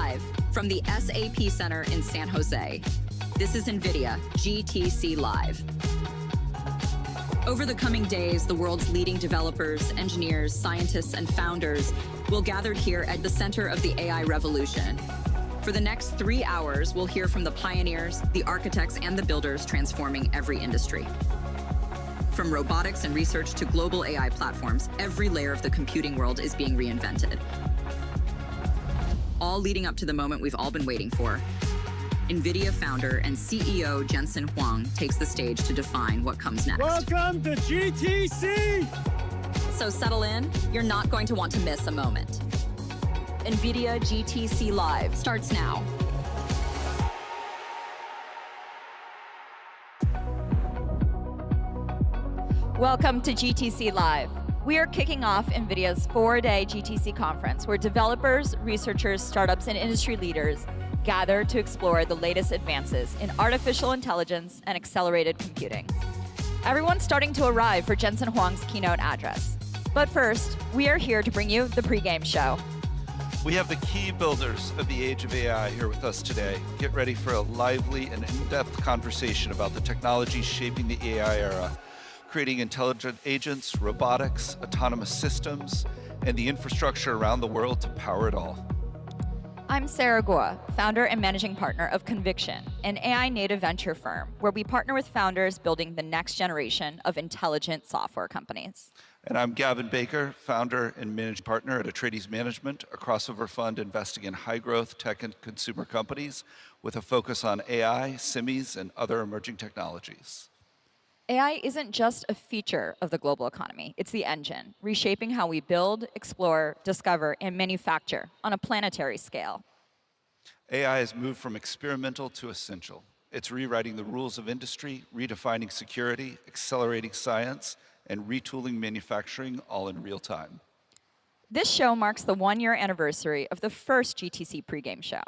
Live from the SAP Center in San Jose. This is NVIDIA GTC Live. Over the coming days, the world's leading developers, engineers, scientists, and founders will gather here at the center of the AI revolution. For the next 3 hours, we'll hear from the pioneers, the architects, and the builders transforming every industry. From robotics and research to global AI platforms, every layer of the computing world is being reinvented. All leading up to the moment we've all been waiting for. NVIDIA founder and CEO Jensen Huang takes the stage to define what comes next. Welcome to GTC! So settle in, you're not going to want to miss a moment. NVIDIA GTC Live starts now. Welcome to GTC Live. We are kicking off NVIDIA's 4-day GTC conference, where developers, researchers, startups, and industry leaders gather to explore the latest advances in artificial intelligence and accelerated computing. Everyone's starting to arrive for Jensen Huang's keynote address. But first, we are here to bring you the pregame show. We have the key builders of the age of AI here with us today. Get ready for a lively and in-depth conversation about the technologies shaping the AI era, creating intelligent agents, robotics, autonomous systems, and the infrastructure around the world to power it all. I'm Sarah Guo, founder and managing partner of Conviction, an AI-native venture firm where we partner with founders building the next generation of intelligent software companies. And I'm Gavin Baker, founder and managing partner at Atreides Management, a crossover fund investing in high-growth tech and consumer companies with a focus on AI, SIMMs, and other emerging technologies. AI isn't just a feature of the global economy, it's the engine, reshaping how we build, explore, discover, and manufacture on a planetary scale. AI has moved from experimental to essential. It's rewriting the rules of industry, redefining security, accelerating science, and retooling manufacturing all in real time. This show marks the 1-year anniversary of the first GTC pregame show.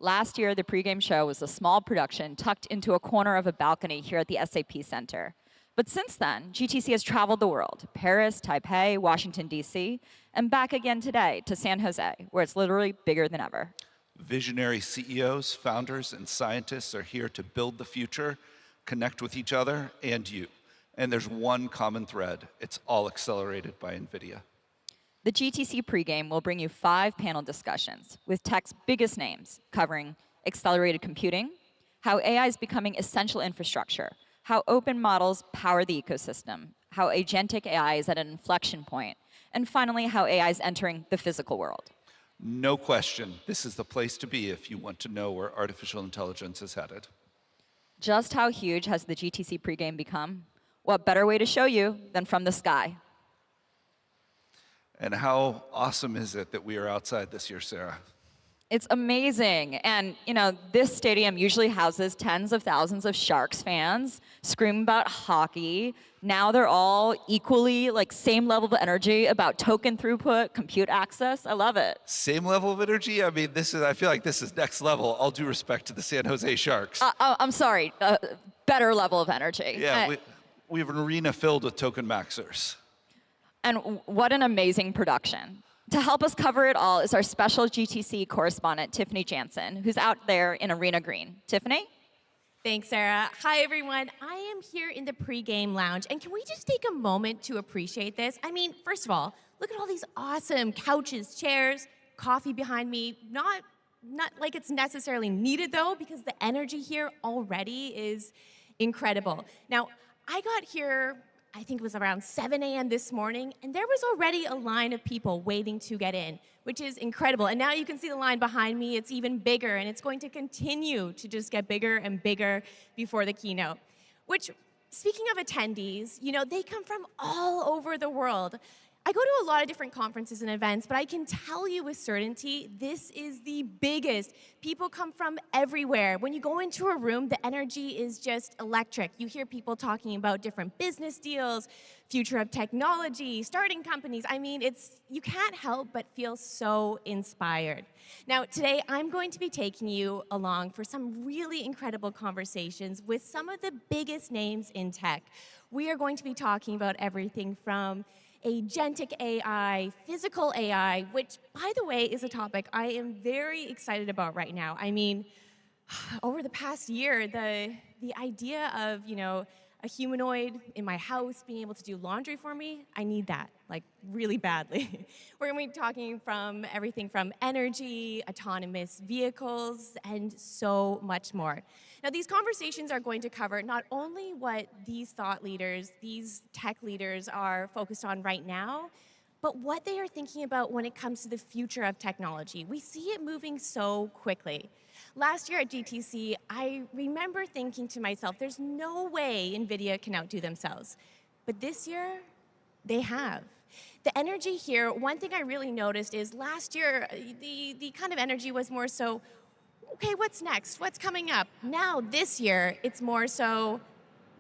Last year, the pregame show was a small production tucked into a corner of a balcony here at the SAP Center. But since then, GTC has traveled the world, Paris, Taipei, Washington, DC, and back again today to San Jose, where it's literally bigger than ever. Visionary CEOs, founders, and scientists are here to build the future, connect with each other and you. And there's one common thread. It's all accelerated by NVIDIA. The GTC pregame will bring you 5 panel discussions with tech's biggest names, covering accelerated computing, how AI is becoming essential infrastructure, how open models power the ecosystem, how agentic AI is at an inflection point, and finally, how AI is entering the physical world. No question, this is the place to be if you want to know where artificial intelligence is headed. Just how huge has the GTC pregame become? What better way to show you than from the sky? And how awesome is it that we are outside this year, Sarah? It's amazing. And you know, this stadium usually houses tens of thousands of Sharks fans screaming about hockey. Now they're all equally, same level of energy about token throughput, compute access. I love it. Same level of energy? I mean, I feel like this is next level. All due respect to the San Jose Sharks. I'm sorry, better level of energy. Yeah, we have an arena filled with token maxers. And what an amazing production. To help us cover it all is our special GTC correspondent, Tiffany Janzen, who's out there in Arena Green. Tiffany? Thanks, Sarah. Hi, everyone. I am here in the pregame lounge, and can we just take a moment to appreciate this? I mean, first of all, look at all these awesome couches, chairs, coffee behind me. Not like it's necessarily needed, though, because the energy here already is incredible. Now, I got here, I think it was around 7 a.m. this morning, and there was already a line of people waiting to get in, which is incredible. And now you can see the line behind me. It's even bigger, and it's going to continue to just get bigger and bigger before the keynote. Which, speaking of attendees, they come from all over the world. I go to a lot of different conferences and events, but I can tell you with certainty, this is the biggest. People come from everywhere. When you go into a room, the energy is just electric. You hear people talking about different business deals, future of technology, starting companies. I mean, you can't help but feel so inspired. Now, today, I'm going to be taking you along for some really incredible conversations with some of the biggest names in tech. We are going to be talking about everything from agentic AI, physical AI, which, by the way, is a topic I am very excited about right now. I mean, over the past year, the idea of, a humanoid in my house being able to do laundry for me, I need that, like, really badly. We're going to be talking from everything from energy, autonomous vehicles, and so much more. Now, these conversations are going to cover not only what these thought leaders, these tech leaders are focused on right now, but what they are thinking about when it comes to the future of technology. We see it moving so quickly. Last year at GTC, I remember thinking to myself, there's no way NVIDIA can outdo themselves. But this year, they have. The energy here, one thing I really noticed is last year, the kind of energy was more so, okay, what's next? What's coming up? Now, this year, it's more so,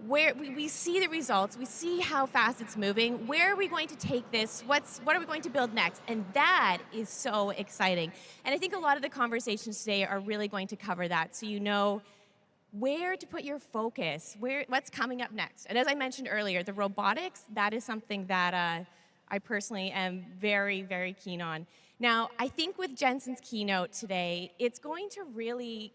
where we see the results, we see how fast it's moving, where are we going to take this, what are we going to build next? And that is so exciting. And I think a lot of the conversations today are really going to cover that, so you know where to put your focus, what's coming up next. And as I mentioned earlier, the robotics, that is something that I personally am very, very keen on. Now, I think with Janzen's keynote today, it's going to really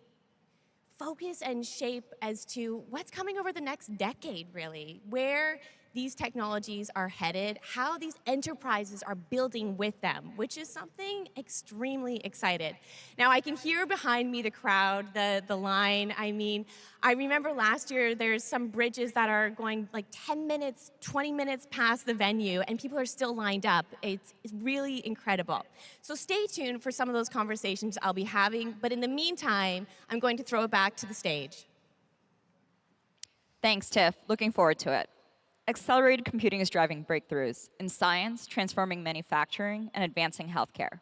focus and shape as to what's coming over the next decade, really, where these technologies are headed, how these enterprises are building with them, which is something extremely excited. Now, I can hear behind me the crowd, the line. I mean, I remember last year there's some bridges that are going like 10 minutes, 20 minutes past the venue, and people are still lined up. It's really incredible. So stay tuned for some of those conversations I'll be having, but in the meantime, I'm going to throw it back to the stage. Thanks, Tiff. Looking forward to it. Accelerated computing is driving breakthroughs in science, transforming manufacturing, and advancing healthcare.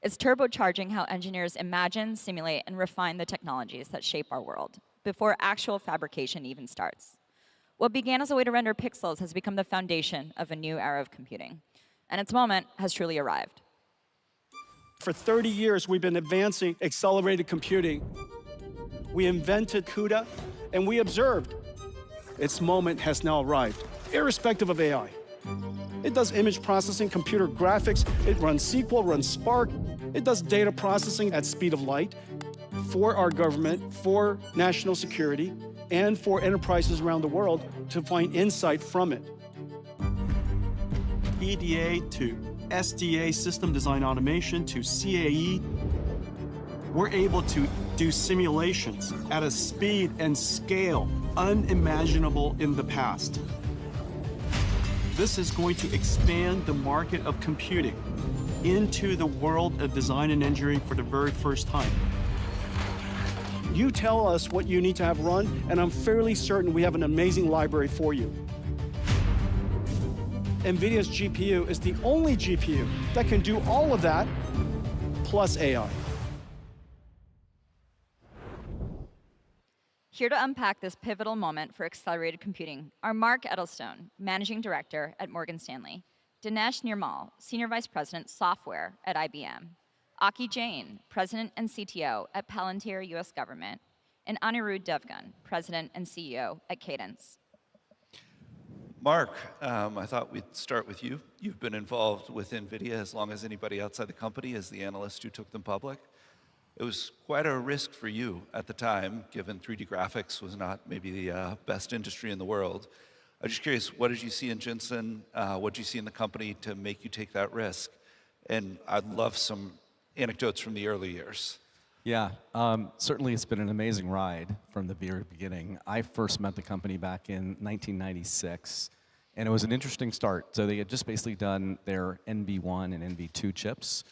It's turbocharging how engineers imagine, simulate, and refine the technologies that shape our world before actual fabrication even starts. What began as a way to render pixels has become the foundation of a new era of computing, and its moment has truly arrived. For 30 years, we've been advancing accelerated computing. We invented CUDA, and we observed its moment has now arrived, irrespective of AI. It does image processing, computer graphics, it runs SQL, runs Spark, it does data processing at speed of light for our government, for national security, and for enterprises around the world to find insight from it. EDA to SDA, system design automation, to CAE, we're able to do simulations at a speed and scale unimaginable in the past. This is going to expand the market of computing into the world of design and engineering for the very first time. You tell us what you need to have run, and I'm fairly certain we have an amazing library for you. NVIDIA's GPU is the only GPU that can do all of that, plus AI. Here to unpack this pivotal moment for accelerated computing are Mark Edelstone, Managing Director at Morgan Stanley, Dinesh Nirmal, Senior Vice President, Software at IBM, Jain, President and CTO at Palantir US Government, and Anirudh Devgan, President and CEO at Cadence. Mark, I thought we'd start with you. You've been involved with NVIDIA as long as anybody outside the company as the analyst who took them public. It was quite a risk for you at the time, given 3D graphics was not maybe the best industry in the world. I'm just curious, what did you see in Janzen? What did you see in the company to make you take that risk? And I'd love some anecdotes from the early years. Yeah, certainly it's been an amazing ride from the very beginning. I first met the company back in 1996, and it was an interesting start. So they had just basically done their NV1 and NV2 chips.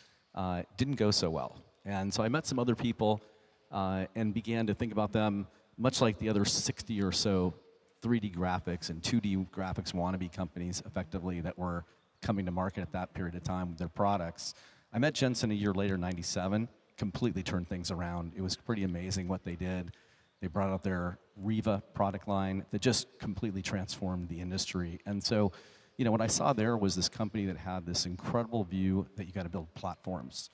Didn't go so well. And so I met some other people and began to think about them much like the other 60 or so 3D graphics and 2D graphics wannabe companies effectively that were coming to market at that period of time with their products. I met Janzen a year later, 97, completely turned things around. It was pretty amazing what they did. They brought out their Riva product line that just completely transformed the industry. And so, you know, what I saw there was this company that had this incredible view that you got to build platforms.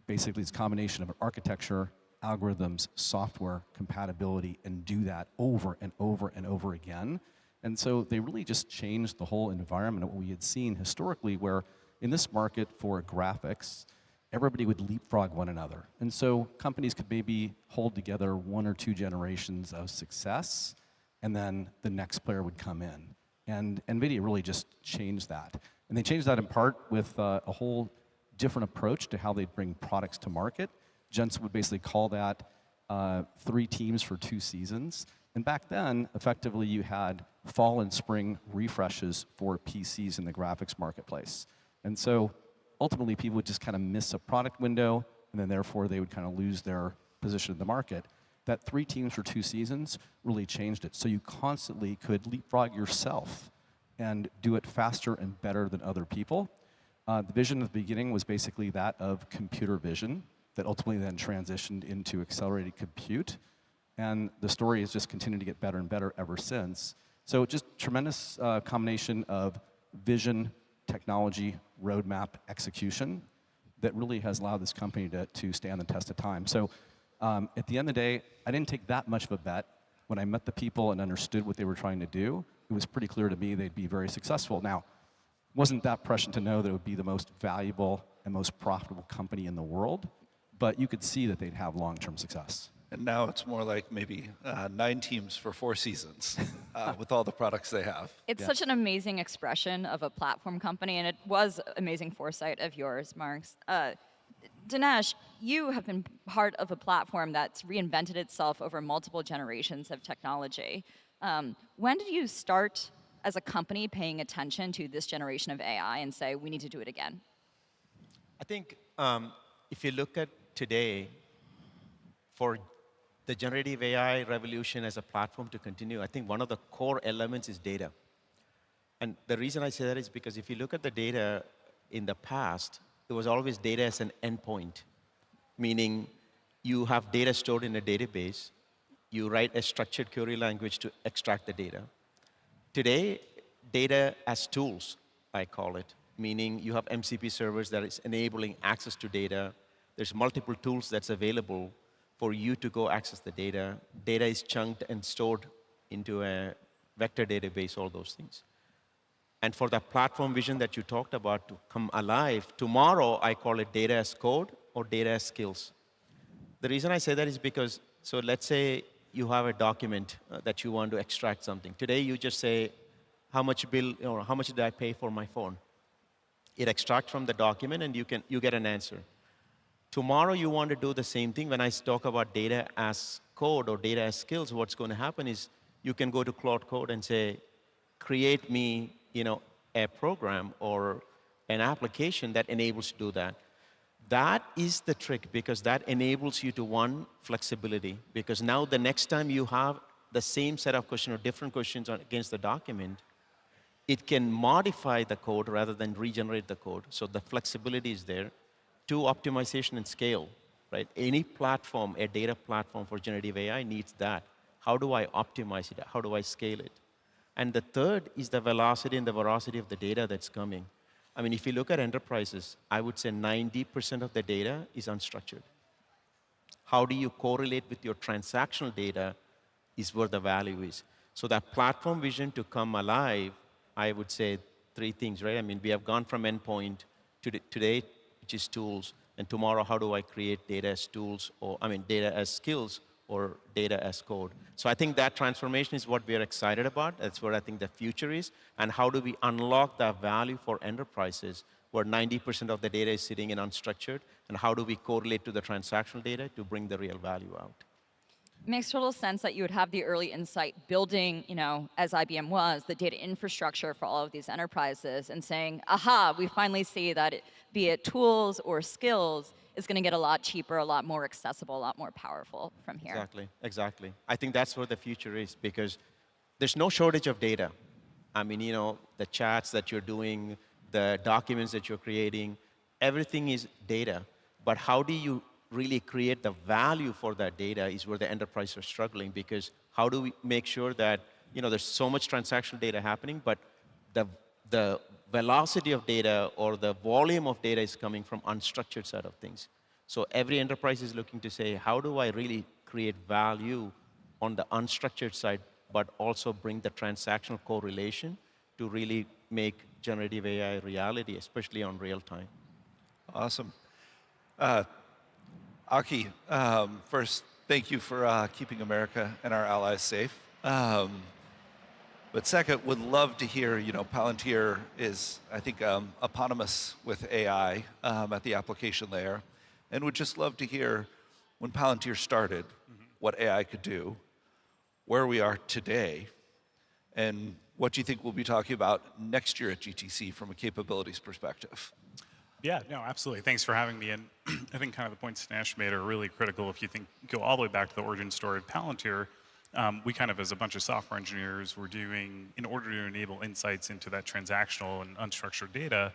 Basically, it's a combination of architecture, algorithms, software, compatibility, and do that over and over and over again. And so they really just changed the whole environment of what we had seen historically, where in this market for graphics, everybody would leapfrog one another. And so companies could maybe hold together 1 or 2 generations of success, and then the next player would come in. And NVIDIA really just changed that. And they changed that in part with a whole different approach to how they'd bring products to market. Jensen would basically call that 3 teams for 2 seasons. And back then, effectively, you had fall and spring refreshes for PCs in the graphics marketplace. And so ultimately, people would just kind of miss a product window, and then therefore they would kind of lose their position in the market. That 3 teams for 2 seasons really changed it. So you constantly could leapfrog yourself and do it faster and better than other people. The vision at the beginning was basically that of computer vision that ultimately then transitioned into accelerated compute. And the story has just continued to get better and better ever since. So just tremendous combination of vision, technology, roadmap, execution that really has allowed this company to stand the test of time. So at the end of the day, I didn't take that much of a bet. When I met the people and understood what they were trying to do, it was pretty clear to me they'd be very successful. Now, it wasn't that prescient to know that it would be the most valuable and most profitable company in the world, but you could see that they'd have long-term success. And now it's more like maybe 9 teams for 4 seasons with all the products they have. It's such an amazing expression of a platform company, and it was amazing foresight of yours, Marks. Dinesh, you have been part of a platform that's reinvented itself over multiple generations of technology. When did you start as a company paying attention to this generation of AI and say, we need to do it again? I think if you look at today, for the generative AI revolution as a platform to continue, I think one of the core elements is data. And the reason I say that is because if you look at the data in the past, it was always data as an endpoint, meaning you have data stored in a database, you write a structured query language to extract the data. Today, data as tools, I call it, meaning you have MCP servers that is enabling access to data. There's multiple tools that's available for you to go access the data. Data is chunked and stored into a vector database, all those things. And for the platform vision that you talked about to come alive, tomorrow I call it data as code or data as skills. The reason I say that is because, so let's say you have a document that you want to extract something. Today you just say, how much bill, or how much did I pay for my phone? It extracts from the document and you get an answer. Tomorrow you want to do the same thing. When I talk about data as code or data as skills, what's going to happen is you can go to Claude Code and say, create me a program or an application that enables you to do that. That is the trick, because that enables you to, one, flexibility. Because now the next time you have the same set of questions or different questions against the document, it can modify the code rather than regenerate the code. So the flexibility is there. 2, optimization and scale, right? Any platform, a data platform for generative AI needs that. How do I optimize it? How do I scale it? And the third is the velocity and the veracity of the data that's coming. I mean, if you look at enterprises, I would say 90% of the data is unstructured. How do you correlate with your transactional data is where the value is. So that platform vision to come alive, I would say 3 things, right? I mean, we have gone from endpoint to today, which is tools, and tomorrow, how do I create data as tools, or data as skills, or data as code? So I think that transformation is what we're excited about. That's where I think the future is. And how do we unlock that value for enterprises where 90% of the data is sitting in unstructured, and how do we correlate to the transactional data to bring the real value out? It makes total sense that you would have the early insight building, as IBM was, the data infrastructure for all of these enterprises and saying, aha, we finally see that be it tools or skills, is going to get a lot cheaper, a lot more accessible, a lot more powerful from here. Exactly. I think that's where the future is, because there's no shortage of data. I mean, the chats that you're doing, the documents that you're creating, everything is data. But how do you really create the value for that data is where the enterprise are struggling, because how do we make sure that, there's so much transactional data happening, but the velocity of data or the volume of data is coming from unstructured side of things. So every enterprise is looking to say, how do I really create value on the unstructured side but also bring the transactional correlation to really make generative AI a reality, especially on real time. Awesome. Aki, first, thank you for keeping America and our allies safe. But second, would love to hear, Palantir is, I think, eponymous with AI at the application layer, and would just love to hear when Palantir started, what AI could do, where we are today, and what you think we'll be talking about next year at GTC from a capabilities perspective. Yeah, no, absolutely. Thanks for having me. And I think kind of the points Dinesh made are really critical. If you go all the way back to the origin story of Palantir, we kind of, as a bunch of software engineers, were doing, in order to enable insights into that transactional and unstructured data,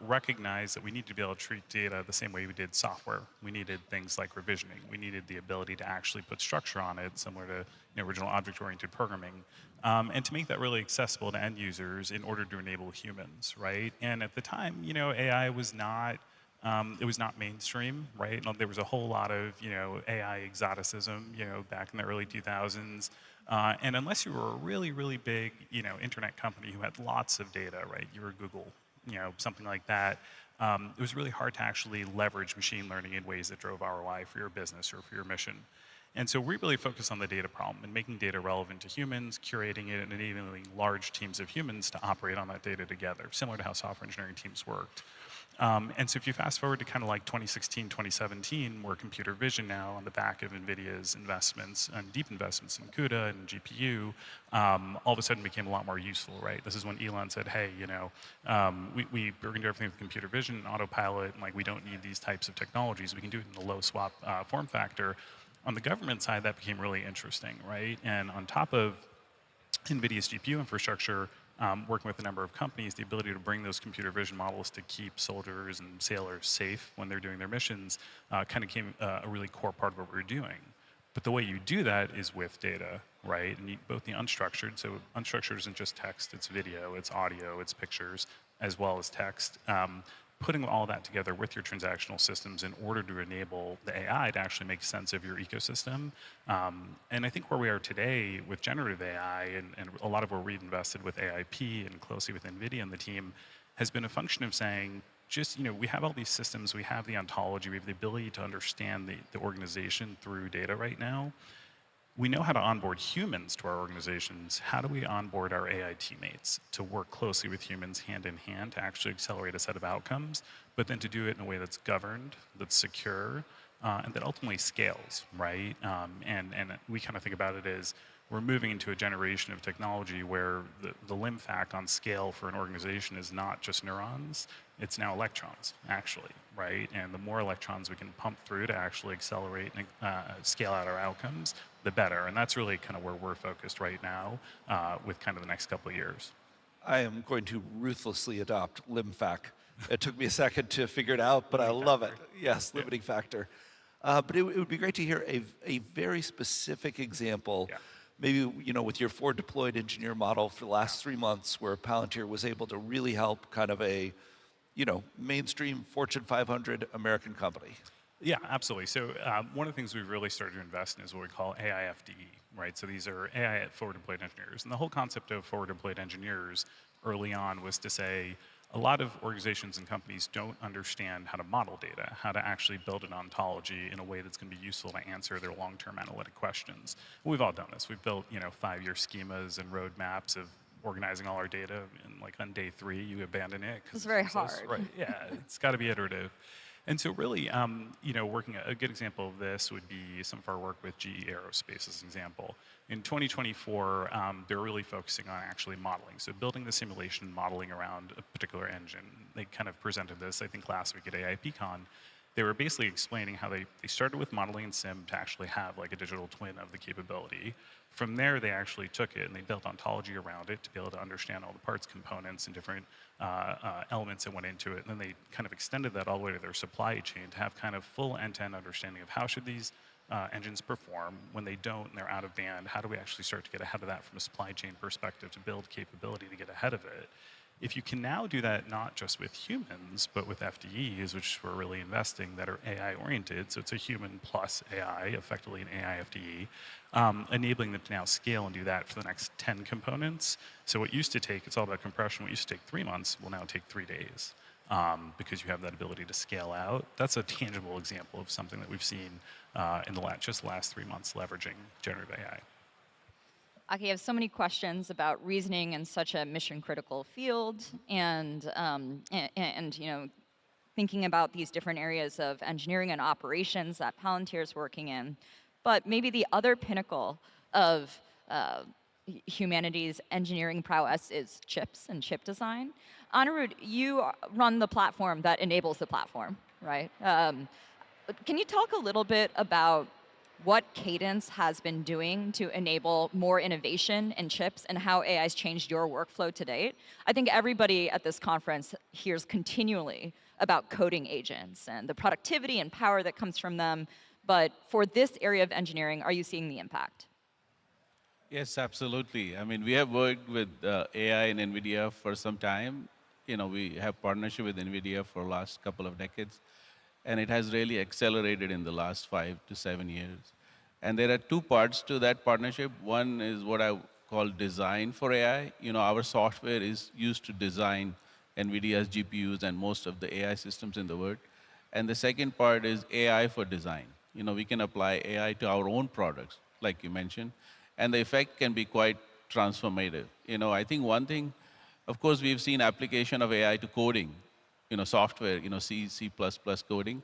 recognize that we need to be able to treat data the same way we did software. We needed things like revisioning. We needed the ability to actually put structure on it, similar to original object-oriented programming, and to make that really accessible to end users in order to enable humans, right? And at the time, AI was not, it was not mainstream, right? There was a whole lot of, AI exoticism, back in the early 2000s. And unless you were a really, really big, internet company who had lots of data, right? You were Google, something like that. It was really hard to actually leverage machine learning in ways that drove ROI for your business or for your mission. And so we really focus on the data problem and making data relevant to humans, curating it, and enabling large teams of humans to operate on that data together, similar to how software engineering teams worked. And so if you fast forward to kind of like 2016, 2017, where computer vision now, on the back of NVIDIA's investments and deep investments in CUDA and GPU, all of a sudden became a lot more useful, right? This is when Elon said, hey, we're going to do everything with computer vision and autopilot, and we don't need these types of technologies. We can do it in the low swap form factor. On the government side, that became really interesting, right? And on top of NVIDIA's GPU infrastructure, working with a number of companies, the ability to bring those computer vision models to keep soldiers and sailors safe when they're doing their missions kind of became a really core part of what we're doing. But the way you do that is with data, right? And both the unstructured, so unstructured isn't just text, it's video, it's audio, it's pictures, as well as text. Putting all that together with your transactional systems in order to enable the AI to actually make sense of your ecosystem. And I think where we are today with generative AI and a lot of where we've invested with AIP and closely with NVIDIA and the team has been a function of saying, we have all these systems, we have the ontology, we have the ability to understand the organization through data right now. We know how to onboard humans to our organizations. How do we onboard our AI teammates to work closely with humans hand in hand to actually accelerate a set of outcomes, but then to do it in a way that's governed, that's secure, and that ultimately scales, right? And we kind of think about it as we're moving into a generation of technology where the limfac on scale for an organization is not just neurons, it's now electrons, actually, right? And the more electrons we can pump through to actually accelerate and scale out our outcomes, the better. And that's really kind of where we're focused right now with kind of the next couple of years. I am going to ruthlessly adopt limfac. It took me a second to figure it out, but I love it. Yes, limiting factor. But it would be great to hear a very specific example. Yeah. Maybe, with your forward deployed engineer model for the last 3 months where Palantir was able to really help kind of a, mainstream Fortune 500 American company. Yeah, absolutely. So one of the things we've really started to invest in is what we call AIFDE, right? So these are AI forward deployed engineers. And the whole concept of forward deployed engineers early on was to say, a lot of organizations and companies don't understand how to model data, how to actually build an ontology in a way that's going to be useful to answer their long-term analytic questions. We've all done this. We've built, 5-year schemas and roadmaps of organizing all our data, and on day 3, you abandon it. It's very hard. Right, yeah, it's got to be iterative. And so really, working a good example of this would be some of our work with GE Aerospace as an example. In 2024, they're really focusing on actually modeling. So building the simulation modeling around a particular engine. They kind of presented this, I think, last week at AIPCon. They were basically explaining how they started with modeling and sim to actually have a digital twin of the capability. From there, they actually took it and they built ontology around it to be able to understand all the parts, components, and different elements that went into it. And then they kind of extended that all the way to their supply chain to have kind of full end-to-end understanding of how should these engines perform. When they don't and they're out of band, how do we actually start to get ahead of that from a supply chain perspective to build capability to get ahead of it? If you can now do that not just with humans, but with FDEs, which we're really investing, that are AI-oriented, so it's a human plus AI, effectively an AI FDE, enabling them to now scale and do that for the next 10 components. So what used to take, it's all about compression, what used to take 3 months will now take 3 days, because you have that ability to scale out. That's a tangible example of something that we've seen in the last 3 months leveraging generative AI. Aki, I have so many questions about reasoning in such a mission-critical field, and you know, thinking about these different areas of engineering and operations that Palantir is working in. But maybe the other pinnacle of humanity's engineering prowess is chips and chip design. Anirudh, you run the platform that enables the platform, right? Can you talk a little bit about what Cadence has been doing to enable more innovation in chips and how AI has changed your workflow to date? I think everybody at this conference hears continually about coding agents and the productivity and power that comes from them. But for this area of engineering, are you seeing the impact? Yes, absolutely. I mean, we have worked with AI and NVIDIA for some time. You know, we have partnership with NVIDIA for the last couple of decades. And it has really accelerated in the last 5 to 7 years. And there are 2 parts to that partnership. One is what I call design for AI. You know, our software is used to design NVIDIA's GPUs and most of the AI systems in the world. And the second part is AI for design. You know, we can apply AI to our own products, like you mentioned. And the effect can be quite transformative. You know, I think one thing, of course, we've seen application of AI to coding. You know, software, you know, C, C++ coding.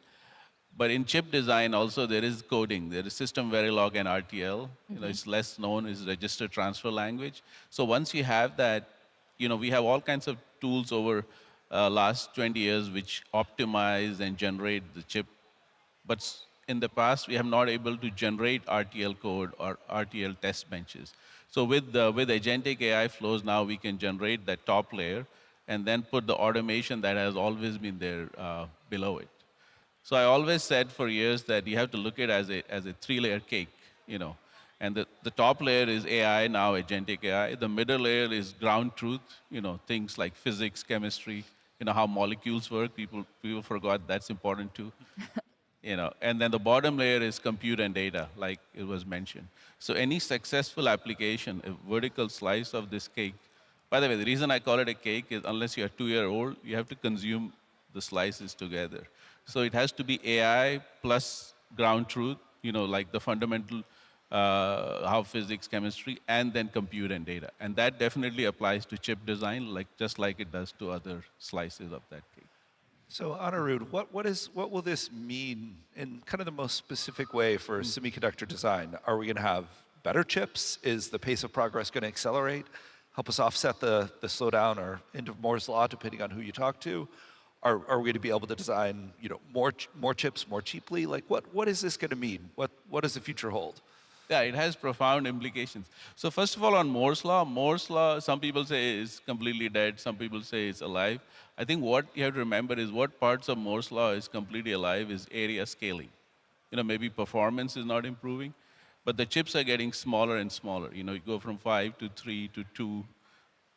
But in chip design also there is coding. There is system Verilog and RTL. You know, it's less known as register transfer language. So once you have that, you know, we have all kinds of tools over last 20 years which optimize and generate the chip. But in the past, we have not able to generate RTL code or RTL test benches. So with agentic AI flows now, we can generate that top layer and then put the automation that has always been there below it. So I always said for years that you have to look at it as a 3-layer cake, you know. And the top layer is AI, now agentic AI. The middle layer is ground truth, you know, things like physics, chemistry, you know, how molecules work. People forgot that's important too. You know, and then the bottom layer is compute and data, like it was mentioned. So any successful application, a vertical slice of this cake. By the way, the reason I call it a cake is unless you're 2-year-old, you have to consume the slices together. So it has to be AI plus ground truth, you know, like the fundamental, how physics, chemistry, and then compute and data. And that definitely applies to chip design, like just like it does to other slices of that cake. So Anirudh, what will this mean in kind of the most specific way for semiconductor design? Are we going to have better chips? Is the pace of progress going to accelerate? Help us offset the slowdown or end of Moore's law, depending on who you talk to? Are we going to be able to design, you know, more chips more cheaply? Like, what is this going to mean? What does the future hold? Yeah, it has profound implications. So first of all, on Moore's law, some people say is completely dead, some people say it's alive. I think what you have to remember is what parts of Moore's law is completely alive is area scaling. You know, maybe performance is not improving, but the chips are getting smaller and smaller. You know, you go from 5 to 3 to 2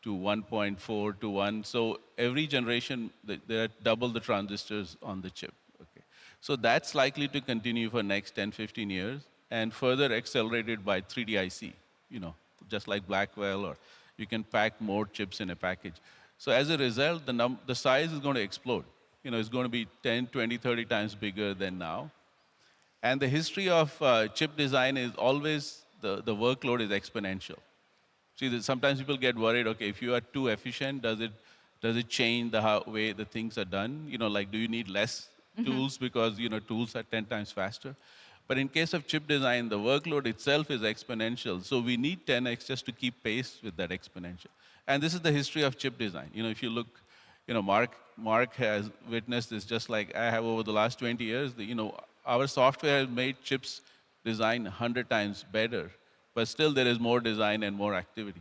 to 1.4 to 1. So every generation, there are double the transistors on the chip. Okay. So that's likely to continue for next 10, 15 years, and further accelerated by 3D IC, you know, just like Blackwell, or you can pack more chips in a package. So as a result, the size is going to explode. You know, it's going to be 10, 20, 30 times bigger than now. And the history of chip design is always the workload is exponential. See, sometimes people get worried, okay, if you are too efficient, does it change the way the things are done? You know, like, do you need less tools because, you know, tools are 10 times faster? But in case of chip design, the workload itself is exponential. So we need 10x just to keep pace with that exponential. And this is the history of chip design. You know, if you look, you know, Mark has witnessed this just like I have over the last 20 years. You know, our software has made chips design 100 times better, but still there is more design and more activity.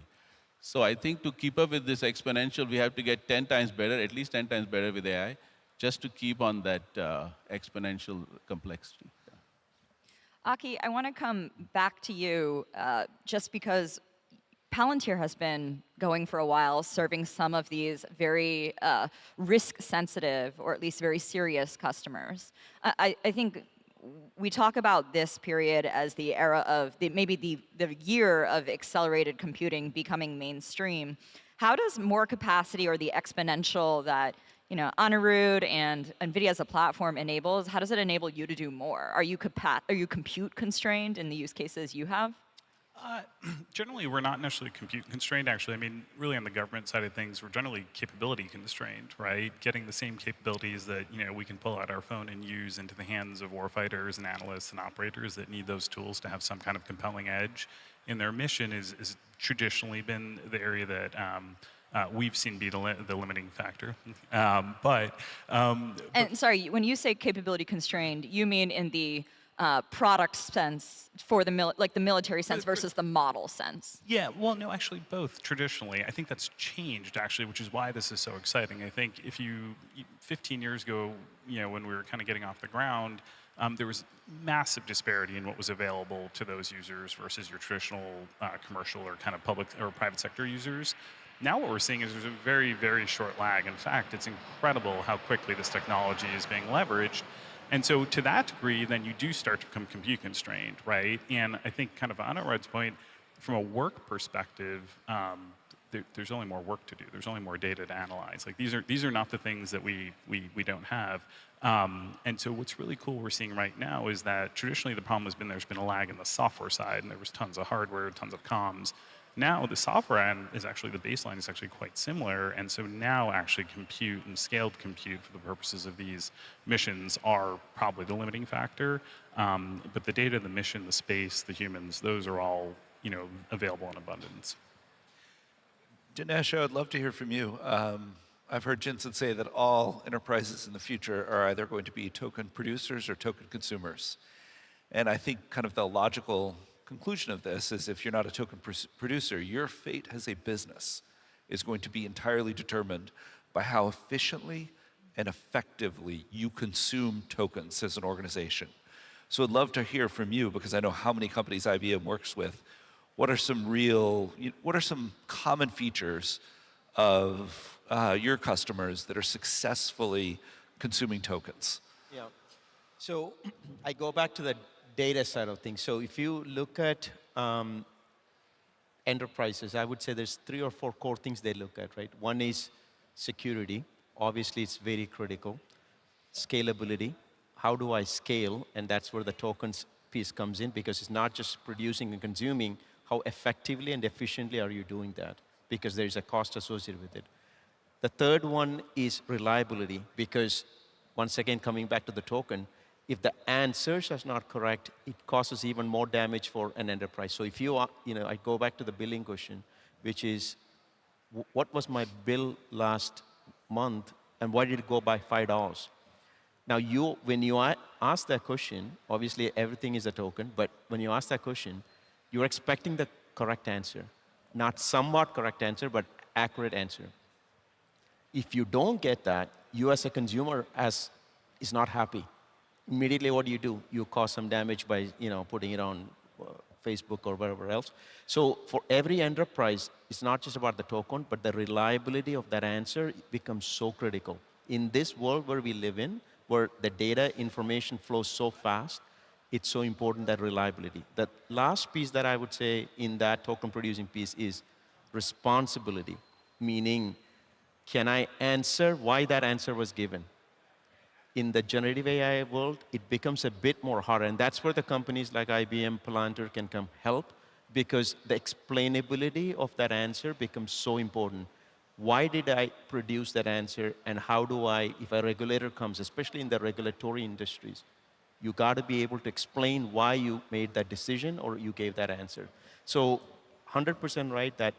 So I think to keep up with this exponential, we have to get 10 times better, at least 10 times better with AI, just to keep on that exponential complexity. Aki, I want to come back to you just because Palantir has been going for a while, serving some of these very risk-sensitive, or at least very serious customers. I think we talk about this period as the era of maybe the year of accelerated computing becoming mainstream. How does more capacity or the exponential that Anirudh and NVIDIA as a platform enables, how does it enable you to do more? Are you compute constrained in the use cases you have? Generally, we're not necessarily compute constrained, actually. I mean, really on the government side of things, we're generally capability constrained, right? Getting the same capabilities that we can pull out our phone and use into the hands of warfighters and analysts and operators that need those tools to have some kind of compelling edge in their mission is traditionally been the area that we've seen be the limiting factor. And sorry, when you say capability constrained, you mean in the product sense for the military sense versus the model sense? Yeah, well, no, actually both traditionally. I think that's changed actually, which is why this is so exciting. I think if 15 years ago, when we were kind of getting off the ground, there was massive disparity in what was available to those users versus your traditional commercial or kind of public or private sector users. Now what we're seeing is there's a very, very short lag. In fact, it's incredible how quickly this technology is being leveraged. And so to that degree, then you do start to become compute constrained, right? And I think kind of on Anirudh's point, from a work perspective, there's only more work to do. There's only more data to analyze. Like these are not the things that we don't have. And so what's really cool we're seeing right now is that traditionally the problem has been there's been a lag in the software side, and there was tons of hardware, tons of comms. Now the software end is actually, the baseline is actually quite similar, and so now actually compute and scaled compute for the purposes of these missions are probably the limiting factor. But the data, the mission, the space, the humans, those are all available in abundance. Dinesh, I would love to hear from you. I've heard Janzen say that all enterprises in the future are either going to be token producers or token consumers. And I think kind of the logical conclusion of this is if you're not a token producer, your fate as a business is going to be entirely determined by how efficiently and effectively you consume tokens as an organization. So I'd love to hear from you, because I know how many companies IBM works with. What are some common features of your customers that are successfully consuming tokens? Yeah. So I go back to the data side of things. So if you look at enterprises, I would say there's 3 or 4 core things they look at, right? One is security. Obviously, it's very critical. Scalability. How do I scale? And that's where the tokens piece comes in, because it's not just producing and consuming. How effectively and efficiently are you doing that? Because there's a cost associated with it. The third one is reliability, because once again, coming back to the token, if the answers are not correct, it causes even more damage for an enterprise. So if I go back to the billing question, which is, what was my bill last month, and why did it go by $5? Now, when you ask that question, obviously everything is a token, but when you ask that question, you're expecting the correct answer. Not somewhat correct answer, but accurate answer. If you don't get that, you as a consumer is not happy. Immediately, what do? You cause some damage by putting it on Facebook or wherever else. So for every enterprise, it's not just about the token, but the reliability of that answer becomes so critical. In this world where we live in, where the data information flows so fast, it's so important, that reliability. The last piece that I would say in that token producing piece is responsibility, meaning, can I answer why that answer was given? In the generative AI world, it becomes a bit more harder, and that's where the companies like IBM, Palantir can come help, because the explainability of that answer becomes so important. Why did I produce that answer, and how do I, if a regulator comes, especially in the regulatory industries, you got to be able to explain why you made that decision or you gave that answer. So 100% right that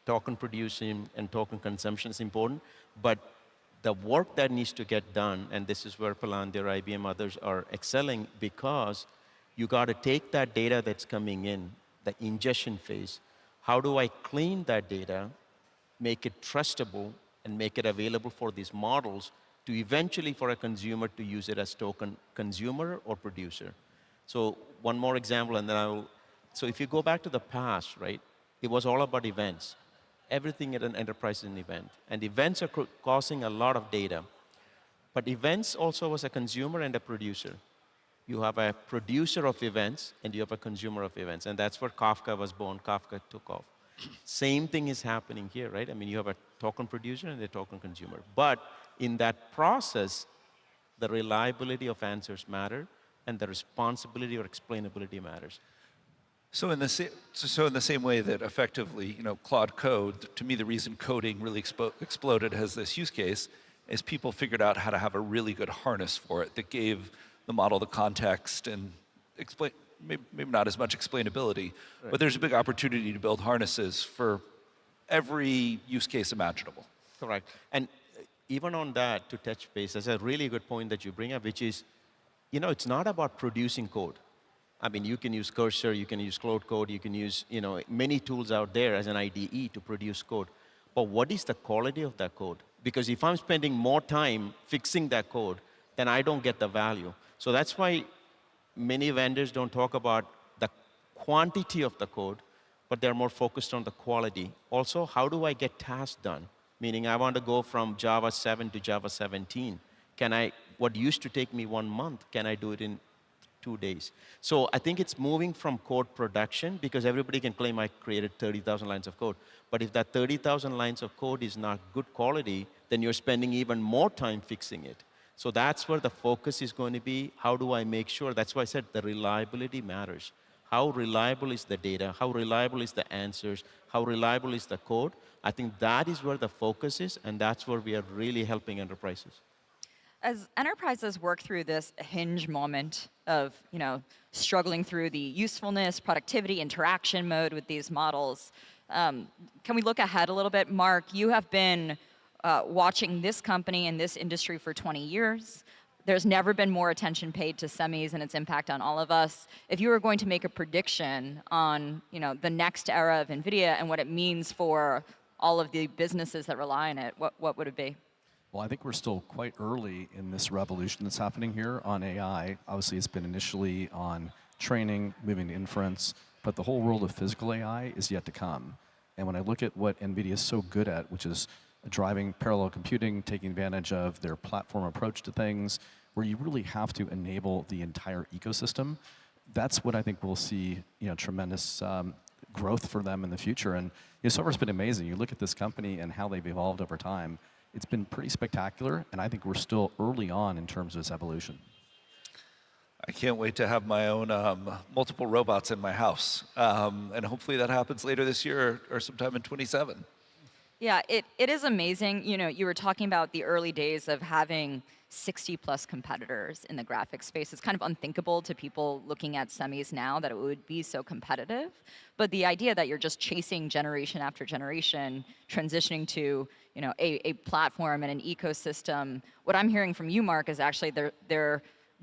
token producing and token consumption is important, but the work that needs to get done, and this is where Palantir, IBM, others are excelling, because you got to take that data that's coming in, the ingestion phase. How do I clean that data, make it trustable, and make it available for these models to eventually for a consumer to use it as token consumer or producer? So one more example, and then so if you go back to the past, right? it was all about events. Everything at an enterprise is an event. And events are causing a lot of data. But events also was a consumer and a producer. You have a producer of events, and you have a consumer of events. And that's where Kafka was born. Kafka took off. Same thing is happening here, right? I mean, you have a token producer and a token consumer. But in that process, the reliability of answers matter, and the responsibility or explainability matters. So in the same way that effectively, Claude Code, to me, the reason coding really exploded as this use case is people figured out how to have a really good harness for it that gave the model the context and maybe not as much explainability, but there's a big opportunity to build harnesses for every use case imaginable. Correct. And even on that, to touch base, that's a really good point that you bring up, which is, it's not about producing code. I mean, you can use Cursor, you can use Claude Code, you can use, many tools out there as an IDE to produce code. But what is the quality of that code? Because if I'm spending more time fixing that code, then I don't get the value. So that's why many vendors don't talk about the quantity of the code, but they're more focused on the quality. Also, how do I get tasks done? Meaning I want to go from Java 7 to Java 17. What used to take me 1 month, can I do it in 2 days? So I think it's moving from code production, because everybody can claim I created 30,000 lines of code. But if that 30,000 lines of code is not good quality, then you're spending even more time fixing it. So that's where the focus is going to be. How do I make sure? That's why I said the reliability matters. How reliable is the data? How reliable is the answers? How reliable is the code? I think that is where the focus is, and that's where we are really helping enterprises. As enterprises work through this hinge moment of, struggling through the usefulness, productivity, interaction mode with these models, can we look ahead a little bit? Mark, you have been watching this company and this industry for 20 years. There's never been more attention paid to semis and its impact on all of us. If you were going to make a prediction on, the next era of NVIDIA and what it means for all of the businesses that rely on it, what would it be? Well, I think we're still quite early in this revolution that's happening here on AI. Obviously, it's been initially on training, moving to inference, but the whole world of physical AI is yet to come. And when I look at what NVIDIA is so good at, which is driving parallel computing, taking advantage of their platform approach to things, where you really have to enable the entire ecosystem, that's what I think we'll see, tremendous growth for them in the future. And so far it's been amazing. You look at this company and how they've evolved over time. It's been pretty spectacular, and I think we're still early on in terms of its evolution. I can't wait to have my own multiple robots in my house. And hopefully that happens later this year or sometime in 27. Yeah, it is amazing. You were talking about the early days of having 60+ competitors in the graphics space. It's kind of unthinkable to people looking at semis now that it would be so competitive. But the idea that you're just chasing generation after generation, transitioning to a platform and an ecosystem, what I'm hearing from you, Mark, is actually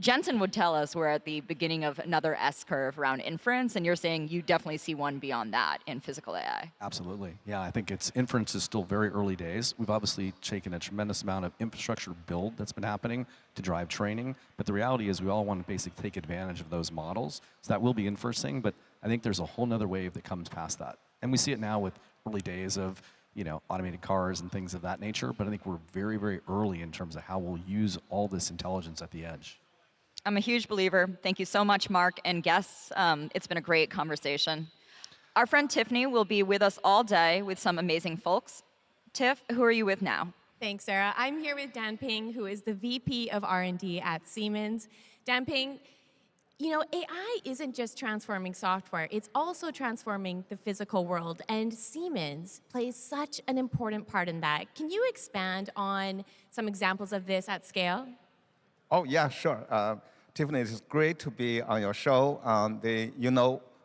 Janzen would tell us we're at the beginning of another S-curve around inference, and you're saying you definitely see one beyond that in physical AI. Absolutely. Yeah, I think inference is still very early days. We've obviously taken a tremendous amount of infrastructure build that's been happening to drive training, but the reality is we all want to basically take advantage of those models. So that will be inferencing, but I think there's a whole nother wave that comes past that. And we see it now with early days of automated cars and things of that nature, but I think we're very, very early in terms of how we'll use all this intelligence at the edge. I'm a huge believer. Thank you so much, Mark and guests. It's been a great conversation. Our friend Tiffany will be with us all day with some amazing folks. Tiff, who are you with now? Thanks, Sarah. I'm here with Danping, who is the VP of R&D at Siemens. Danping, AI isn't just transforming software, it's also transforming the physical world, and Siemens plays such an important part in that. Can you expand on some examples of this at scale? Oh, yeah, sure. Tiffany, it's great to be on your show.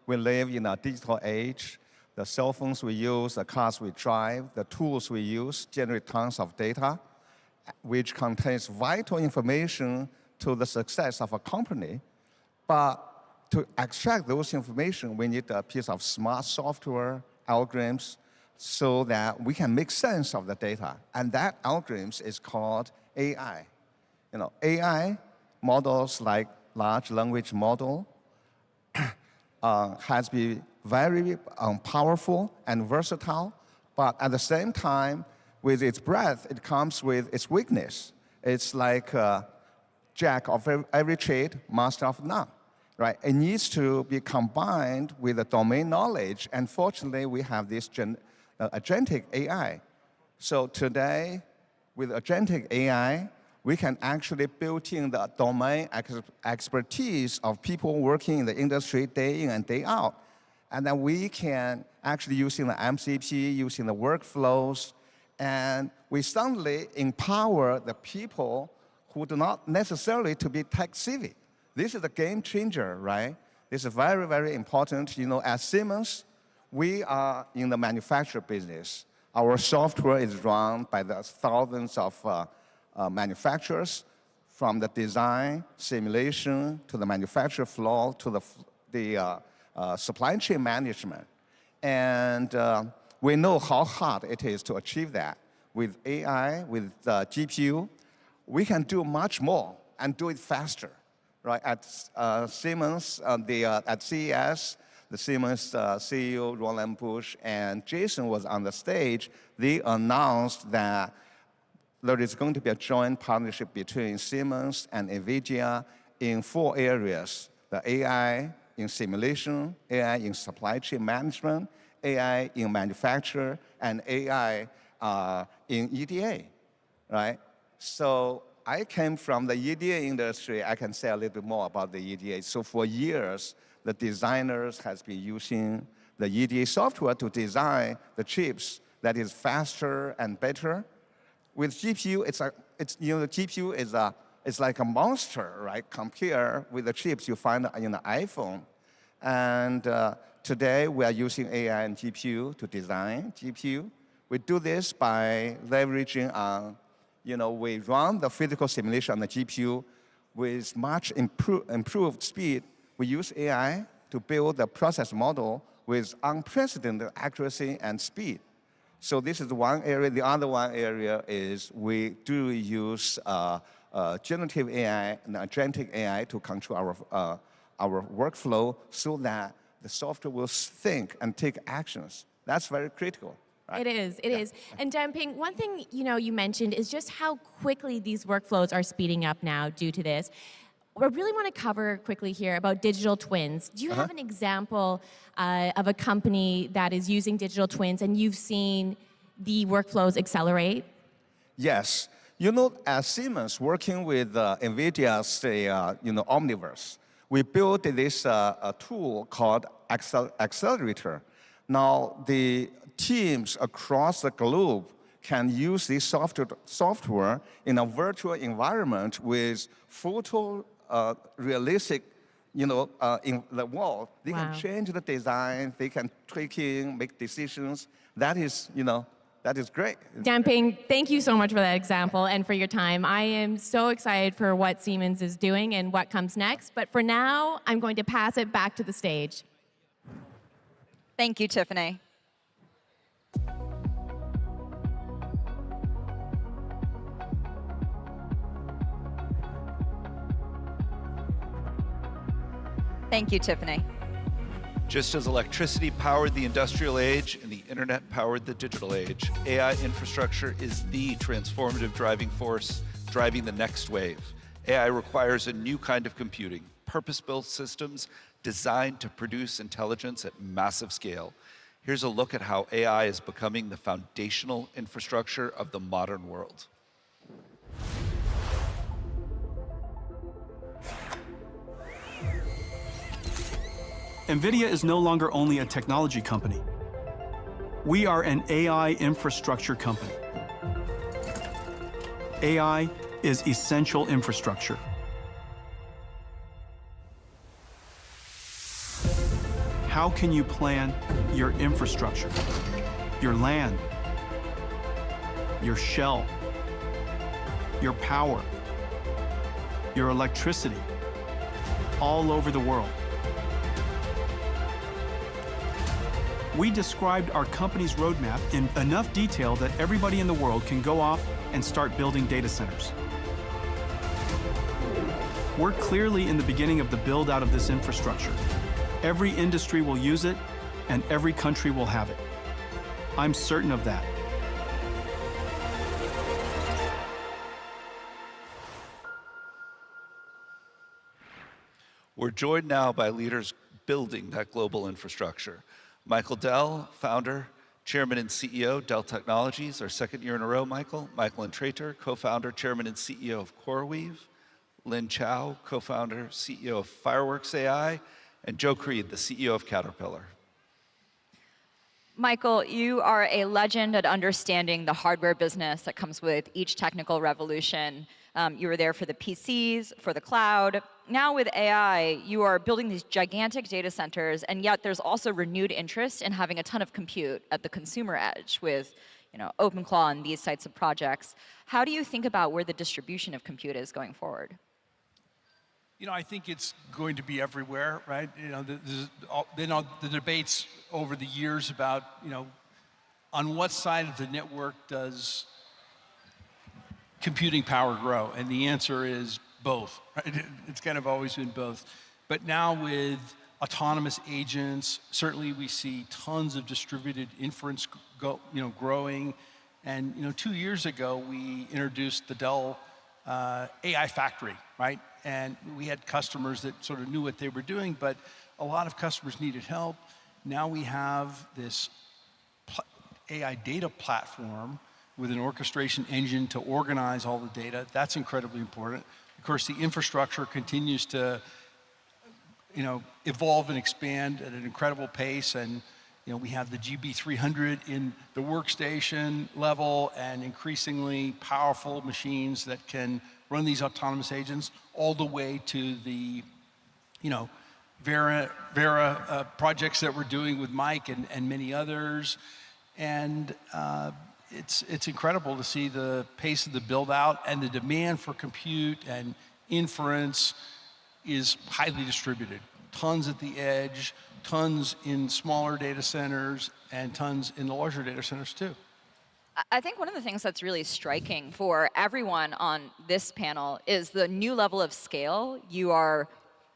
We live in a digital age. The cell phones we use, the cars we drive, the tools we use generate tons of data, which contains vital information to the success of a company. But to extract those information, we need a piece of smart software, algorithms, so that we can make sense of the data. And that algorithms is called AI. AI models like large language model has been very powerful and versatile, but at the same time, with its breadth, it comes with its weakness. It's like jack of every trade, master of none, right? It needs to be combined with the domain knowledge, and fortunately, we have this agentic AI. So today, with agentic AI, we can actually build in the domain expertise of people working in the industry day in and day out. And then we can actually using the MCP, using the workflows, and we suddenly empower the people who do not necessarily to be tech savvy. This is a game changer, right? This is very, very important. You know, at Siemens, we are in the manufacture business. Our software is run by the thousands of manufacturers, from the design, simulation, to the manufacture floor, to the supply chain management. And we know how hard it is to achieve that. With AI, with GPU, we can do much more and do it faster. Right? At Siemens, at CES, the Siemens CEO, Roland Busch, and Jason was on the stage. They announced that there is going to be a joint partnership between Siemens and NVIDIA in 4 areas: the AI in simulation, AI in supply chain management, AI in manufacture, and AI in EDA, right? So I came from the EDA industry. I can say a little bit more about the EDA. So for years, the designers has been using the EDA software to design the chips that is faster and better. With GPU, the GPU is like a monster, right? Compare with the chips you find in the iPhone. And today, we are using AI and GPU to design GPU. We do this by leveraging we run the physical simulation on the GPU with much improved speed. We use AI to build the process model with unprecedented accuracy and speed. So this is one area. The other one area is we do use generative AI and agentic AI to control our workflow so that the software will think and take actions. That's very critical. Right? It is. And Danping, one thing you mentioned is just how quickly these workflows are speeding up now due to this. I really want to cover quickly here about digital twins. Do you have an example of a company that is using digital twins and you've seen the workflows accelerate? Yes. At Siemens, working with NVIDIA's Omniverse, we built this tool called Accelerator. Now, the teams across the globe can use this software in a virtual environment with realistic, in the world. They can change the design, they can tweak in, make decisions. That is great. Danping, thank you so much for that example and for your time. I am so excited for what Siemens is doing and what comes next. But for now, I'm going to pass it back to the stage. Thank you, Tiffany. Thank you, Tiffany. Just as electricity powered the industrial age and the internet powered the digital age, AI infrastructure is the transformative driving force driving the next wave. AI requires a new kind of computing, purpose-built systems designed to produce intelligence at massive scale. Here's a look at how AI is becoming the foundational infrastructure of the modern world. NVIDIA is no longer only a technology company. We are an AI infrastructure company. AI is essential infrastructure. How can you plan your infrastructure, your land, your shell, your power, your electricity, all over the world? We described our company's roadmap in enough detail that everybody in the world can go off and start building data centers. We're clearly in the beginning of the build-out of this infrastructure. Every industry will use it, and every country will have it. I'm certain of that. We're joined now by leaders building that global infrastructure. Michael Dell, founder, chairman and CEO, Dell Technologies, our second year in a row, Michael. Michael Intrator, co-founder, chairman and CEO of CoreWeave. Lynn Qiao, co-founder, CEO of Fireworks AI. And Joe Creed, the CEO of Caterpillar. Michael, you are a legend at understanding the hardware business that comes with each technical revolution. You were there for the PCs, for the cloud. Now with AI, you are building these gigantic data centers, and yet there's also renewed interest in having a ton of compute at the consumer edge with OpenClaw and these types of projects. How do you think about where the distribution of compute is going forward? I think it's going to be everywhere, right? There's been the debates over the years about, on what side of the network does computing power grow? And the answer is both, right? It's kind of always been both. But now with autonomous agents, certainly we see tons of distributed inference growing. And 2 years ago, we introduced the Dell AI Factory, right? And we had customers that sort of knew what they were doing, but a lot of customers needed help. Now we have this AI data platform with an orchestration engine to organize all the data. That's incredibly important. Of course, the infrastructure continues to evolve and expand at an incredible pace. And we have the GB300 in the workstation level and increasingly powerful machines that can run these autonomous agents all the way to the Vera projects that we're doing with Mike and many others. And it's incredible to see the pace of the build out, and the demand for compute and inference is highly distributed. Tons at the edge, tons in smaller data centers, and tons in the larger data centers too. I think one of the things that's really striking for everyone on this panel is the new level of scale you are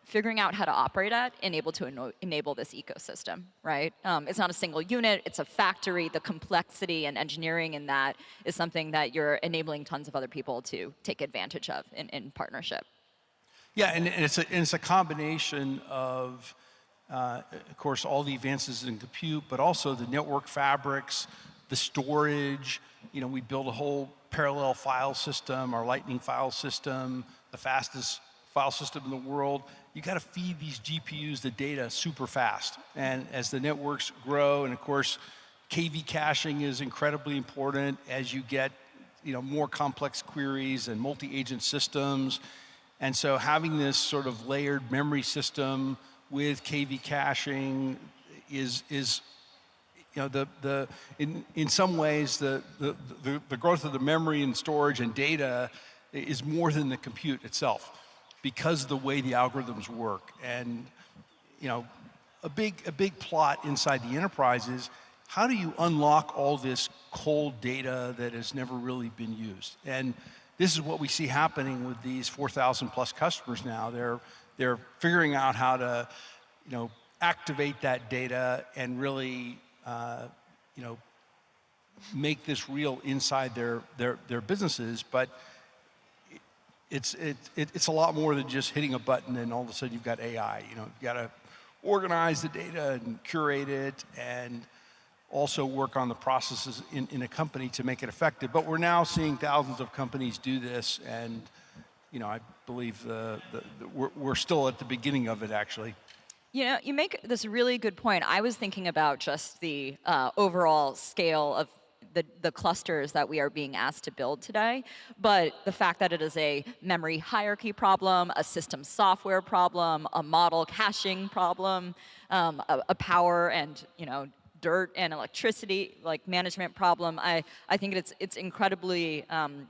figuring out how to operate at and able to enable this ecosystem, right? It's not a single unit, it's a factory. The complexity and engineering in that is something that you're enabling tons of other people to take advantage of in partnership. Yeah, and it's a combination of course, all the advances in compute, but also the network fabrics, the storage. We built a whole parallel file system, our Lightning file system, the fastest file system in the world. You got to feed these GPUs the data super fast. And as the networks grow, and of course, KV caching is incredibly important as you get more complex queries and multi-agent systems. And so having this sort of layered memory system with KV caching is in some ways the growth of the memory and storage and data is more than the compute itself, because of the way the algorithms work. And a big plot inside the enterprise is, how do you unlock all this cold data that has never really been used? And this is what we see happening with these 4,000 plus customers now. They're figuring out how to activate that data and really make this real inside their businesses. But it's a lot more than just hitting a button and all of a sudden you've got AI. You've got to organize the data and curate it, and also work on the processes in a company to make it effective. But we're now seeing thousands of companies do this, and I believe we're still at the beginning of it, actually. You make this really good point. I was thinking about just the overall scale of the clusters that we are being asked to build today, but the fact that it is a memory hierarchy problem, a system software problem, a model caching problem, a power and dirt and electricity management problem. I think it's incredibly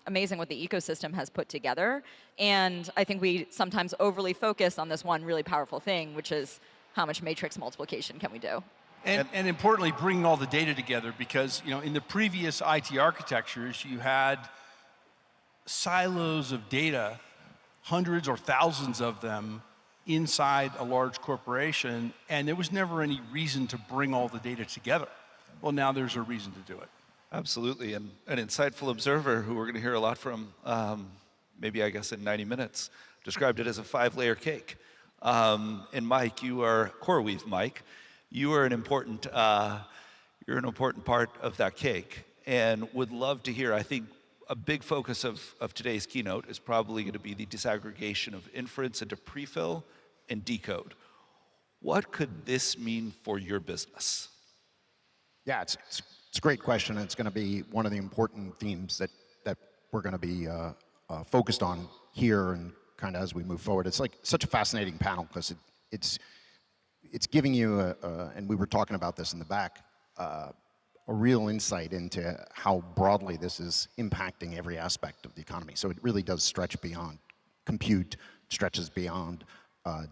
amazing what the ecosystem has put together, and I think we sometimes overly focus on this one really powerful thing, which is how much matrix multiplication can we do. And importantly, bringing all the data together, because in the previous IT architectures, you had silos of data, hundreds or thousands of them, inside a large corporation, and there was never any reason to bring all the data together. Well, now there's a reason to do it. Absolutely, and an insightful observer who we're going to hear a lot from, maybe I guess in 90 minutes, described it as a 5-layer cake. And Mike, you are CoreWeave, Mike. You are an important, you're an important part of that cake, and would love to hear. I think a big focus of today's keynote is probably going to be the disaggregation of inference into prefill and decode. What could this mean for your business? Yeah, it's a great question. It's going to be one of the important themes that we're going to be focused on here and kind of as we move forward. It's like such a fascinating panel because it's giving you, and we were talking about this in the back, a real insight into how broadly this is impacting every aspect of the economy. So it really does stretch beyond compute, stretches beyond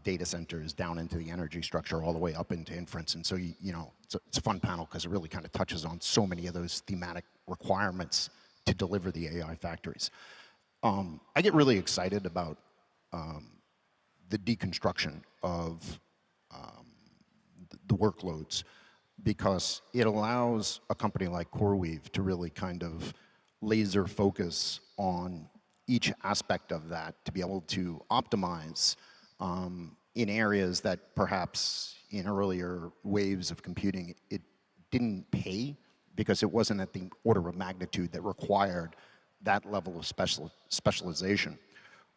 data centers down into the energy structure all the way up into inference. And so, you know, it's a fun panel because it really kind of touches on so many of those thematic requirements to deliver the AI factories. I get really excited about the deconstruction of the workloads because it allows a company like CoreWeave to really kind of laser focus on each aspect of that to be able to optimize in areas that perhaps in earlier waves of computing it didn't pay because it wasn't at the order of magnitude that required that level of specialization.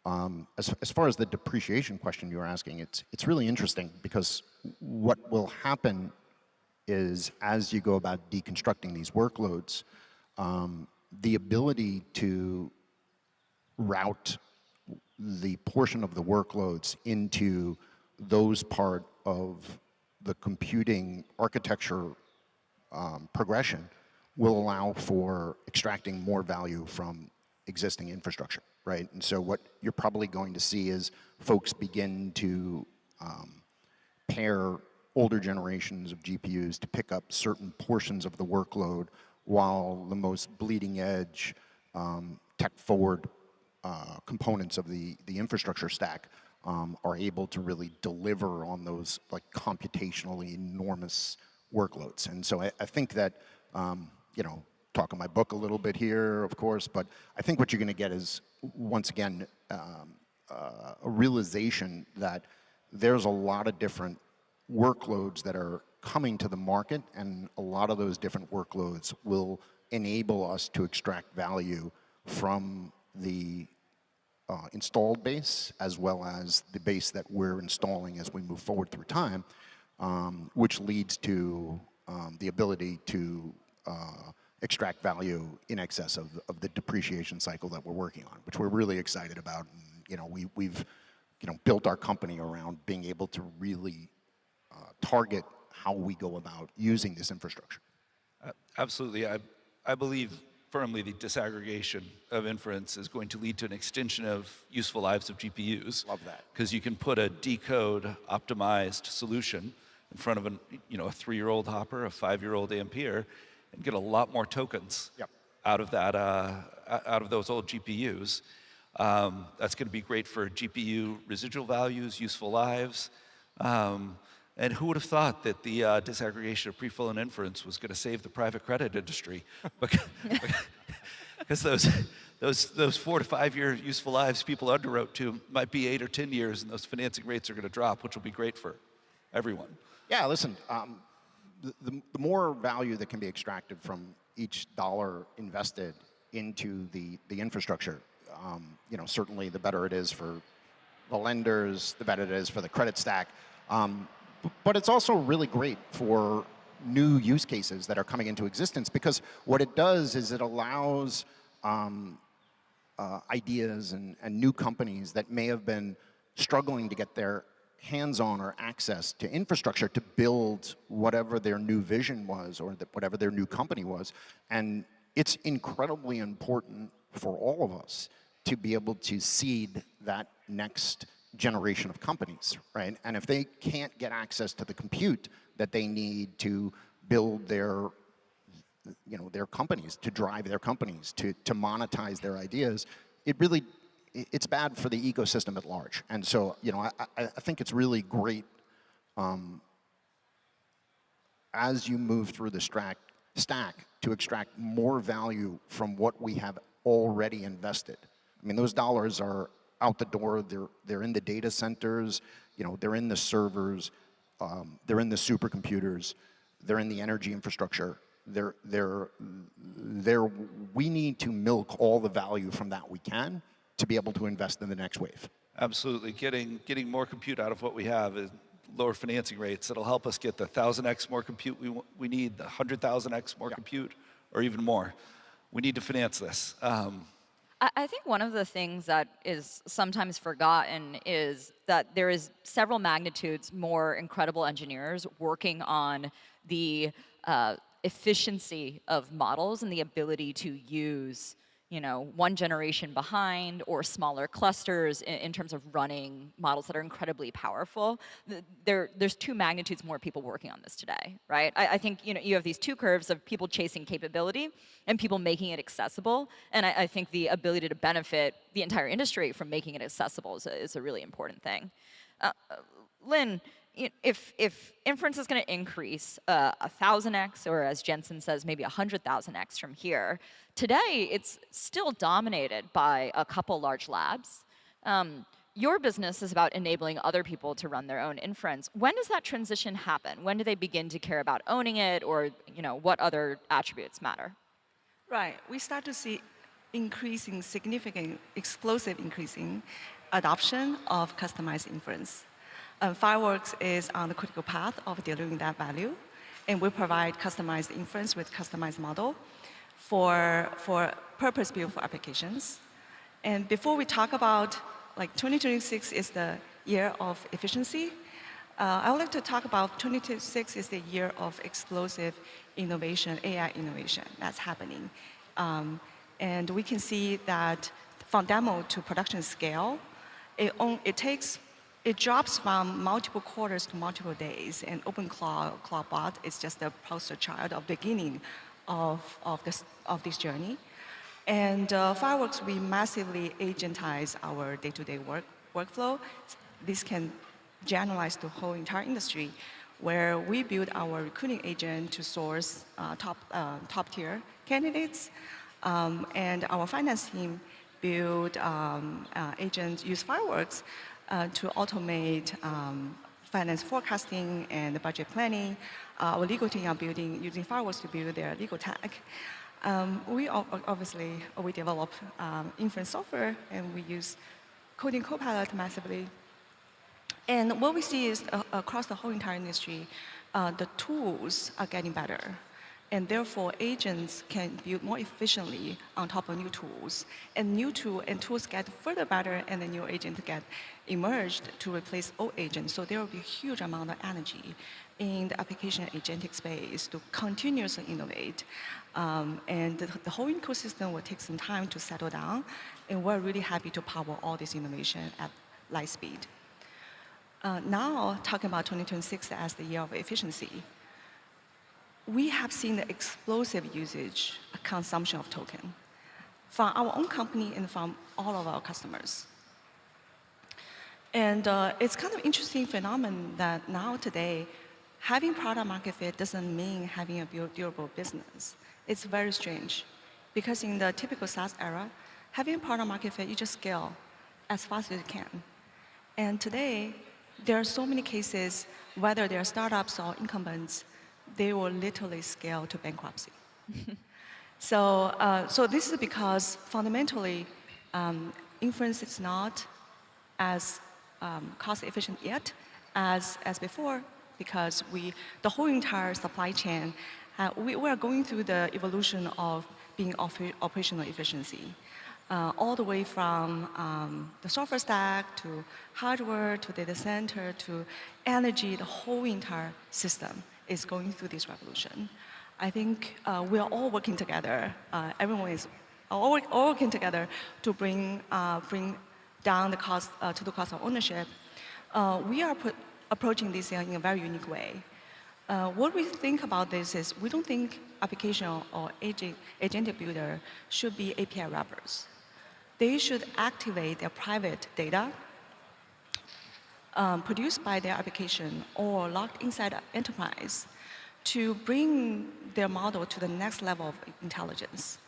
As far as the depreciation question you were asking, it's really interesting because what will happen is as you go about deconstructing these workloads, the ability to route the portion of the workloads into those part of the computing architecture progression will allow for extracting more value from existing infrastructure, right? And so what you're probably going to see is folks begin to pair older generations of GPUs to pick up certain portions of the workload while the most bleeding edge, tech-forward components of the infrastructure stack are able to really deliver on those like computationally enormous workloads. And so I think that, you know, talking my book a little bit here, of course, but I think what you're going to get is, once again, a realization that there's a lot of different workloads that are coming to the market, and a lot of those different workloads will enable us to extract value from the installed base as well as the base that we're installing as we move forward through time, which leads to the ability to extract value in excess of the depreciation cycle that we're working on, which we're really excited about. And, you know, we've built our company around being able to really target how we go about using this infrastructure. Absolutely. I believe firmly the disaggregation of inference is going to lead to an extension of useful lives of GPUs. Love that. Because you can put a decode optimized solution in front of a 3-year-old Hopper, a 5-year-old Ampere, and get a lot more tokens out of that, out of those old GPUs. That's going to be great for GPU residual values, useful lives. And who would have thought that the disaggregation of prefill and inference was going to save the private credit industry? Because those 4 to 5 year useful lives people underwrote to might be 8 or 10 years, and those financing rates are going to drop, which will be great for everyone. Yeah, listen, the more value that can be extracted from each dollar invested into the infrastructure, certainly the better it is for the lenders, the better it is for the credit stack. But it's also really great for new use cases that are coming into existence, because what it does is it allows ideas and new companies that may have been struggling to get their hands on or access to infrastructure to build whatever their new vision was or whatever their new company was. And it's incredibly important for all of us to be able to seed that next generation of companies, right? And if they can't get access to the compute that they need to build their companies, to drive their companies, to monetize their ideas, it really it's bad for the ecosystem at large. And so, you know, I think it's really great as you move through the stack to extract more value from what we have already invested. I mean, those dollars are out the door. They're in the data centers. You know, they're in the servers. They're in the supercomputers. They're in the energy infrastructure. We need to milk all the value from that we can to be able to invest in the next wave. Absolutely. Getting more compute out of what we have is lower financing rates. It'll help us get the 1,000x more compute we need, the 100,000x more compute, or even more. We need to finance this. I think one of the things that is sometimes forgotten is that there is several magnitudes more incredible engineers working on the efficiency of models and the ability to use, you know, one generation behind or smaller clusters in terms of running models that are incredibly powerful. There's two magnitudes more people working on this today, right? I think, you know, you have these two curves of people chasing capability and people making it accessible. And I think the ability to benefit the entire industry from making it accessible is a really important thing. Lynn, if inference is going to increase 1,000x, or as Janzen says, maybe 100,000x from here, today it's still dominated by a couple large labs. Your business is about enabling other people to run their own inference. When does that transition happen? When do they begin to care about owning it, or, you know, what other attributes matter? Right. We start to see increasing, significant, explosive increasing adoption of customized inference. Fireworks is on the critical path of delivering that value, and we provide customized inference with customized model for purpose-built for applications. And before we talk about, like, 2026 is the year of efficiency, I would like to talk about 2026 is the year of explosive innovation, AI innovation that's happening. And we can see that from demo to production scale, it drops from multiple quarters to multiple days, and OpenClaw is just a poster child of beginning of this journey. And Fireworks, we massively agentize our day-to-day workflow. This can generalize the whole entire industry, where we build our recruiting agent to source top-tier candidates, and our finance team build agents, use Fireworks to automate finance forecasting and budget planning. Our legal team are using Fireworks to build their legal tech. We develop inference software, and we use coding Copilot massively. And what we see is across the whole entire industry, the tools are getting better. And therefore, agents can build more efficiently on top of new tools. And tools get further better, and the new agents get emerged to replace old agents. So there will be a huge amount of energy in the application agentic space to continuously innovate. And the whole ecosystem will take some time to settle down. And we're really happy to power all this innovation at light speed. Now, talking about 2026 as the year of efficiency, we have seen the explosive usage, consumption of token from our own company and from all of our customers. And it's kind of interesting phenomenon that now today, having product market fit doesn't mean having a durable business. It's very strange, because in the typical SaaS era, having product market fit, you just scale as fast as you can. And today, there are so many cases, whether they're startups or incumbents, they will literally scale to bankruptcy. So this is because fundamentally, inference is not as cost efficient yet as before, because the whole entire supply chain, we are going through the evolution of being operational efficiency. All the way from the software stack to hardware to data center to energy, the whole entire system is going through this revolution. I think we are all working together. Everyone is all working together to bring down the cost to the cost of ownership. We are approaching this in a very unique way. What we think about this is we don't think application or agentic builder should be API wrappers. they should activate their private data produced by their application or locked inside an enterprise to bring their model to the next level of intelligence.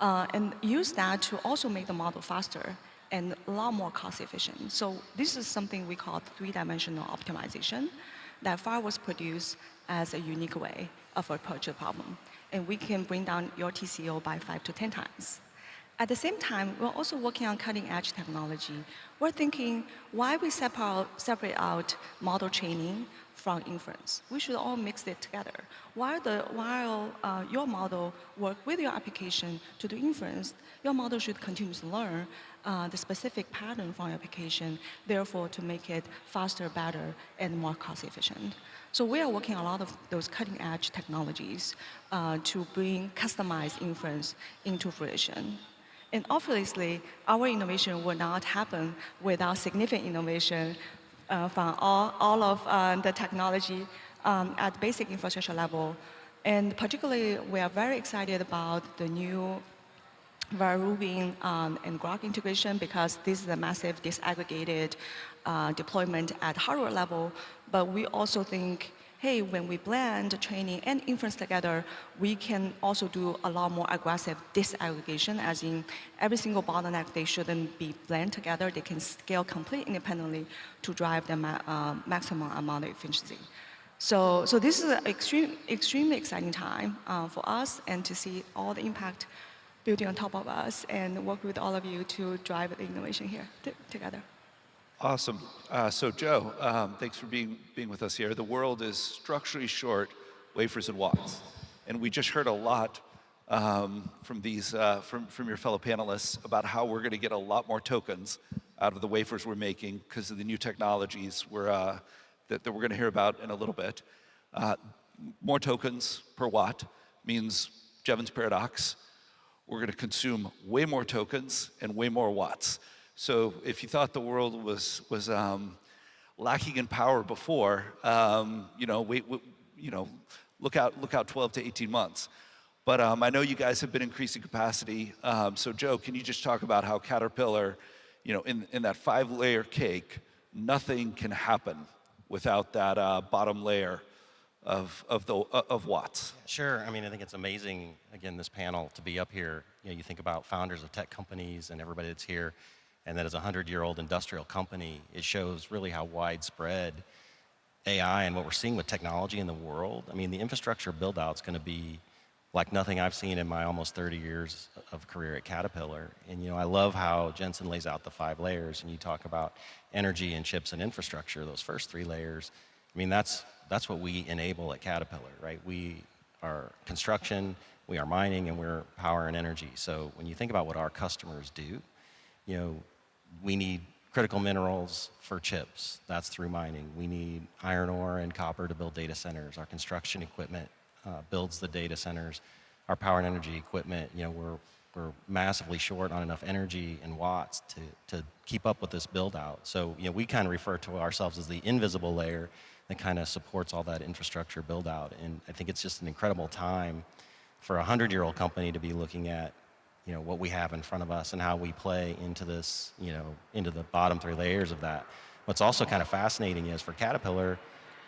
And use that to also make the model faster and a lot more cost efficient. So this is something we call three-dimensional optimization that Fireworks produce as a unique way of approach the problem. And we can bring down your TCO by 5 to 10 times. At the same time, we're also working on cutting-edge technology. We're thinking, why we separate out model training from inference? We should all mix it together. While your model work with your application to do inference, your model should continue to learn the specific pattern from your application, therefore to make it faster, better, and more cost-efficient. So we are working on a lot of those cutting-edge technologies to bring customized inference into fruition. And obviously, our innovation will not happen without significant innovation from all of the technology at basic infrastructure level. And particularly, we are very excited about the new Rubin and Grok integration because this is a massive disaggregated deployment at hardware level. But we also think, hey, when we blend training and inference together, we can also do a lot more aggressive disaggregation, as in every single bottleneck, they shouldn't be blended together. They can scale completely independently to drive the maximum amount of efficiency. So this is an extremely exciting time for us and to see all the impact building on top of us and work with all of you to drive the innovation here together. Awesome. So Joe, thanks for being with us here. The world is structurally short wafers and watts. And we just heard a lot from your fellow panelists about how we're going to get a lot more tokens out of the wafers we're making because of the new technologies that we're going to hear about in a little bit. More tokens per watt means Jevons paradox. We're going to consume way more tokens and way more watts. So if you thought the world was lacking in power before, look out 12 to 18 months. But I know you guys have been increasing capacity. So Joe, can you just talk about how Caterpillar, in that 5-layer cake, nothing can happen without that bottom layer of watts? Sure. I mean, I think it's amazing, again, this panel to be up here. You think about founders of tech companies and everybody that's here, and that as a 100-year-old industrial company, it shows really how widespread AI and what we're seeing with technology in the world. I mean, the infrastructure build-out is going to be like nothing I've seen in my almost 30 years of career at Caterpillar. And I love how Janzen lays out the 5 layers, and you talk about energy and chips and infrastructure, those first 3 layers. I mean, that's what we enable at Caterpillar, right? We are construction, we are mining, and we're power and energy. So when you think about what our customers do, we need critical minerals for chips. That's through mining. We need iron ore and copper to build data centers. Our construction equipment builds the data centers. Our power and energy equipment, we're massively short on enough energy and watts to keep up with this build out. So we kind of refer to ourselves as the invisible layer that kind of supports all that infrastructure build out. And I think it's just an incredible time for a 100-year-old company to be looking at what we have in front of us and how we play into this, into the bottom 3 layers of that. What's also kind of fascinating is for Caterpillar,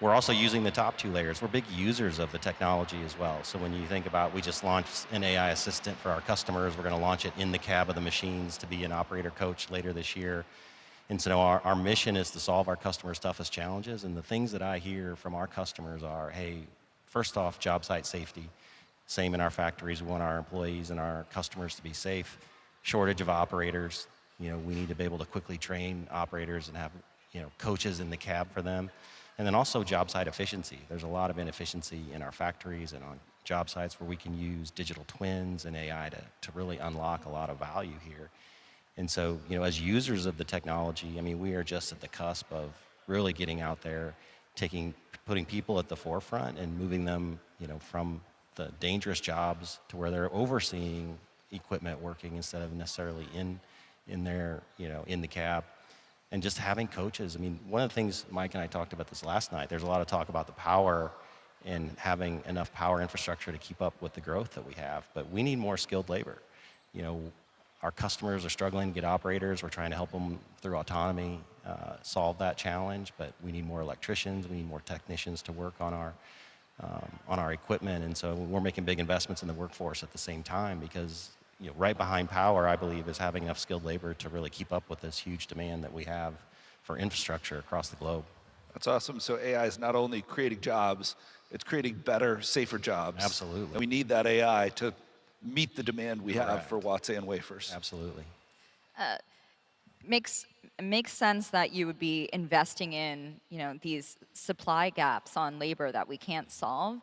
we're also using the top 2 layers. We're big users of the technology as well. So when you think about, we just launched an AI assistant for our customers. We're going to launch it in the cab of the machines to be an operator coach later this year. And so our mission is to solve our customers' toughest challenges. And the things that I hear from our customers are, hey, first off, job site safety. Same in our factories. We want our employees and our customers to be safe. Shortage of operators. We need to be able to quickly train operators and have coaches in the cab for them. And then also job site efficiency. There's a lot of inefficiency in our factories and on job sites where we can use digital twins and AI to really unlock a lot of value here. And so, as users of the technology, I mean, we are just at the cusp of really getting out there, putting people at the forefront and moving them, from the dangerous jobs to where they're overseeing equipment working instead of necessarily in their, in the cab. And just having coaches. I mean, one of the things, Mike and I talked about this last night, there's a lot of talk about the power and having enough power infrastructure to keep up with the growth that we have, but we need more skilled labor. Our customers are struggling to get operators. We're trying to help them through autonomy solve that challenge, but we need more electricians, we need more technicians to work on our equipment, and so we're making big investments in the workforce at the same time because right behind power, I believe, is having enough skilled labor to really keep up with this huge demand that we have for infrastructure across the globe. That's awesome. So AI is not only creating jobs, it's creating better, safer jobs. Absolutely. And we need that AI to meet the demand we have for watts and wafers. Absolutely. Makes sense that you would be investing in these supply gaps on labor that we can't solve.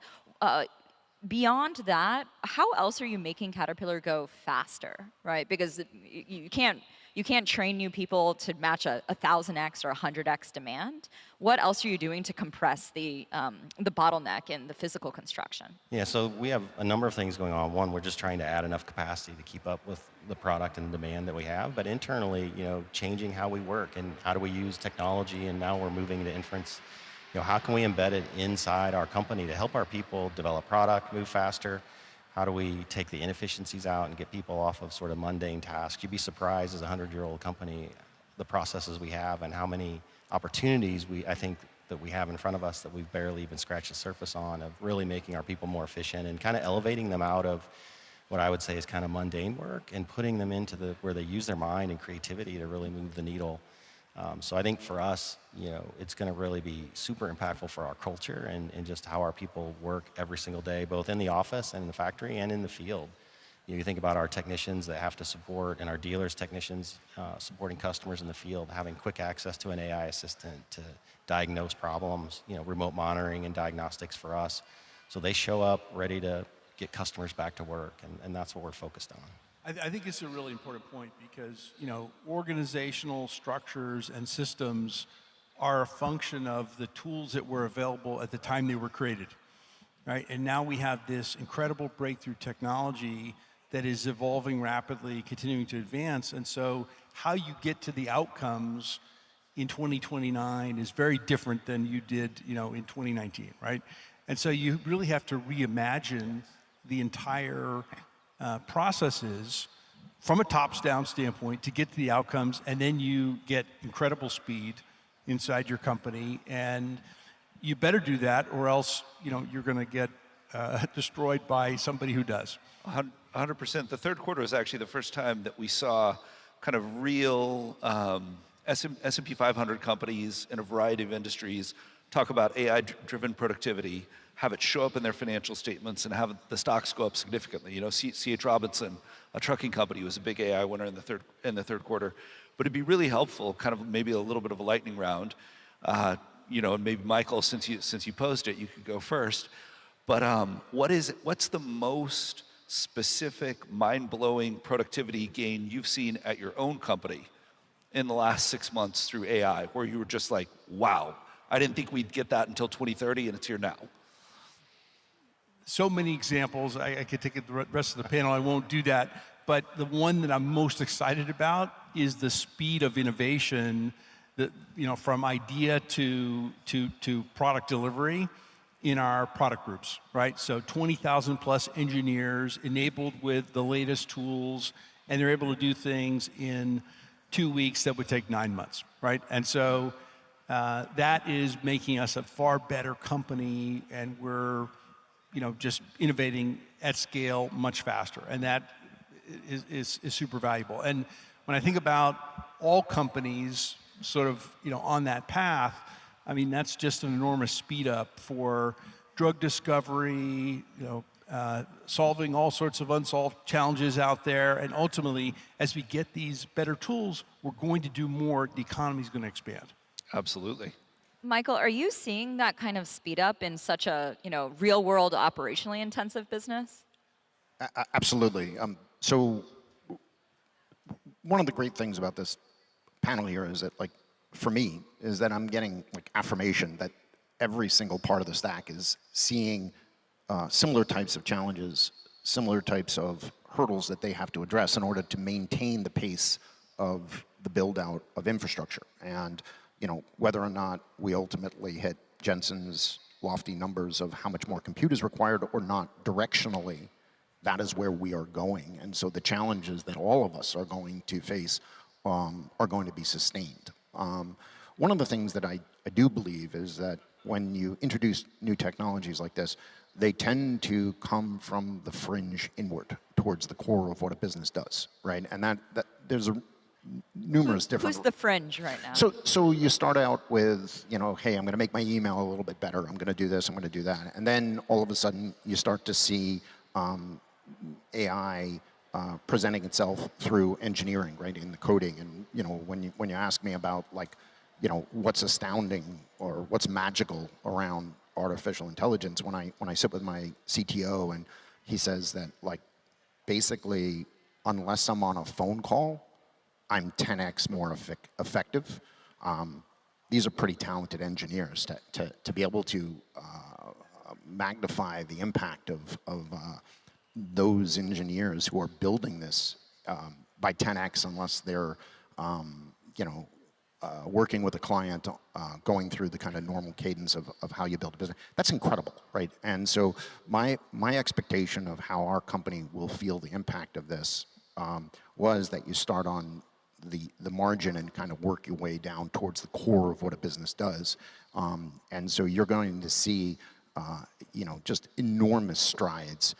Beyond that, how else are you making Caterpillar go faster, right? Because you can't train new people to match a 1,000x or 100x demand. What else are you doing to compress the bottleneck in the physical construction? Yeah, so we have a number of things going on. One, we're just trying to add enough capacity to keep up with the product and the demand that we have. But internally, changing how we work and how do we use technology, and now we're moving to inference. How can we embed it inside our company to help our people develop product, move faster? How do we take the inefficiencies out and get people off of sort of mundane tasks? You'd be surprised as a 100-year-old company, the processes we have and how many opportunities I think that we have in front of us that we've barely even scratched the surface on, of really making our people more efficient and kind of elevating them out of what I would say is kind of mundane work and putting them into where they use their mind and creativity to really move the needle. So I think for us, it's going to really be super impactful for our culture and just how our people work every single day, both in the office and in the factory and in the field. You think about our technicians that have to support, and our dealers' technicians supporting customers in the field, having quick access to an AI assistant to diagnose problems, remote monitoring and diagnostics for us. So they show up ready to get customers back to work, and that's what we're focused on. I think it's a really important point because, organizational structures and systems are a function of the tools that were available at the time they were created, right? And now we have this incredible breakthrough technology that is evolving rapidly, continuing to advance. And so how you get to the outcomes in 2029 is very different than you did, in 2019, right? And so you really have to reimagine the entire processes from a tops-down standpoint to get to the outcomes, and then you get incredible speed inside your company, and you better do that, or else you're going to get destroyed by somebody who does. 100%. The third quarter was actually the first time that we saw kind of real S&P 500 companies in a variety of industries talk about AI-driven productivity, have it show up in their financial statements, and have the stocks go up significantly. C.H. Robinson, a trucking company, was a big AI winner in the third quarter. But it'd be really helpful, kind of maybe a little bit of a lightning round. And maybe Michael, since you posed it, you could go first. But what's the most specific, mind-blowing productivity gain you've seen at your own company in the last 6 months through AI, where you were just like, wow, I didn't think we'd get that until 2030, and it's here now? So many examples. I could take the rest of the panel. I won't do that. But the one that I'm most excited about is the speed of innovation, that, from idea to product delivery in our product groups, right? So 20,000 plus engineers enabled with the latest tools, and they're able to do things in 2 weeks that would take 9 months, right? And so that is making us a far better company, and we're just innovating at scale much faster, and that is super valuable. And when I think about all companies sort of on that path, I mean, that's just an enormous speed up for drug discovery, solving all sorts of unsolved challenges out there, and ultimately, as we get these better tools, we're going to do more. The economy's going to expand. Absolutely. Michael, are you seeing that kind of speed up in such a real-world, operationally intensive business? Absolutely. So one of the great things about this panel here is that, for me, is that I'm getting affirmation that every single part of the stack is seeing similar types of challenges, similar types of hurdles that they have to address in order to maintain the pace of the build-out of infrastructure. And whether or not we ultimately hit Jensen's lofty numbers of how much more compute is required or not, directionally, that is where we are going. And so the challenges that all of us are going to face are going to be sustained. One of the things that I do believe is that when you introduce new technologies like this, they tend to come from the fringe inward towards the core of what a business does, right? And that there's numerous different... Who's the fringe right now? So you start out with, you know, hey, I'm going to make my email a little bit better. I'm going to do this. I'm going to do that. And then all of a sudden you start to see AI presenting itself through engineering, right, in the coding. And you know, when you ask me about, like, you know, what's astounding or what's magical around artificial intelligence, when I sit with my CTO and he says that, like, basically, unless I'm on a phone call, I'm 10x more effective. These are pretty talented engineers to be able to magnify the impact of those engineers who are building this by 10x, unless they're you know, working with a client, going through the kind of normal cadence of how you build a business. That's incredible, right? And so my expectation of how our company will feel the impact of this was that you start on the margin and kind of work your way down towards the core of what a business does. And so you're going to see, you know, just enormous strides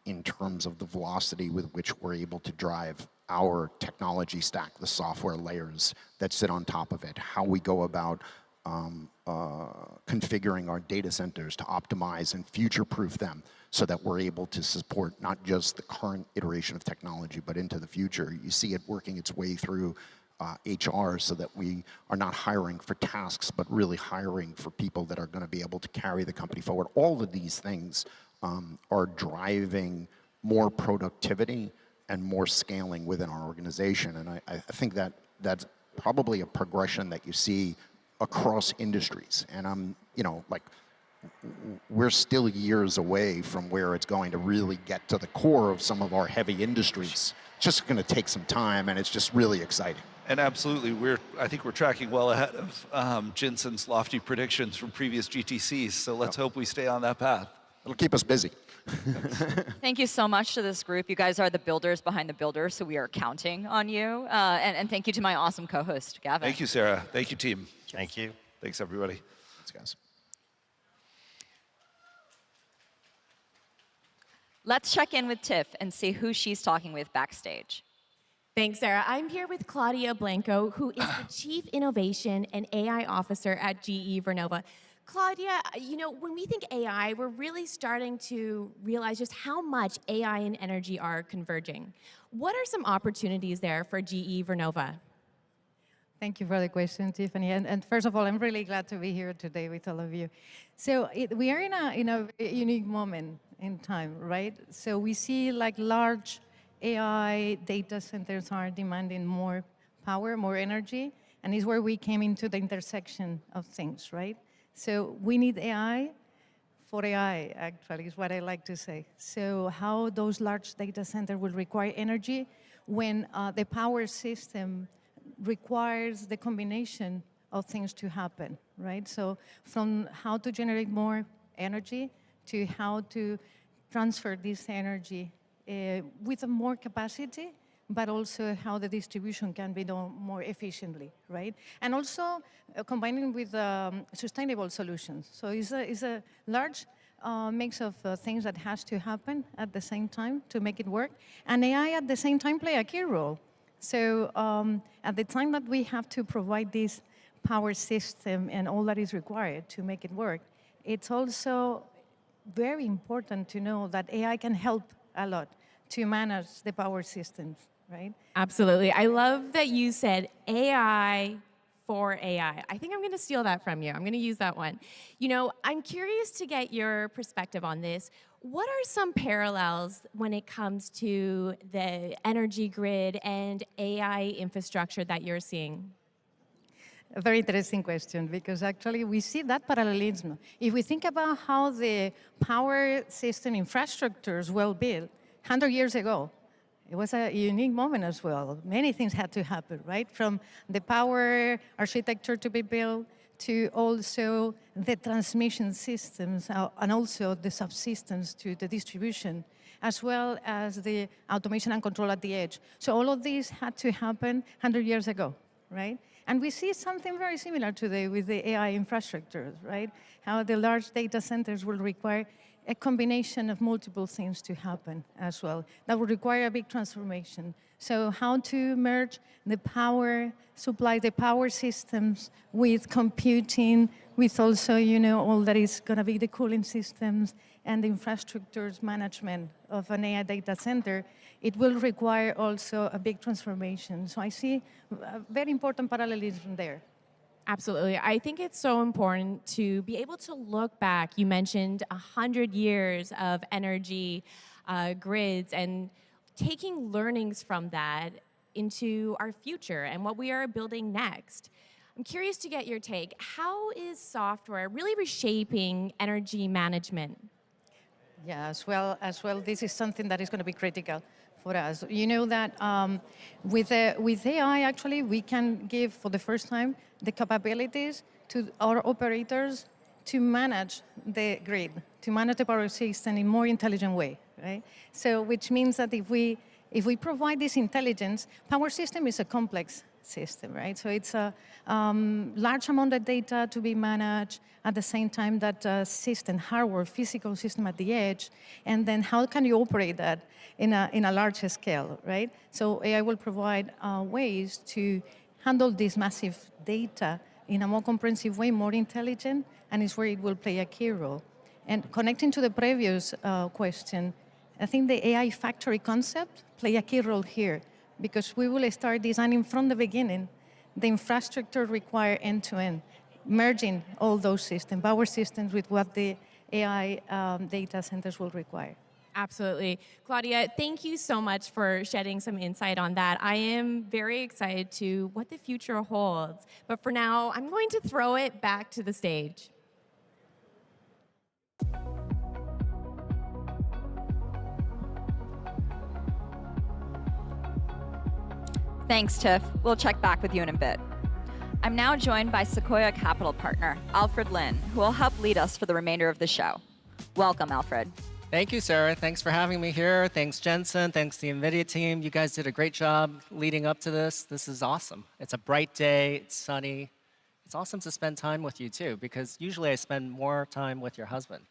in terms of the velocity with which we're able to drive our technology stack, the software layers that sit on top of it, how we go about configuring our data centers to optimize and future-proof them so that we're able to support not just the current iteration of technology, but into the future. You see it working its way through HR so that we are not hiring for tasks, but really hiring for people that are going to be able to carry the company forward. All of these things are driving more productivity and more scaling within our organization. And I think that that's probably a progression that you see across industries. And I'm, you know, like, we're still years away from where it's going to really get to the core of some of our heavy industries. It's just going to take some time, and it's just really exciting. And absolutely, I think we're tracking well ahead of Jensen's lofty predictions from previous GTCs, so let's hope we stay on that path. It'll keep us busy. Thank you so much to this group. You guys are the builders behind the builders, so we are counting on you. And thank you to my awesome co-host, Gavin. Thank you, Sarah. Thank you, team. Thank you. Thanks, everybody. Thanks, guys. Let's check in with Tiff and see who she's talking with backstage. Thanks, Sarah. I'm here with Claudia Blanco, who is the Chief Innovation and AI Officer at GE Vernova. Claudia, you know, when we think AI, we're really starting to realize just how much AI and energy are converging. What are some opportunities there for GE Vernova? Thank you for the question, Tiffany. And first of all, I'm really glad to be here today with all of you. So we are in a unique moment in time, right? So we see, like, large AI data centers are demanding more power, more energy, and is where we came into the intersection of things, right? So we need AI for AI, actually, is what I like to say. So how those large data centers will require energy when the power system requires the combination of things to happen, right? So from how to generate more energy to how to transfer this energy with more capacity, but also how the distribution can be done more efficiently, right? And also combining with sustainable solutions. So it's a large mix of things that has to happen at the same time to make it work. And AI at the same time play a key role. So at the time that we have to provide this power system and all that is required to make it work, it's also very important to know that AI can help a lot to manage the power systems, right? Absolutely. I love that you said AI for AI. I think I'm going to steal that from you. I'm going to use that one. You know, I'm curious to get your perspective on this. What are some parallels when it comes to the energy grid and AI infrastructure that you're seeing? A very interesting question, because actually we see that parallelism. If we think about how the power system infrastructures were built 100 years ago, it was a unique moment as well. Many things had to happen, right? From the power architecture to be built, to also the transmission systems and also the subsystems to the distribution, as well as the automation and control at the edge. So all of these had to happen 100 years ago, right? And we see something very similar today with the AI infrastructures, right? How the large data centers will require a combination of multiple things to happen as well. That would require a big transformation. So how to merge the power supply, the power systems with computing, with also, all that is going to be the cooling systems and the infrastructures management of an AI data center, it will require also a big transformation. So I see a very important parallelism there. Absolutely. I think it's so important to be able to look back. You mentioned 100 years of energy grids and taking learnings from that into our future and what we are building next. I'm curious to get your take. How is software really reshaping energy management? Yeah, as well, this is something that is going to be critical for us. You know that with AI, actually, we can give, for the first time, the capabilities to our operators to manage the grid, to manage the power system in a more intelligent way, right? So, which means that if we provide this intelligence, power system is a complex system, right? So it's a large amount of data to be managed at the same time that system, hardware, physical system at the edge, and then how can you operate that in a larger scale, right? So AI will provide ways to handle this massive data in a more comprehensive way, more intelligent, and is where it will play a key role. And connecting to the previous question, I think the AI factory concept play a key role here, because we will start designing from the beginning the infrastructure required end-to-end, merging all those systems, power systems, with what the AI data centers will require. Absolutely. Claudia, thank you so much for shedding some insight on that. I am very excited to what the future holds. But for now, I'm going to throw it back to the stage. Thanks, Tiff. We'll check back with you in a bit. I'm now joined by Sequoia Capital partner, Alfred Lin, who will help lead us for the remainder of the show. Welcome, Alfred. Thank you, Sarah. Thanks for having me here. Thanks, Janzen. Thanks, the NVIDIA team. You guys did a great job leading up to this. This is awesome. It's a bright day. It's sunny. It's awesome to spend time with you, too, because usually I spend more time with your husband.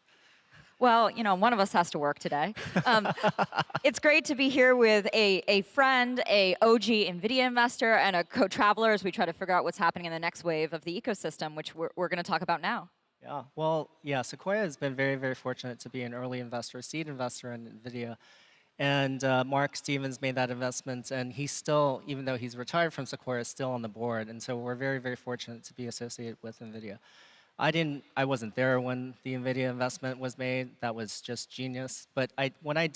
Well, one of us has to work today. It's great to be here with a friend, a OG NVIDIA investor, and a co-traveler as we try to figure out what's happening in the next wave of the ecosystem, which we're going to talk about now. Yeah, well, yeah, Sequoia has been very, very fortunate to be an early investor, seed investor in NVIDIA. And Mark Stevens made that investment, and he's still, even though he's retired from Sequoia, still on the board. And so we're very, very fortunate to be associated with NVIDIA. I wasn't there when the NVIDIA investment was made. That was just genius. But when I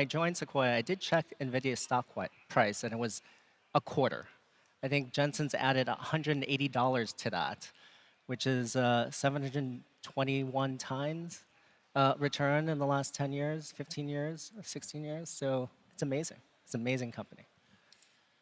joined Sequoia, I did check NVIDIA's stock price, and it was a quarter. I think Janzen's added $180 to that, which is 721 times return in the last 10 years, 15 years, 16 years. So it's amazing. It's an amazing company.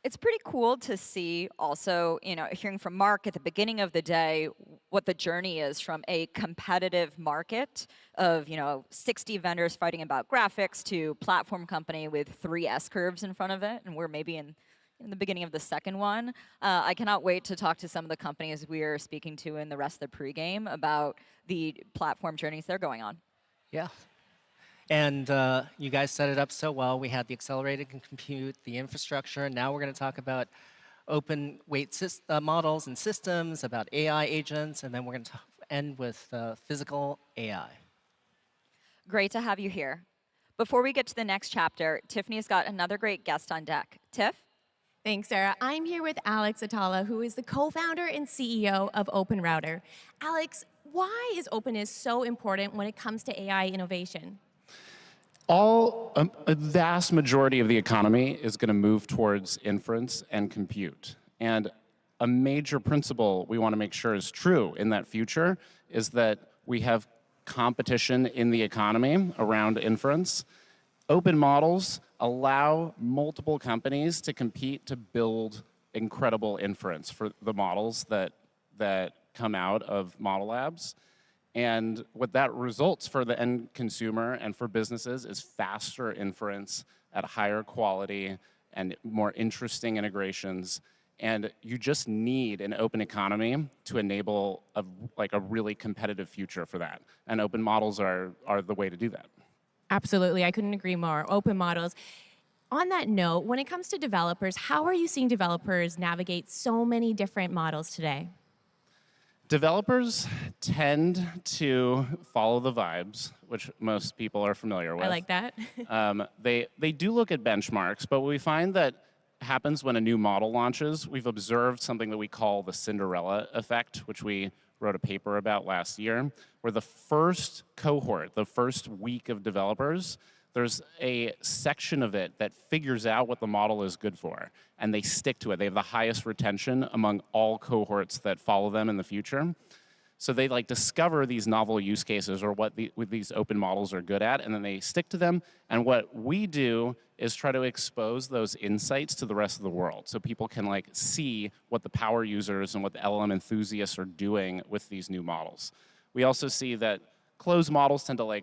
It's pretty cool to see also, hearing from Mark at the beginning of the day, what the journey is from a competitive market of, 60 vendors fighting about graphics to platform company with 3 S-curves in front of it, and we're maybe in the beginning of the second one. I cannot wait to talk to some of the companies we are speaking to in the rest of the pregame about the platform journeys they're going on. Yeah. And you guys set it up so well. We had the accelerated compute, the infrastructure. Now we're going to talk about open weight models and systems, about AI agents, and then we're going to end with physical AI. Great to have you here. Before we get to the next chapter, Tiffany's got another great guest on deck. Tiff? Thanks, Sarah. I'm here with Alex Atala, who is the co-founder and CEO of OpenRouter. Alex, why is openness so important when it comes to AI innovation? A vast majority of the economy is going to move towards inference and compute. And a major principle we want to make sure is true in that future is that we have competition in the economy around inference. Open models allow multiple companies to compete to build incredible inference for the models that come out of model labs. And what that results for the end consumer and for businesses is faster inference at a higher quality and more interesting integrations. And you just need an open economy to enable a really competitive future for that. And open models are the way to do that. Absolutely, I couldn't agree more. Open models. On that note, when it comes to developers, how are you seeing developers navigate so many different models today? Developers tend to follow the vibes, which most people are familiar with. I like that. They do look at benchmarks, but we find that happens when a new model launches. We've observed something that we call the Cinderella effect, which we wrote a paper about last year, where the first cohort, the first week of developers, there's a section of it that figures out what the model is good for, and they stick to it. They have the highest retention among all cohorts that follow them in the future. So they discover these novel use cases or what these open models are good at, and then they stick to them. And what we do is try to expose those insights to the rest of the world, so people can see what the power users and what the LLM enthusiasts are doing with these new models. We also see that closed models tend to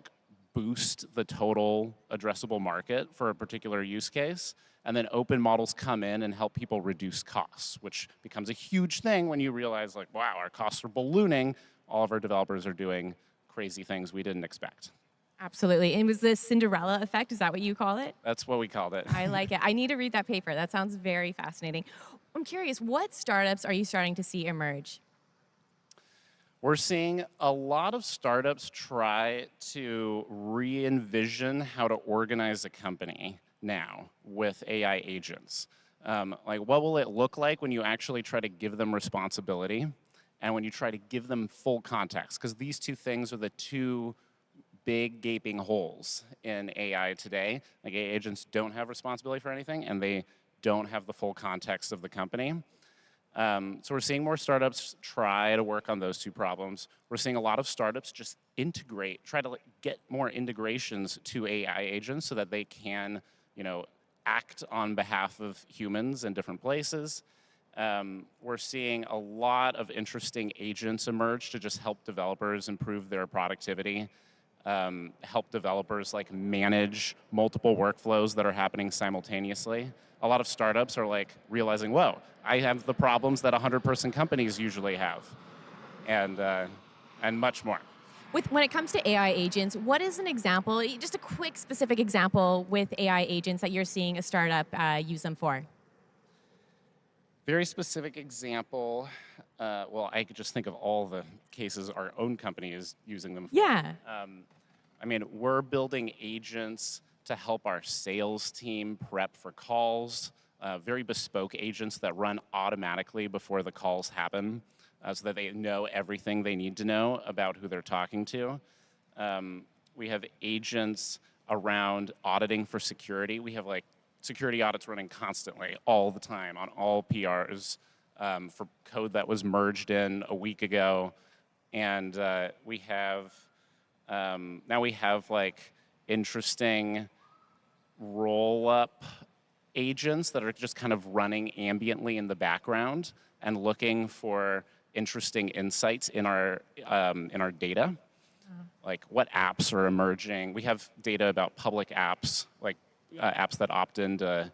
boost the total addressable market for a particular use case, and then open models come in and help people reduce costs, which becomes a huge thing when you realize, wow, our costs are ballooning. All of our developers are doing crazy things we didn't expect. Absolutely. And was this Cinderella effect? Is that what you call it? That's what we called it. I like it. I need to read that paper. That sounds very fascinating. I'm curious, what startups are you starting to see emerge? We're seeing a lot of startups try to re-envision how to organize a company now with AI agents. What will it look like when you actually try to give them responsibility and when you try to give them full context? Because these two things are the two big gaping holes in AI today. AI agents don't have responsibility for anything, and they don't have the full context of the company. So we're seeing more startups try to work on those two problems. We're seeing a lot of startups just try to get more integrations to AI agents so that they can, act on behalf of humans in different places. We're seeing a lot of interesting agents emerge to just help developers improve their productivity, help developers manage multiple workflows that are happening simultaneously. A lot of startups are realizing, whoa, I have the problems that 100-person companies usually have, and much more. When it comes to AI agents, what is an example, just a quick specific example with AI agents that you're seeing a startup use them for? Very specific example, well, I could just think of all the cases our own company is using them for. Yeah. We're building agents to help our sales team prep for calls, very bespoke agents that run automatically before the calls happen so that they know everything they need to know about who they're talking to. We have agents around auditing for security. We have security audits running constantly, all the time, on all PRs for code that was merged in a week ago. And we have, now we have interesting roll-up agents that are just kind of running ambiently in the background and looking for interesting insights in our data. What apps are emerging. We have data about public apps, apps that opt into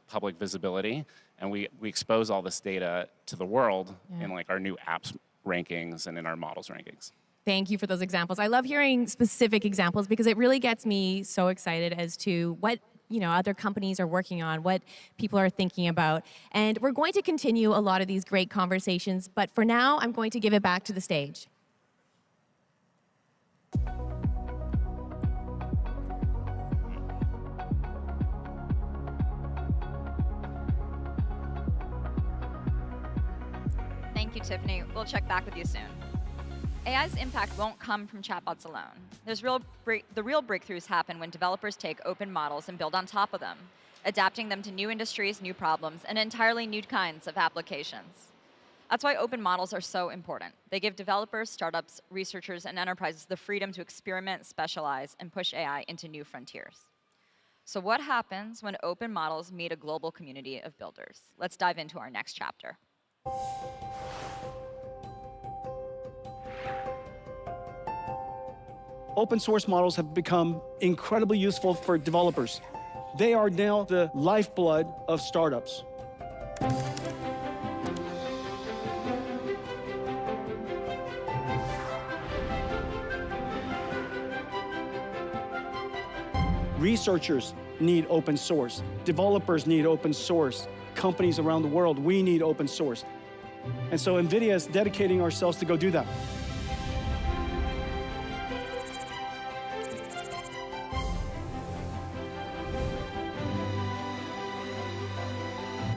public visibility, and we expose all this data to the world in our new apps rankings and in our models rankings. Thank you for those examples. I love hearing specific examples because it really gets me so excited as to what other companies are working on, what people are thinking about. And we're going to continue a lot of these great conversations, but for now, I'm going to give it back to the stage. Thank you, Tiffany. We'll check back with you soon. AI's impact won't come from chatbots alone. The real breakthroughs happen when developers take open models and build on top of them, adapting them to new industries, new problems, and entirely new kinds of applications. That's why open models are so important. They give developers, startups, researchers, and enterprises the freedom to experiment, specialize, and push AI into new frontiers. So what happens when open models meet a global community of builders? Let's dive into our next chapter. Open source models have become incredibly useful for developers. They are now the lifeblood of startups. Researchers need open source. Developers need open source. Companies around the world, we need open source. And so NVIDIA is dedicating ourselves to go do that.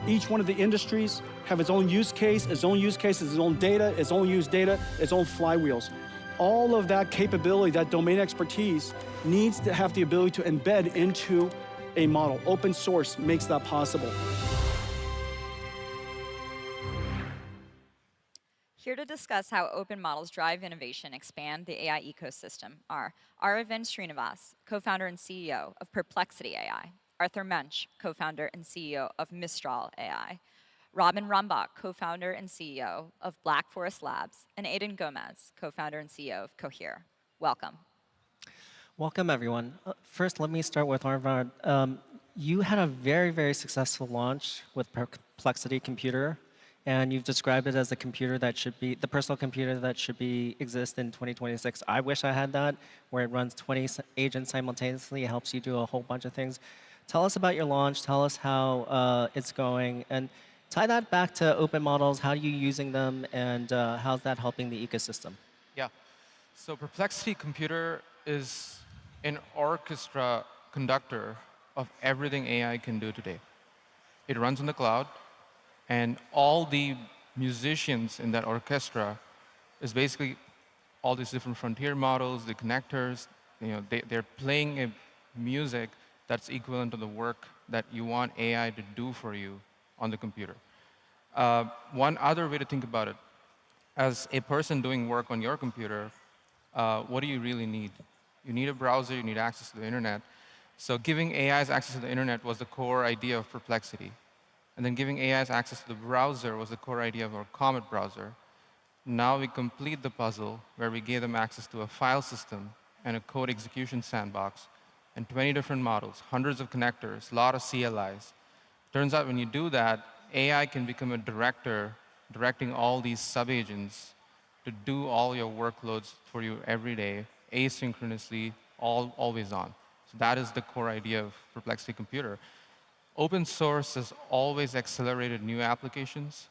Each one of the industries have its own use case, its own data, its own use data, its own flywheels. All of that capability, that domain expertise, needs to have the ability to embed into a model. Open source makes that possible. Here to discuss how open models drive innovation and expand the AI ecosystem are Aravind Srinivas, co-founder and CEO of Perplexity AI, Arthur Mensch, co-founder and CEO of Mistral AI, Robin Rambach, co-founder and CEO of Black Forest Labs, and Aidan Gomez, co-founder and CEO of Cohere. Welcome. Welcome, everyone. First, let me start with Arvind. You had a very, very successful launch with Perplexity Computer, and you've described it as a computer that should be, the personal computer that should exist in 2026. I wish I had that, where it runs 20 agents simultaneously. It helps you do a whole bunch of things. Tell us about your launch. Tell us how it's going. And tie that back to open models. How are you using them? And how's that helping the ecosystem? Yeah. So Perplexity Computer is an orchestra conductor of everything AI can do today. It runs in the cloud. And all the musicians in that orchestra is basically all these different frontier models, the connectors. They're playing a music that's equivalent to the work that you want AI to do for you on the computer. One other way to think about it, as a person doing work on your computer, what do you really need? You need a browser, you need access to the internet. So giving AIs access to the internet was the core idea of Perplexity. And then giving AIs access to the browser was the core idea of our Comet browser. Now we complete the puzzle where we gave them access to a file system and a code execution sandbox and 20 different models, hundreds of connectors, a lot of CLIs. Turns out when you do that, AI can become a director, directing all these sub-agents to do all your workloads for you every day, asynchronously, always on. So that is the core idea of Perplexity Computer. Open source has always accelerated new applications,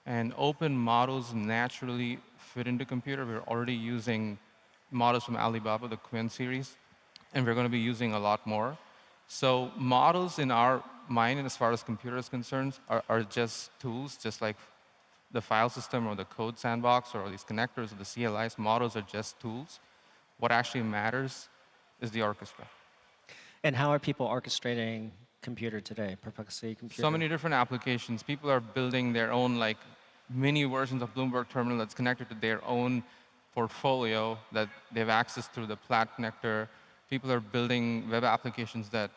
and open models naturally fit into computer. We're already using models from Alibaba, the Qwen series, and we're going to be using a lot more. So models in our mind, and as far as computer is concerned, are just tools, just like the file system or the code sandbox or these connectors or the CLIs. Models are just tools. What actually matters is the orchestra. And how are people orchestrating computer today, Perplexity Computer? So many different applications. People are building their own mini versions of Bloomberg Terminal that's connected to their own portfolio that they have access through the Plat connector. People are building web applications that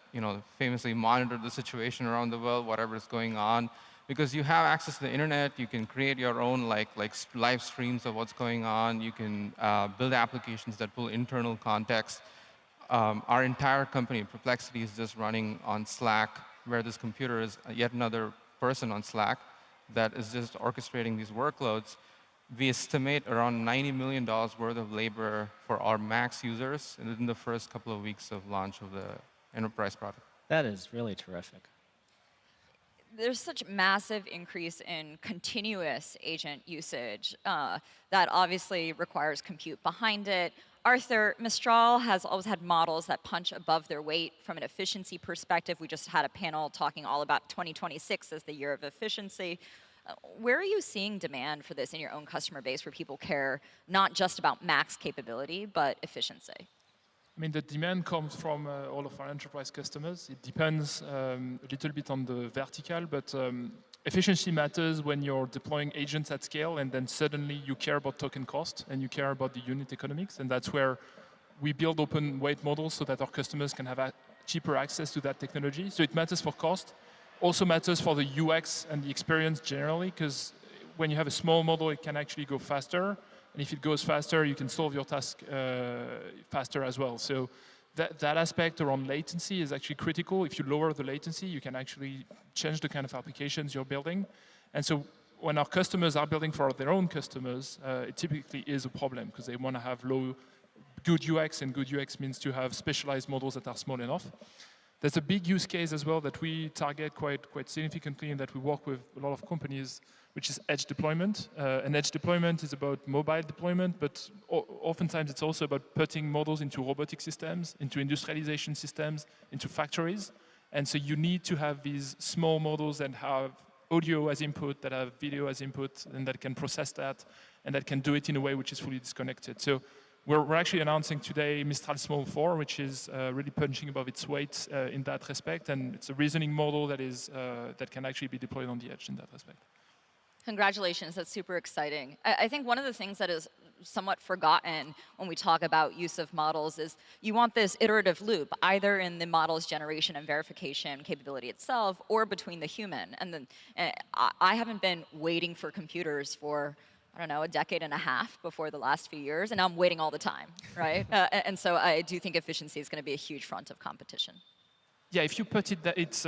famously monitor the situation around the world, whatever is going on. Because you have access to the internet, you can create your own live streams of what's going on. You can build applications that pull internal context. Our entire company, Perplexity, is just running on Slack, where this computer is yet another person on Slack that is just orchestrating these workloads. We estimate around $90 million worth of labor for our max users in the first couple of weeks of launch of the enterprise product. That is really terrific. There's such massive increase in continuous agent usage that obviously requires compute behind it. Arthur, Mistral has always had models that punch above their weight from an efficiency perspective. We just had a panel talking all about 2026 as the year of efficiency. Where are you seeing demand for this in your own customer base where people care not just about max capability, but efficiency? I mean, the demand comes from all of our enterprise customers. It depends a little bit on the vertical, but efficiency matters when you're deploying agents at scale, and then suddenly you care about token cost and you care about the unit economics, and that's where we build open weight models so that our customers can have cheaper access to that technology. So it matters for cost, also matters for the UX and the experience generally, because when you have a small model, it can actually go faster. And if it goes faster, you can solve your task faster as well. So that aspect around latency is actually critical. If you lower the latency, you can actually change the kind of applications you're building. And so when our customers are building for their own customers, it typically is a problem because they want to have good UX, and good UX means to have specialized models that are small enough. There's a big use case as well that we target quite significantly and that we work with a lot of companies, which is edge deployment. And edge deployment is about mobile deployment, but oftentimes it's also about putting models into robotic systems, into industrialization systems, into factories. And so you need to have these small models that have audio as input, that have video as input, and that can process that, and that can do it in a way which is fully disconnected. So we're actually announcing today Mistral Small 4, which is really punching above its weight in that respect, and it's a reasoning model that can actually be deployed on the edge in that respect. Congratulations, that's super exciting. I think one of the things that is somewhat forgotten when we talk about use of models is you want this iterative loop, either in the model's generation and verification capability itself, or between the human. And then I haven't been waiting for computers for, I don't know, a decade and a half before the last few years, and now I'm waiting all the time, right? And so I do think efficiency is going to be a huge front of competition. Yeah, if you put it that it's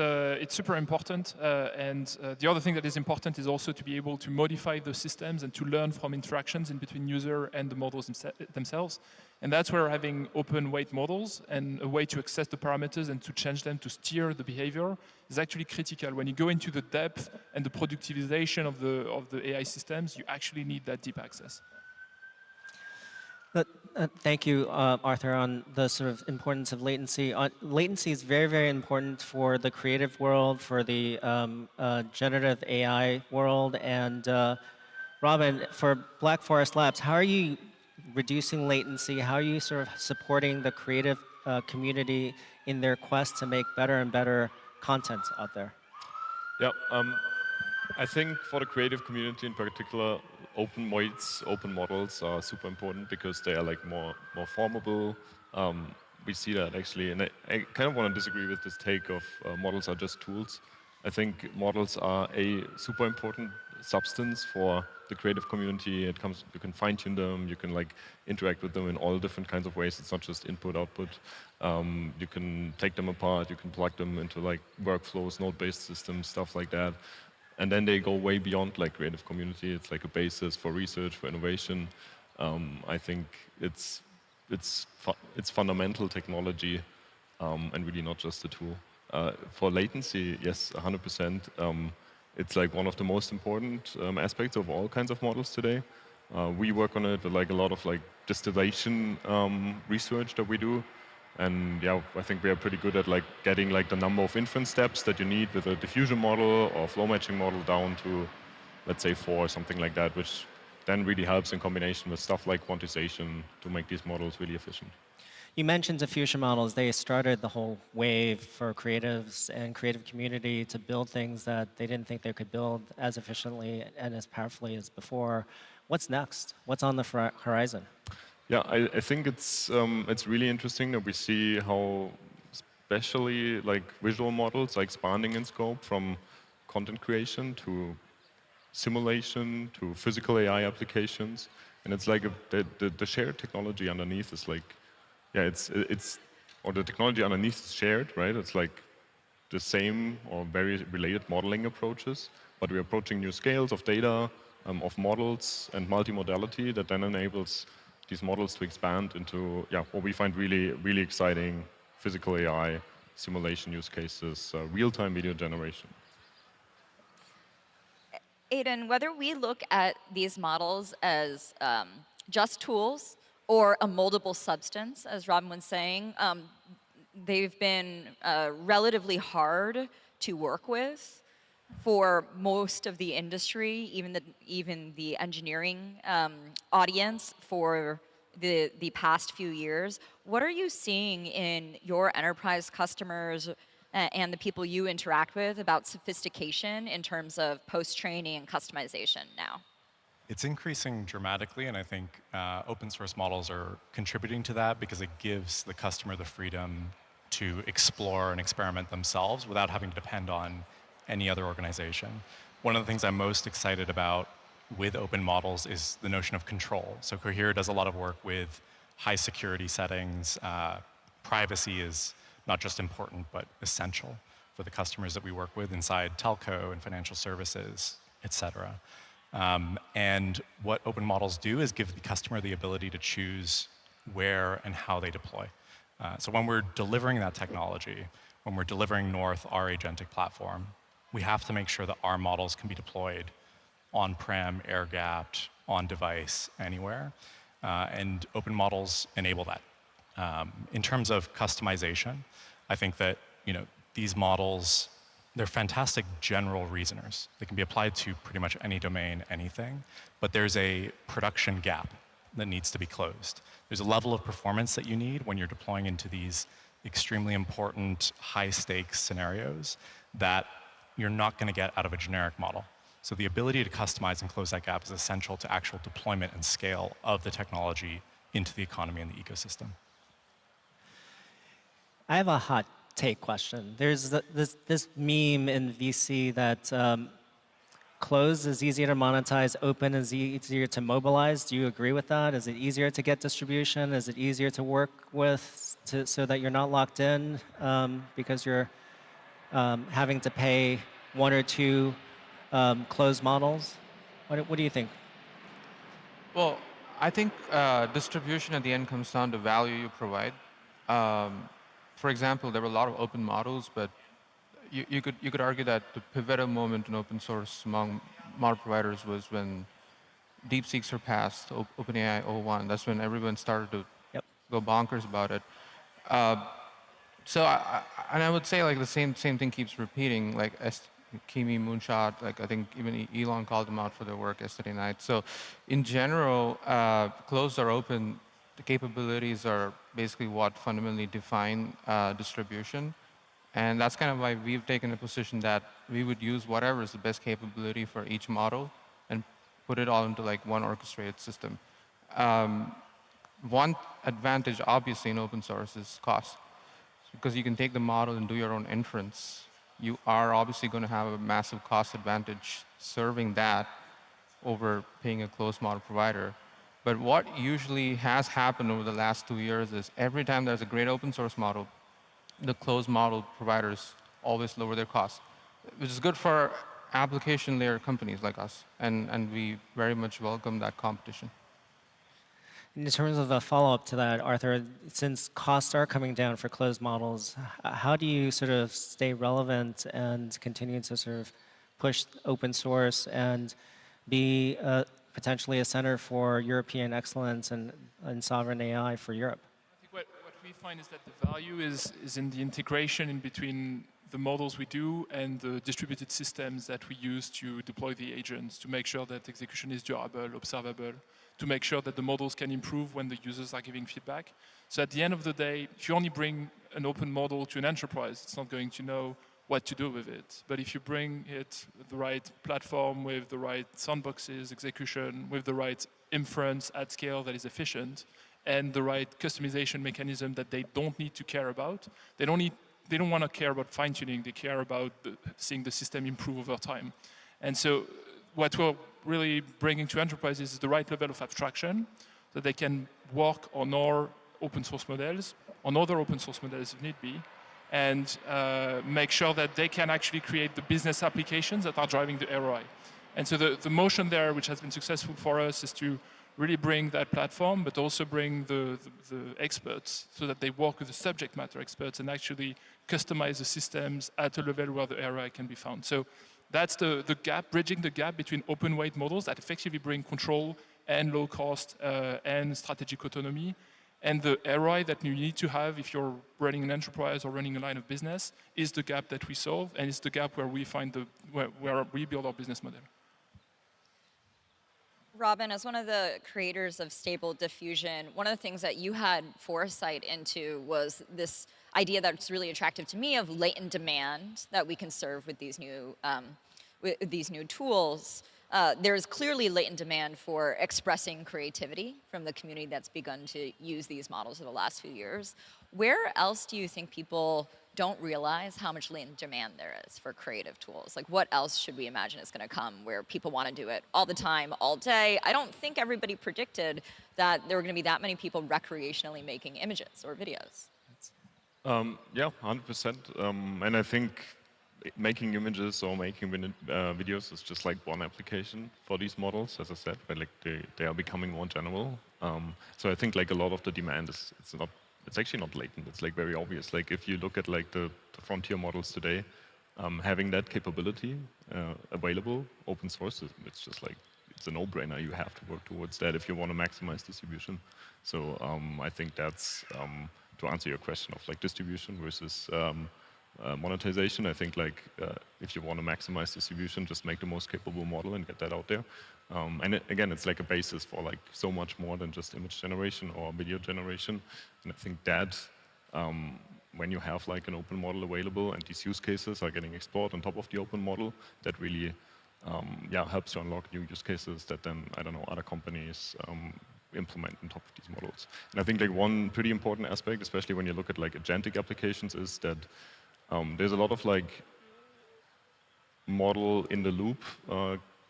super important, and the other thing that is important is also to be able to modify the systems and to learn from interactions in between user and the models themselves. And that's where having open weight models and a way to access the parameters and to change them to steer the behavior is actually critical. When you go into the depth and the productivization of the AI systems, you actually need that deep access. Thank you, Arthur, on the sort of importance of latency. Latency is very, very important for the creative world, for the generative AI world, and Robin, for Black Forest Labs, how are you reducing latency? How are you sort of supporting the creative community in their quest to make better and better content out there? Yeah, I think for the creative community in particular, open weights, open models are super important because they are like more formable. We see that actually, and I kind of want to disagree with this take of models are just tools. I think models are a super important substance for the creative community. It comes, you can fine-tune them, you can like interact with them in all different kinds of ways. It's not just input, output. You can take them apart, you can plug them into like workflows, node-based systems, stuff like that. And then they go way beyond like creative community. It's like a basis for research, for innovation. I think it's fundamental technology and really not just a tool. For latency, yes, 100%. It's like one of the most important aspects of all kinds of models today. We work on it with like a lot of like distillation research that we do. And yeah, I think we are pretty good at like getting like the number of inference steps that you need with a diffusion model or flow matching model down to, let's say 4 or something like that, which then really helps in combination with stuff like quantization to make these models really efficient. You mentioned diffusion models. They started the whole wave for creatives and creative community to build things that they didn't think they could build as efficiently and as powerfully as before. What's next? What's on the horizon? Yeah, I think it's really interesting that we see how especially like visual models are expanding in scope from content creation to simulation to physical AI applications. And it's like the shared technology underneath is like, yeah, or the technology underneath is shared, right? It's like the same or very related modeling approaches, but we're approaching new scales of data, of models and multimodality that then enables these models to expand into what we find really, really exciting physical AI, simulation use cases, real-time video generation. Aidan, whether we look at these models as just tools or a moldable substance, as Robin was saying, they've been relatively hard to work with for most of the industry, even the engineering audience for the past few years. What are you seeing in your enterprise customers and the people you interact with about sophistication in terms of post-training and customization now? It's increasing dramatically, and I think open source models are contributing to that because it gives the customer the freedom to explore and experiment themselves without having to depend on any other organization. One of the things I'm most excited about with open models is the notion of control. So Cohere does a lot of work with high security settings. Privacy is not just important, but essential for the customers that we work with inside telco and financial services, et cetera. And what open models do is give the customer the ability to choose where and how they deploy. So when we're delivering that technology, when we're delivering North, our agentic platform, we have to make sure that our models can be deployed on-prem, air-gapped, on-device, anywhere. And open models enable that. In terms of customization, I think that these models, they're fantastic general reasoners. They can be applied to pretty much any domain, anything, but there's a production gap that needs to be closed. There's a level of performance that you need when you're deploying into these extremely important, high-stakes scenarios that you're not going to get out of a generic model. So the ability to customize and close that gap is essential to actual deployment and scale of the technology into the economy and the ecosystem. I have a hot take question. There's this meme in VC that closed is easier to monetize, open is easier to mobilize. Do you agree with that? Is it easier to get distribution? Is it easier to work with so that you're not locked in because you're having to pay one or two closed models? What do you think? Well, I think distribution at the end comes down to value you provide. For example, there were a lot of open models, but you could argue that the pivotal moment in open source among model providers was when DeepSeek surpassed OpenAI 01. That's when everyone started to go bonkers about it. So I would say like the same thing keeps repeating, like Kimi Moonshot, like I think even Elon called them out for their work yesterday night. So in general, closed or open, the capabilities are basically what fundamentally define distribution. And that's kind of why we've taken a position that we would use whatever is the best capability for each model and put it all into like one orchestrated system. One advantage, obviously, in open source is cost. Because you can take the model and do your own inference, you are obviously going to have a massive cost advantage serving that over paying a closed model provider. But what usually has happened over the last 2 years is every time there's a great open source model, the closed model providers always lower their costs, which is good for application layer companies like us. And we very much welcome that competition. In terms of a follow-up to that, Arthur, since costs are coming down for closed models, how do you sort of stay relevant and continue to sort of push open source and be potentially a center for European excellence and sovereign AI for Europe? I think what we find is that the value is in the integration in between the models we do and the distributed systems that we use to deploy the agents, to make sure that execution is durable, observable, to make sure that the models can improve when the users are giving feedback. So at the end of the day, if you only bring an open model to an enterprise, it's not going to know what to do with it. But if you bring it the right platform with the right sandboxes, execution, with the right inference at scale that is efficient, and the right customization mechanism that they don't need to care about, they don't want to care about fine-tuning, they care about seeing the system improve over time. And so what we're really bringing to enterprises is the right level of abstraction so they can work on our open source models, on other open source models if need be, and make sure that they can actually create the business applications that are driving the ROI. And so the motion there, which has been successful for us, is to really bring that platform, but also bring the experts so that they work with the subject matter experts and actually customize the systems at a level where the ROI can be found. So that's the gap, bridging the gap between open weight models that effectively bring control and low cost and strategic autonomy, and the ROI that you need to have if you're running an enterprise or running a line of business is the gap that we solve, and it's the gap where we find where we build our business model. Robin, as one of the creators of Stable Diffusion, one of the things that you had foresight into was this idea that's really attractive to me of latent demand that we can serve with these new tools. There's clearly latent demand for expressing creativity from the community that's begun to use these models over the last few years. Where else do you think people don't realize how much latent demand there is for creative tools. Like, what else should we imagine is going to come where people want to do it all the time, all day? I don't think everybody predicted that there were going to be that many people recreationally making images or videos. Yeah, 100%. And I think making images or making videos is just like one application for these models, as I said, but like they are becoming more general. So I think like a lot of the demand is it's actually not latent. It's like very obvious. Like if you look at like the frontier models today, having that capability available, open source, it's just like it's a no-brainer. You have to work towards that if you want to maximize distribution. So I think that's to answer your question of like distribution versus monetization. I think like if you want to maximize distribution, just make the most capable model and get that out there. And again, it's like a basis for like so much more than just image generation or video generation. And I think that when you have like an open model available and these use cases are getting explored on top of the open model, that really helps to unlock new use cases that then, I don't know, other companies implement on top of these models. And I think like one pretty important aspect, especially when you look at like agentic applications, is that there's a lot of like model in the loop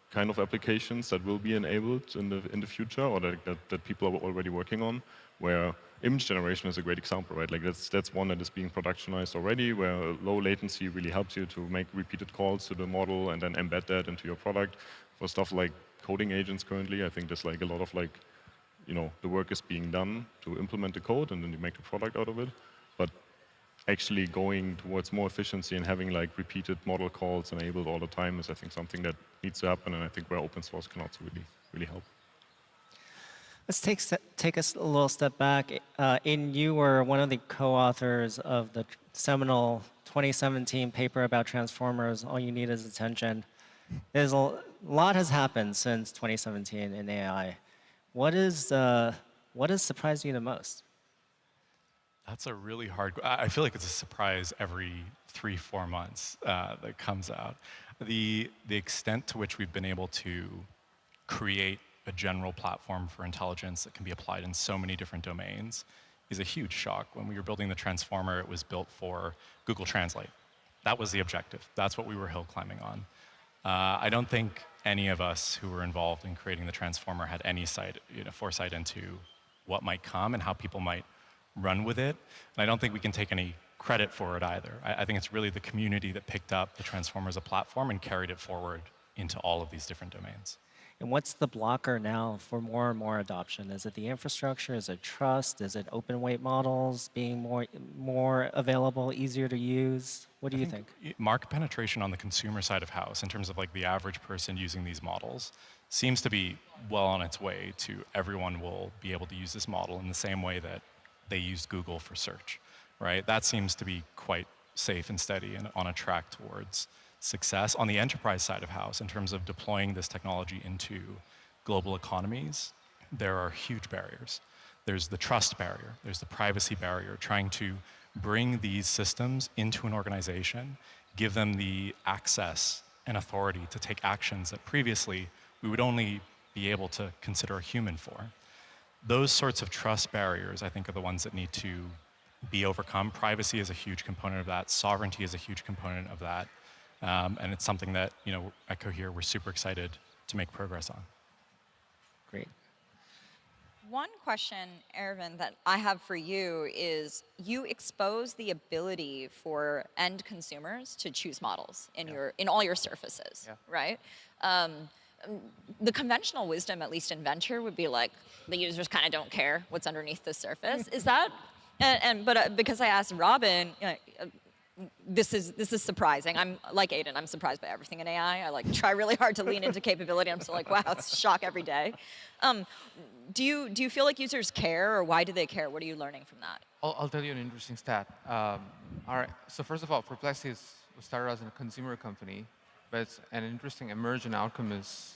kind of applications that will be enabled in the future, or that people are already working on, where image generation is a great example, right? Like that's one that is being productionized already, where low latency really helps you to make repeated calls to the model and then embed that into your product. For stuff like coding agents currently, I think there's like a lot of like, you know, the work is being done to implement the code and then you make the product out of it. But actually going towards more efficiency and having like repeated model calls enabled all the time is, I think, something that needs to happen, and I think where open source can also really help. Let's take us a little step back. You were one of the co-authors of the seminal 2017 paper about transformers, All You Need Is Attention. There's a lot has happened since 2017 in AI. What has surprised you the most? That's a really hard. I feel like it's a surprise every 3-4 months that comes out. The extent to which we've been able to create a general platform for intelligence that can be applied in so many different domains is a huge shock. When we were building the transformer, it was built for Google Translate. That was the objective. That's what we were hill climbing on. I don't think any of us who were involved in creating the transformer had any foresight into what might come and how people might run with it. And I don't think we can take any credit for it either. I think it's really the community that picked up the transformer as a platform and carried it forward into all of these different domains. And what's the blocker now for more and more adoption? Is it the infrastructure? Is it trust? Is it open weight models being more available, easier to use? What do you think? Market penetration on the consumer side of house, in terms of like the average person using these models, seems to be well on its way to everyone will be able to use this model in the same way that they used Google for search, right? That seems to be quite safe and steady and on a track towards success. On the enterprise side of house, in terms of deploying this technology into global economies, there are huge barriers. There's the trust barrier, there's the privacy barrier, trying to bring these systems into an organization, give them the access and authority to take actions that previously we would only be able to consider a human for. Those sorts of trust barriers, I think, are the ones that need to be overcome. Privacy is a huge component of that. Sovereignty is a huge component of that. And it's something that, at Cohere, we're super excited to make progress on. Great. One question, Aravind, that I have for you is you expose the ability for end consumers to choose models in all your surfaces, right? The conventional wisdom, at least in venture, would be like the users kind of don't care what's underneath the surface. Is that? But because I asked Robin, this is surprising. I'm like Aiden. I'm surprised by everything in AI. I like try really hard to lean into capability. I'm still like, wow, it's a shock every day. Do you feel like users care, or why do they care? What are you learning from that? I'll tell you an interesting stat. So first of all, Perplexity was started as a consumer company, but an interesting emergent outcome is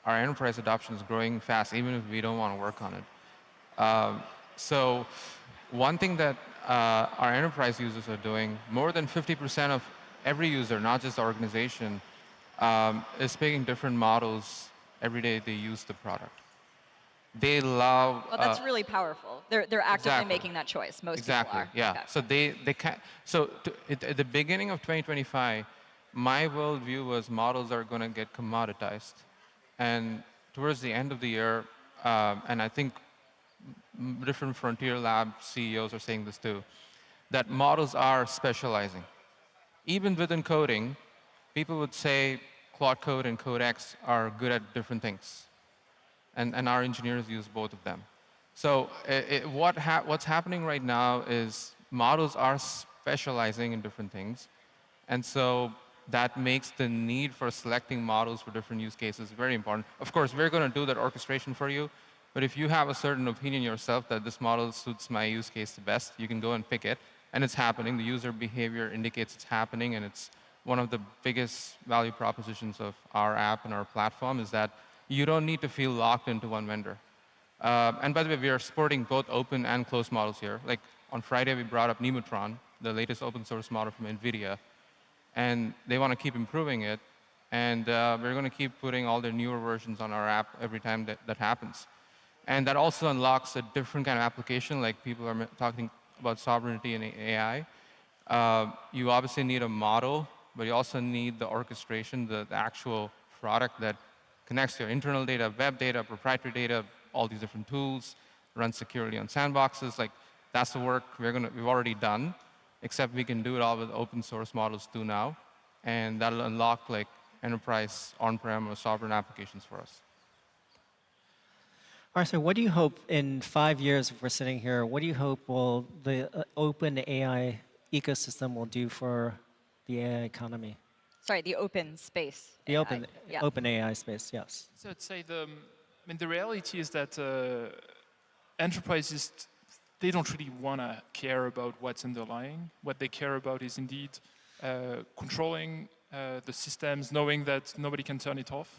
our enterprise adoption is growing fast, even if we don't want to work on it. So one thing that our enterprise users are doing, more than 50% of every user, not just the organization, is picking different models every day they use the product. they love. Well, that's really powerful. They're actively Exactly. making that choice. Most Exactly. people are. Yeah. Okay. So they can. So at the beginning of 2025, my worldview was models are going to get commoditized, and towards the end of the year, and I think different frontier lab CEOs are saying this too, that models are specializing. Even within coding, people would say Claude Code and Codex are good at different things. And our engineers use both of them. So what's happening right now is models are specializing in different things. And so that makes the need for selecting models for different use cases very important. Of course, we're going to do that orchestration for you. But if you have a certain opinion yourself that this model suits my use case the best, you can go and pick it. And it's happening. The user behavior indicates it's happening. And it's one of the biggest value propositions of our app and our platform is that you don't need to feel locked into one vendor. And by the way, we are supporting both open and closed models here. Like on Friday, we brought up Nemotron, the latest open source model from NVIDIA. And they want to keep improving it. And we're going to keep putting all their newer versions on our app every time that happens. And that also unlocks a different kind of application, like people are talking about sovereignty and AI. You obviously need a model, but you also need the orchestration, the actual product that connects your internal data, web data, proprietary data, all these different tools, runs securely on sandboxes. Like that's the work we've already done, except we can do it all with open source models too now, and that'll unlock like enterprise on-prem or sovereign applications for us. All right, so what do you hope in 5 years, if we're sitting here, what do you hope will the open AI ecosystem will do for the AI economy? Sorry, the open space. The AI. open AI space, yes. So I'd say the reality is that enterprises, they don't really want to care about what's underlying. What they care about is indeed controlling the systems, knowing that nobody can turn it off,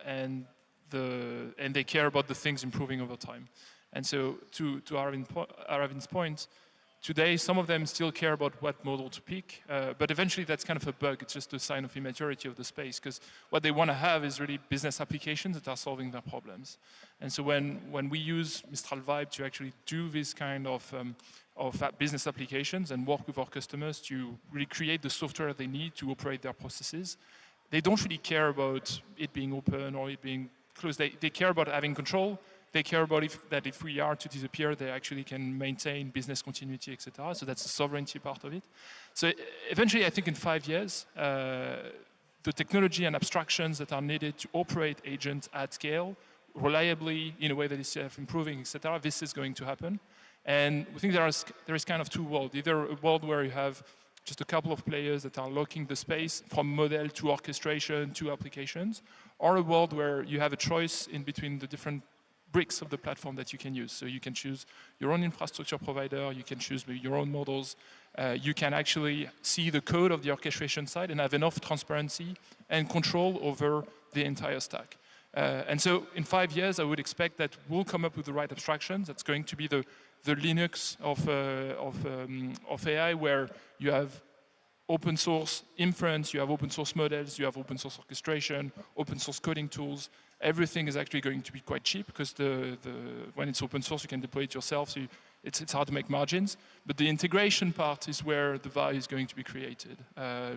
and they care about the things improving over time. And so to Aravind's point, today some of them still care about what model to pick, but eventually that's kind of a bug. It's just a sign of immaturity of the space, because what they want to have is really business applications that are solving their problems. And so when we use Mistral Vibe to actually do this kind of business applications and work with our customers to really create the software they need to operate their processes, they don't really care about it being open or it being closed. They care about having control. They care about if we are to disappear, they actually can maintain business continuity, etc. So that's the sovereignty part of it. So eventually, I think in 5 years, the technology and abstractions that are needed to operate agents at scale, reliably, in a way that is self-improving, etc., this is going to happen. And we think there is kind of two worlds. Either a world where you have just a couple of players that are locking the space from model to orchestration to applications, or a world where you have a choice in between the different bricks of the platform that you can use. So you can choose your own infrastructure provider, you can choose your own models, you can actually see the code of the orchestration side and have enough transparency and control over the entire stack. And so in 5 years, I would expect that we'll come up with the right abstractions. That's going to be the Linux of AI, where you have open source inference, you have open source models, you have open source orchestration, open source coding tools. Everything is actually going to be quite cheap, because when it's open source, you can deploy it yourself, so it's hard to make margins. But the integration part is where the value is going to be created.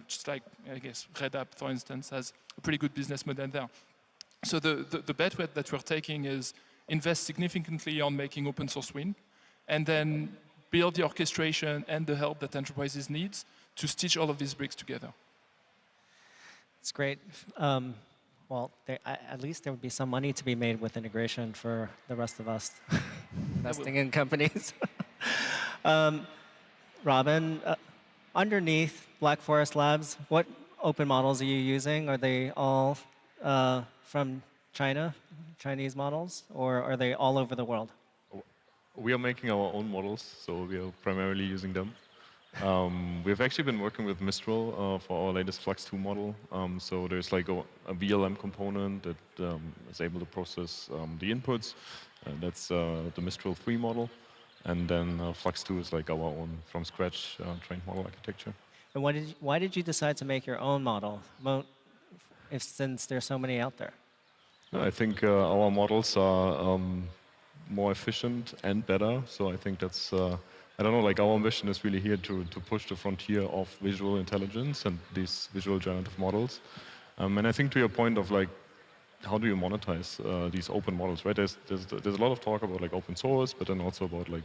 Just like, I guess, Red Hat, for instance, has a pretty good business model there. So the bet that we're taking is invest significantly on making open source win, and then build the orchestration and the help that enterprises need to stitch all of these bricks together. It's great. Well, at least there would be some money to be made with integration for the rest of us investing in companies. Robin, underneath Black Forest Labs, what open models are you using? Are they all from China, Chinese models, or are they all over the world? We are making our own models, so we are primarily using them. We've actually been working with Mistral for our latest Flux 2 model. So there's like a VLM component that is able to process the inputs. That's the Mistral 3 model. And then Flux 2 is like our own from scratch trained model architecture. And why did you decide to make your own model, since there's so many out there? I think our models are more efficient and better. So I think that's, I don't know, like our ambition is really here to push the frontier of visual intelligence and these visual generative models. And I think to your point of like, how do you monetize these open models, right? There's a lot of talk about like open source, but then also about like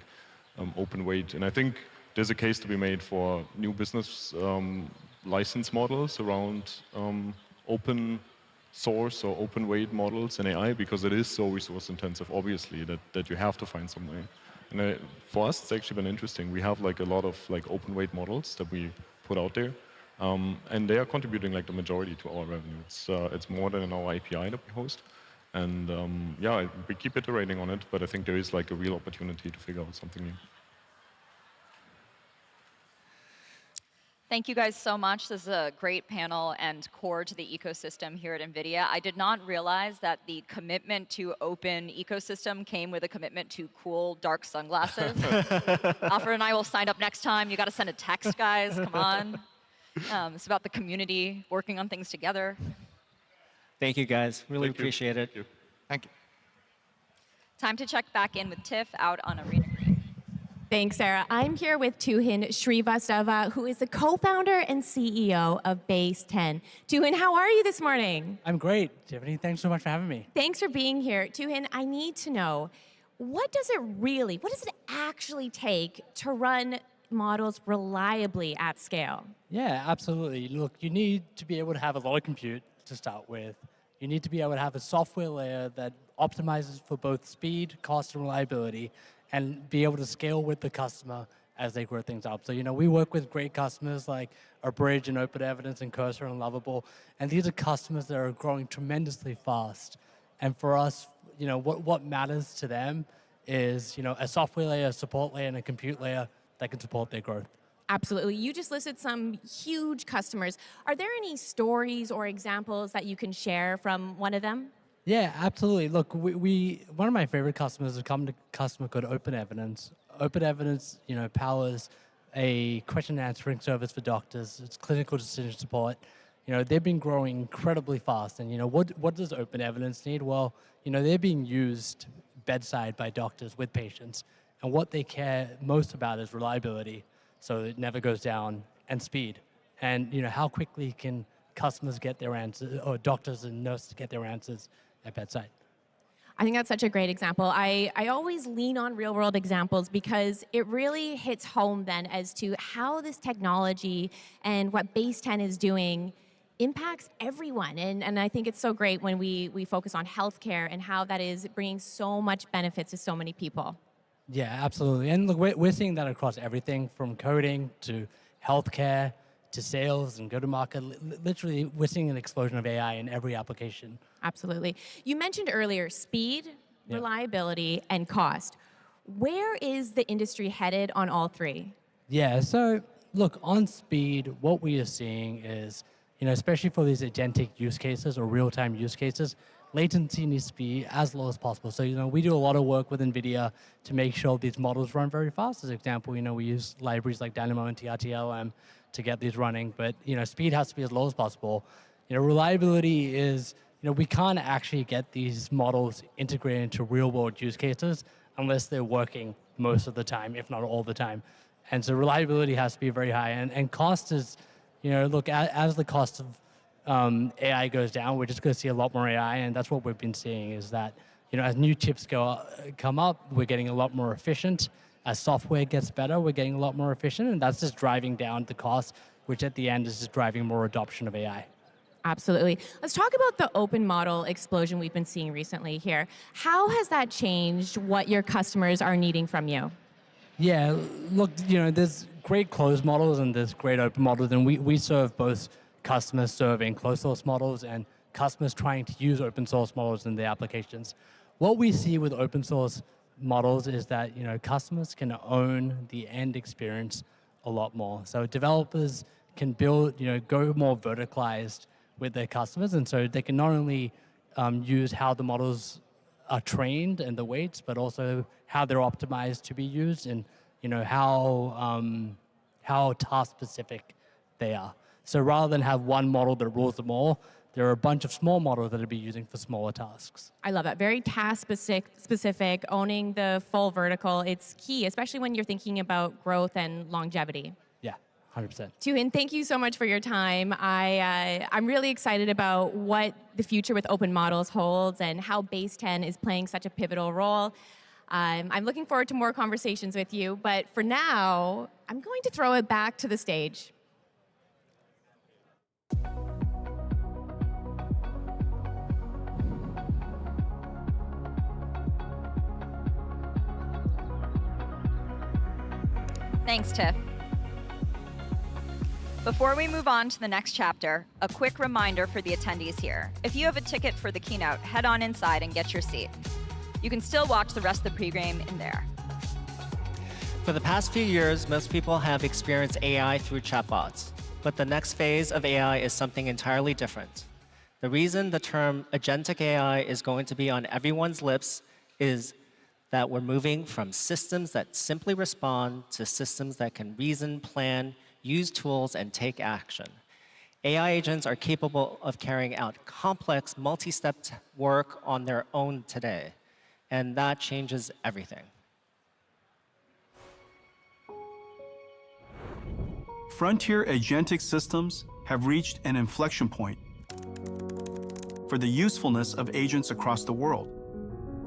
open weight. And I think there's a case to be made for new business license models around open source or open weight models in AI, because it is so resource intensive, obviously, that you have to find some way. And for us, it's actually been interesting. We have like a lot of like open weight models that we put out there. And they are contributing like the majority to our revenue. It's more than in our API that we host. And yeah, we keep iterating on it, but I think there is like a real opportunity to figure out something new. Thank you guys so much. This is a great panel and core to the ecosystem here at NVIDIA. I did not realize that the commitment to open ecosystem came with a commitment to cool, dark sunglasses. Alfred and I will sign up next time. You got to send a text, guys. Come on. It's about the community working on things together. Thank you, guys. Really appreciate it. Thank you. Time to check back in with Tiff out on Arena Green. Thanks, Sarah. I'm here with Tuhin Srivastava, who is the co-founder and CEO of Base 10. Tuhin, how are you this morning? I'm great, Tiffany. Thanks so much for having me. Thanks for being here. Tuhin, I need to know, what does it actually take to run models reliably at scale? Yeah, absolutely. Look, you need to be able to have a lot of compute to start with. You need to be able to have a software layer that optimizes for both speed, cost, and reliability, and be able to scale with the customer as they grow things up. So, we work with great customers like Abridge and Open Evidence and Cursor and Lovable, and these are customers that are growing tremendously fast. And for us, what matters to them is, a software layer, a support layer, and a compute layer that can support their growth. Absolutely. You just listed some huge customers. Are there any stories or examples that you can share from one of them? Yeah, absolutely. Look, one of my favorite customers is a customer called Open Evidence. Open Evidence, powers a question and answering service for doctors. It's clinical decision support. They've been growing incredibly fast. And what does Open Evidence need? Well, they're being used bedside by doctors with patients. And what they care most about is reliability, so it never goes down, and speed. And how quickly can customers get their answers, or doctors and nurses get their answers at bedside? I think that's such a great example. I always lean on real world examples because it really hits home then as to how this technology and what Base 10 is doing impacts everyone. And I think it's so great when we focus on healthcare and how that is bringing so much benefits to so many people. Yeah, absolutely. And look, we're seeing that across everything from coding to healthcare to sales and go-to-market. Literally, we're seeing an explosion of AI in every application. Absolutely. You mentioned earlier speed, reliability, and cost. Where is the industry headed on all three? Yeah, so look, on speed, what we are seeing is, especially for these agentic use cases or real-time use cases, latency needs to be as low as possible. So, we do a lot of work with NVIDIA to make sure these models run very fast. As an example, we use libraries like Dynamo and TRTLM to get these running, but, speed has to be as low as possible. Reliability is, we can't actually get these models integrated into real-world use cases unless they're working most of the time, if not all the time. And so reliability has to be very high. And cost is, look, as the cost of AI goes down, we're just going to see a lot more AI, and that's what we've been seeing is that, as new chips come up, we're getting a lot more efficient. As software gets better, we're getting a lot more efficient, and that's just driving down the cost, which at the end is just driving more adoption of AI. Absolutely. Let's talk about the open model explosion we've been seeing recently here. How has that changed what your customers are needing from you? Yeah, look, there's great closed models and there's great open models, and we serve both customers serving closed source models and customers trying to use open source models in their applications. What we see with open source models is that customers can own the end experience a lot more. So developers can build, go more verticalized with their customers, and so they can not only use how the models are trained and the weights, but also how they're optimized to be used and how task specific they are. So rather than have one model that rules them all, there are a bunch of small models that it'll be using for smaller tasks. I love that. Very task specific, owning the full vertical. It's key, especially when you're thinking about growth and longevity. Yeah, 100%. Tuhin, thank you so much for your time. I'm really excited about what the future with open models holds and how Base 10 is playing such a pivotal role. I'm looking forward to more conversations with you, but for now, I'm going to throw it back to the stage. Thanks, Tiff. Before we move on to the next chapter, a quick reminder for the attendees here. If you have a ticket for the keynote, head on inside and get your seat. You can still watch the rest of the pregame in there. For the past few years, most people have experienced AI through chatbots. But the next phase of AI is something entirely different. The reason the term agentic AI is going to be on everyone's lips is that we're moving from systems that simply respond to systems that can reason, plan, use tools, and take action. AI agents are capable of carrying out complex, multi-step work on their own today. And that changes everything. Frontier agentic systems have reached an inflection point for the usefulness of agents across the world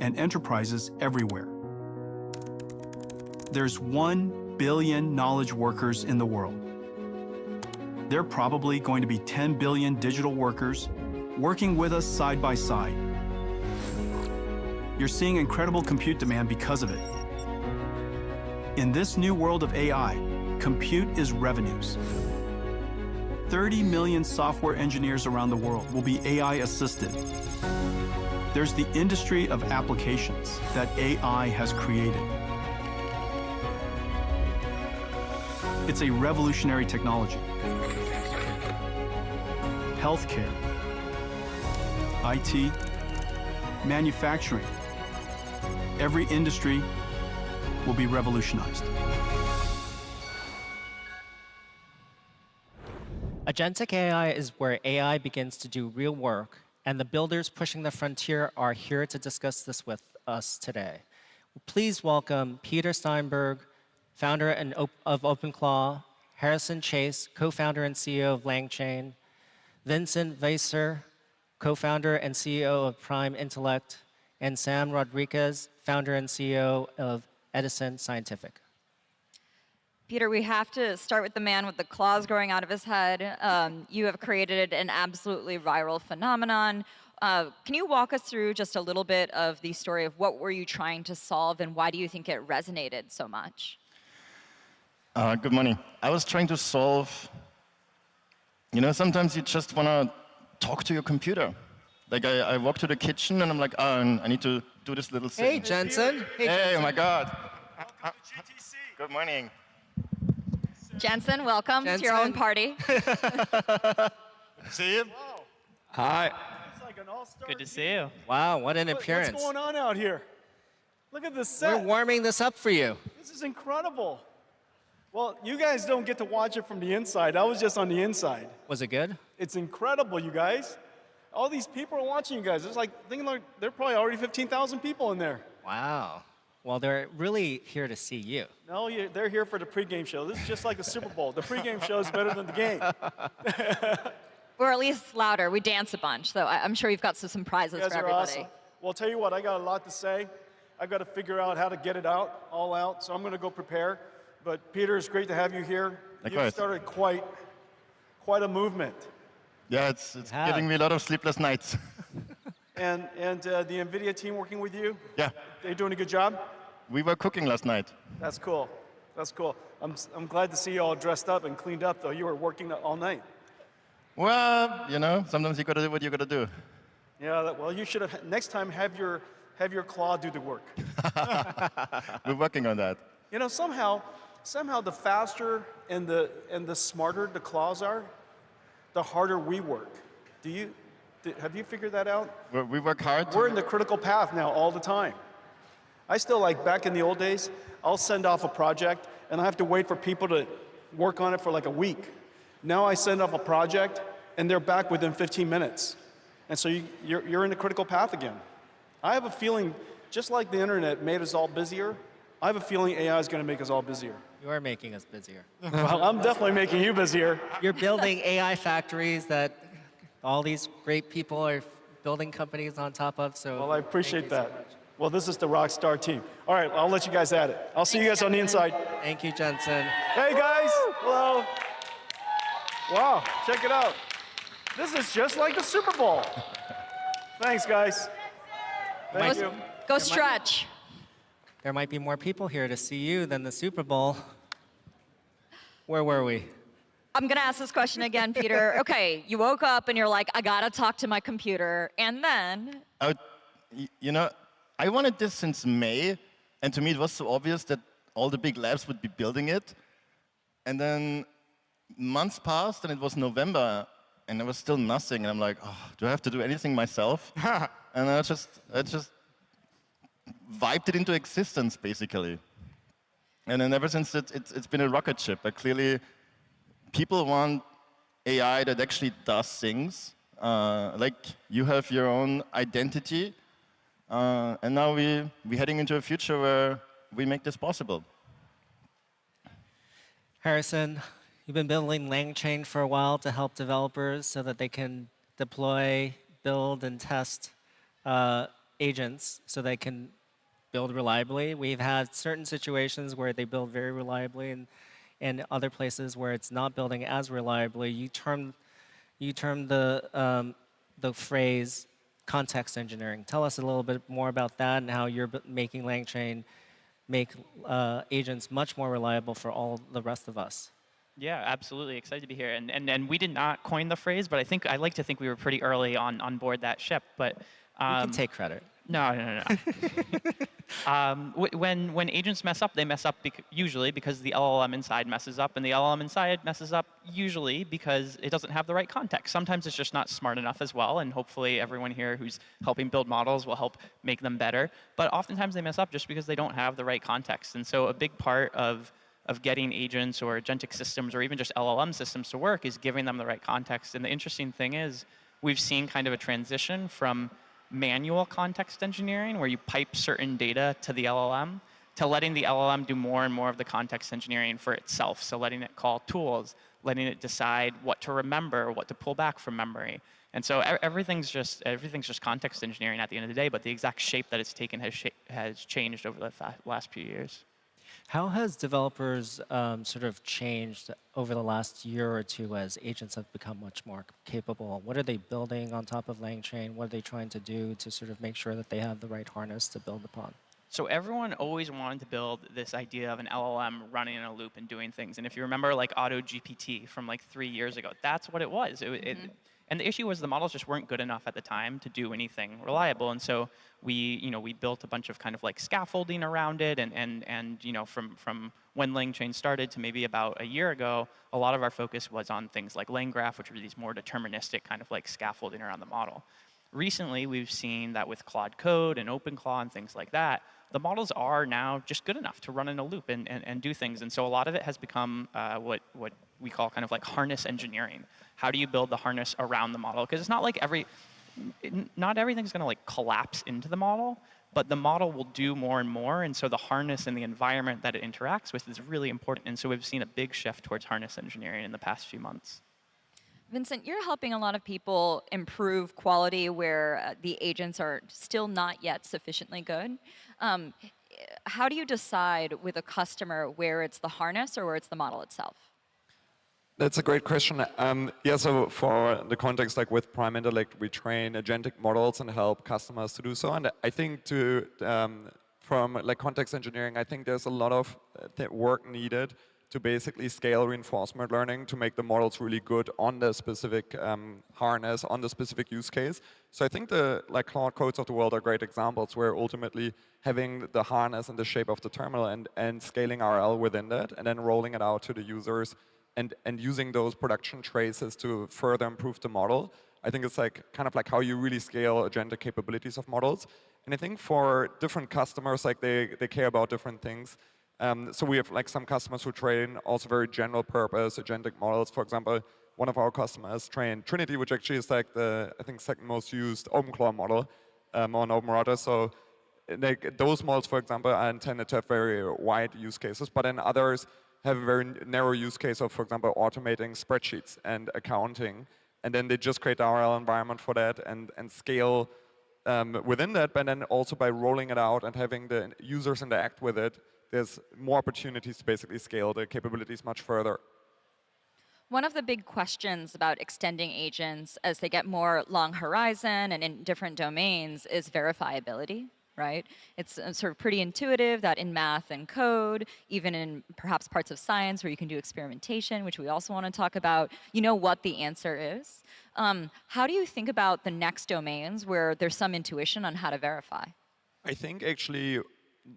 and enterprises everywhere. There's 1 billion knowledge workers in the world. There are probably going to be 10 billion digital workers working with us side by side. You're seeing incredible compute demand because of it. In this new world of AI, compute is revenues. 30 million software engineers around the world will be AI assisted. There's the industry of applications that AI has created. It's a revolutionary technology. Healthcare, IT, manufacturing, every industry will be revolutionized. Agentic AI is where AI begins to do real work, and the builders pushing the frontier are here to discuss this with us today. Please welcome Peter Steinberg, founder of OpenClaw, Harrison Chase, co-founder and CEO of LangChain, Vincent Weiser, co-founder and CEO of Prime Intellect, and Sam Rodriguez, founder and CEO of Edison Scientific. Peter, we have to start with the man with the claws growing out of his head. You have created an absolutely viral phenomenon. Can you walk us through just a little bit of the story of what were you trying to solve and why do you think it resonated so much? Good morning. I was trying to solve, sometimes you just want to talk to your computer. Like I walk to the kitchen and I'm like, oh, I need to do this little thing. Hey, Janzen. Hey, oh my God. Good morning. Janzen, welcome to your own party. See you. Hi. It's like an all-star. Good to see you. Wow, what an appearance. What's going on out here? Look at this set. We're warming this up for you. This is incredible. Well, you guys don't get to watch it from the inside. I was just on the inside. Was it good? It's incredible, you guys. All these people are watching you guys. It's like, thinking like there are probably already 15,000 people in there. Wow. Well, they're really here to see you. No, they're here for the pregame show. This is just like the Super Bowl. The pregame show is better than the game. Or at least louder. We dance a bunch, so I'm sure you've got some prizes You guys for are everybody. awesome. Well, I'll tell you what, I got a lot to say. I've got to figure out how to get it all out, so I'm going to go prepare. But Peter, it's great to have you here. Likewise. You've started quite a movement. Yeah, it's giving me a lot of sleepless nights. And the NVIDIA team working with you? Yeah. They doing a good job? We were cooking last night. That's cool. That's cool. I'm glad to see you all dressed up and cleaned up, though. You were working all night. Well, sometimes you got to do what you got to do. Yeah, well, you should have, next time, have your claw do the work. We're working on that. Somehow the faster and the smarter the claws are, the harder we work. Have you figured that out? We work hard. We're in the critical path now all the time. I still, like back in the old days, I'll send off a project and I have to wait for people to work on it for like a week. Now I send off a project and they're back within 15 minutes. And so you're in a critical path again. I have a feeling, just like the internet made us all busier, I have a feeling AI is going to make us all busier. You are making us busier. Well, I'm definitely making you busier. You're building AI factories that all these great people are building companies on top of. So well, I appreciate that. Well, this is the Rockstar team. All right, I'll let you guys at it. I'll see you guys on the inside. Thank you, Janzen. Hey, guys. Hello. Wow, check it out. This is just like the Super Bowl. Thanks, guys. Thank you. Go stretch. There might be more people here to see you than the Super Bowl. Where were we? I'm going to ask this question again, Peter. Okay, you woke up and you're like, I got to talk to my computer. And then? You know, I wanted this since May. And to me, it was so obvious that all the big labs would be building it. And then months passed, and it was November. And there was still nothing. And I'm like, oh, do I have to do anything myself? And I just vibed it into existence, basically. And then ever since, it's been a rocket ship. But clearly, people want AI that actually does things. Like, you have your own identity. And now we're heading into a future where we make this possible. Harrison, you've been building LangChain for a while to help developers so that they can deploy, build, and test agents so they can build reliably. We've had certain situations where they build very reliably, and other places where it's not building as reliably. You term the phrase context engineering. Tell us a little bit more about that and how you're making LangChain make agents much more reliable for all the rest of us. Yeah, absolutely. Excited to be here. And we did not coin the phrase, but I like to think we were pretty early on board that ship. But you can take credit. No. When agents mess up, they mess up usually because the LLM inside messes up, and the LLM inside messes up usually because it doesn't have the right context. Sometimes it's just not smart enough as well, and hopefully everyone here who's helping build models will help make them better. But oftentimes they mess up just because they don't have the right context. And so a big part of getting agents or agentic systems or even just LLM systems to work is giving them the right context. And the interesting thing is we've seen kind of a transition from manual context engineering, where you pipe certain data to the LLM, to letting the LLM do more and more of the context engineering for itself. So letting it call tools, letting it decide what to remember, what to pull back from memory. And so everything's just context engineering at the end of the day, but the exact shape that it's taken has changed over the last few years. How has developers sort of changed over the last year or two as agents have become much more capable? What are they building on top of LangChain? What are they trying to do to sort of make sure that they have the right harness to build upon? So everyone always wanted to build this idea of an LLM running in a loop and doing things. And if you remember like AutoGPT from like 3 years ago, that's what it was. And the issue was the models just weren't good enough at the time to do anything reliable. And so we built a bunch of kind of like scaffolding around it. And from when LangChain started to maybe about a year ago, a lot of our focus was on things like LangGraph, which are these more deterministic kind of like scaffolding around the model. Recently, we've seen that with Claude Code and OpenClaw and things like that, the models are now just good enough to run in a loop and do things. And so a lot of it has become what we call kind of like harness engineering. How do you build the harness around the model? Because it's not like not everything's going to like collapse into the model, but the model will do more and more. And so the harness and the environment that it interacts with is really important. And so we've seen a big shift towards harness engineering in the past few months. Vincent, you're helping a lot of people improve quality where the agents are still not yet sufficiently good. How do you decide with a customer where it's the harness or where it's the model itself? That's a great question. Yeah, so for the context, like with Prime Intellect, we train agentic models and help customers to do so. And I think from like context engineering, I think there's a lot of work needed to basically scale reinforcement learning to make the models really good on the specific harness, on the specific use case. So I think the like Claude Codes of the world are great examples where ultimately having the harness and the shape of the terminal and scaling RL within that and then rolling it out to the users and using those production traces to further improve the model, I think it's like kind of like how you really scale agentic capabilities of models. And I think for different customers, like they care about different things. So we have like some customers who train also very general purpose agentic models. For example, one of our customers trained Trinity, which actually is like the, I think, second most used OpenClaw model on open routers. So like those models, for example, are intended to have very wide use cases, but then others have a very narrow use case of, for example, automating spreadsheets and accounting. And then they just create the RL environment for that and scale within that, but then also by rolling it out and having the users interact with it, there's more opportunities to basically scale the capabilities much further. One of the big questions about extending agents as they get more long horizon and in different domains is verifiability, right? It's sort of pretty intuitive that in math and code, even in perhaps parts of science where you can do experimentation, which we also want to talk about, you know what the answer is. How do you think about the next domains where there's some intuition on how to verify? I think actually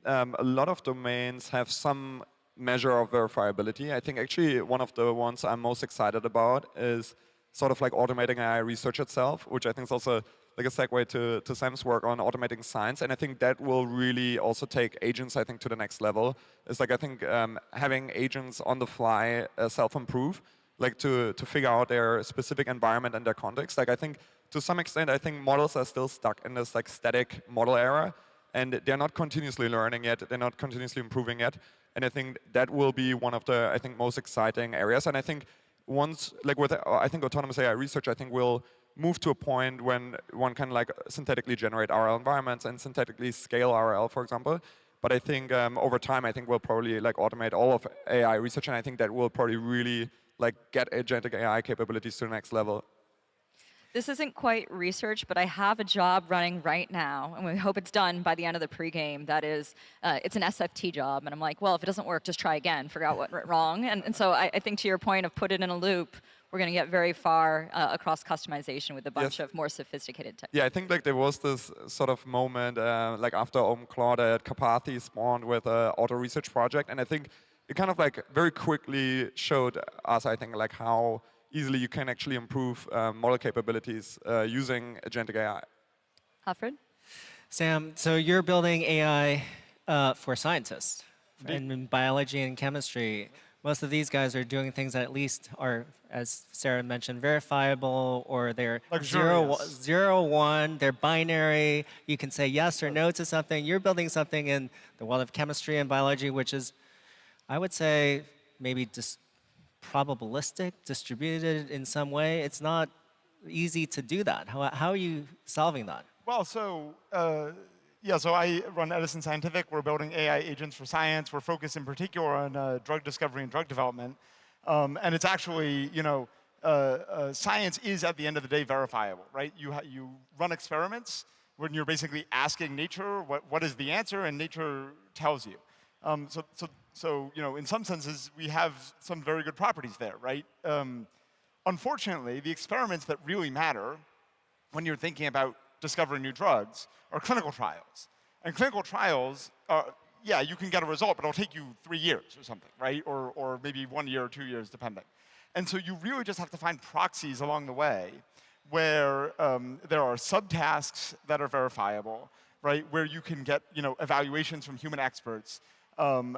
a lot of domains have some measure of verifiability. I think actually one of the ones I'm most excited about is sort of like automating AI research itself, which I think is also like a segue to Sam's work on automating science. And I think that will really also take agents, I think, to the next level. It's like, I think, having agents on the fly self-improve, like to figure out their specific environment and their context. Like I think, to some extent, I think models are still stuck in this like static model era. And they're not continuously learning yet. They're not continuously improving yet. And I think that will be one of the, I think, most exciting areas. And I think once, like with, I think autonomous AI research, I think we'll move to a point when one can like synthetically generate RL environments and synthetically scale RL, for example. But I think over time, I think we'll probably like automate all of AI research. And I think that will probably really like get agentic AI capabilities to the next level. This isn't quite research, but I have a job running right now, and we hope it's done by the end of the pregame. That is, it's an SFT job, and I'm like, well, if it doesn't work, just try again, figure out what went wrong. And so I think to your point of put it in a loop, we're going to get very far across customization with a bunch of more sophisticated techniques. Yeah, I think like there was this sort of moment like after OpenClaw that Karpathy spawned with an auto research project, and I think it kind of like very quickly showed us, I think, like how easily you can actually improve model capabilities using agentic AI. Alfred? Sam, so you're building AI for scientists in biology and chemistry. Most of these guys are doing things that at least are, as Sarah mentioned, verifiable, or they're 0, 1, they're binary. You can say yes or no to something. You're building something in the world of chemistry and biology, which is, I would say, maybe just probabilistic, distributed in some way. It's not easy to do that. How are you solving that? Well, so I run Edison Scientific. We're building AI agents for science. We're focused in particular on drug discovery and drug development. And it's actually, science is at the end of the day verifiable, right? You run experiments when you're basically asking nature what is the answer, and nature tells you. So in some senses, we have some very good properties there, right? Unfortunately, the experiments that really matter when you're thinking about discovering new drugs are clinical trials. And clinical trials, yeah, you can get a result, but it'll take you 3 years or something, right? Or maybe 1 year or 2 years, depending. And so you really just have to find proxies along the way where there are subtasks that are verifiable, right? Where you can get evaluations from human experts, and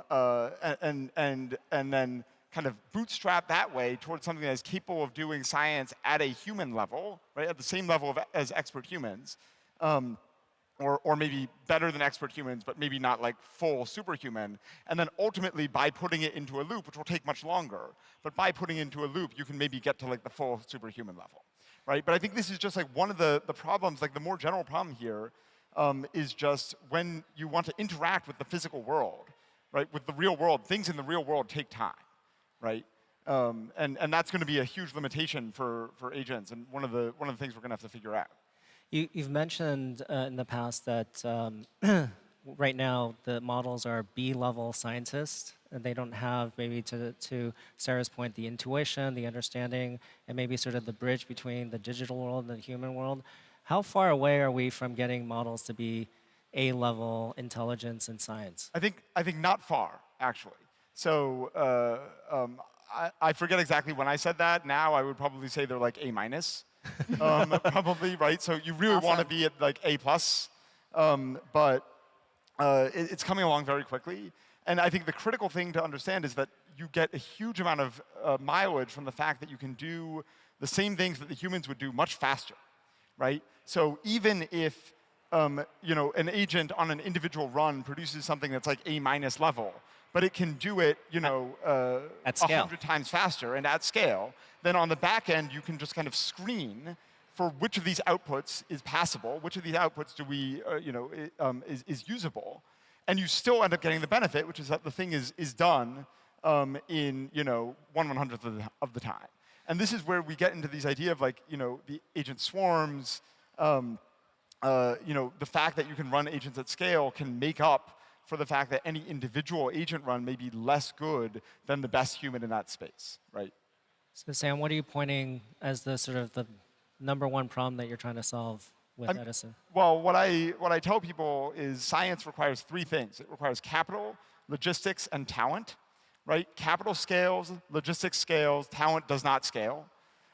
then kind of bootstrap that way towards something that is capable of doing science at a human level, right, at the same level as expert humans, or maybe better than expert humans, but maybe not like full superhuman. And then ultimately, by putting it into a loop, which will take much longer, but by putting it into a loop, you can maybe get to like the full superhuman level, right? But I think this is just like one of the problems, like the more general problem here is just when you want to interact with the physical world, right, with the real world, things in the real world take time, right? And that's going to be a huge limitation for agents, and one of the things we're going to have to figure out. You've mentioned in the past that right now the models are B-level scientists, and they don't have, maybe to Sarah's point, the intuition, the understanding, and maybe sort of the bridge between the digital world and the human world. How far away are we from getting models to be A-level intelligence in science? I think not far, actually. So I forget exactly when I said that. Now I would probably say they're like A-, probably, right? So you really want to be at like A+, but it's coming along very quickly. And I think the critical thing to understand is that you get a huge amount of mileage from the fact that you can do the same things that the humans would do much faster, right? So even if you know, an agent on an individual run produces something that's like A- level, but it can do it, you know, at scale. 100 times faster and at scale, then on the back end, you can just kind of screen for which of these outputs is passable, which of these outputs do we, you know, is usable, and you still end up getting the benefit, which is that the thing is done in, you know, 1/100th of the time. And this is where we get into these idea of like, you know, the agent swarms, you know, the fact that you can run agents at scale can make up for the fact that any individual agent run may be less good than the best human in that space, right? So Sam, what are you pointing as the sort of the #1 problem that you're trying to solve with Edison? Well, what I tell people is science requires 3 things. It requires capital, logistics, and talent, right? Capital scales, logistics scales, talent does not scale.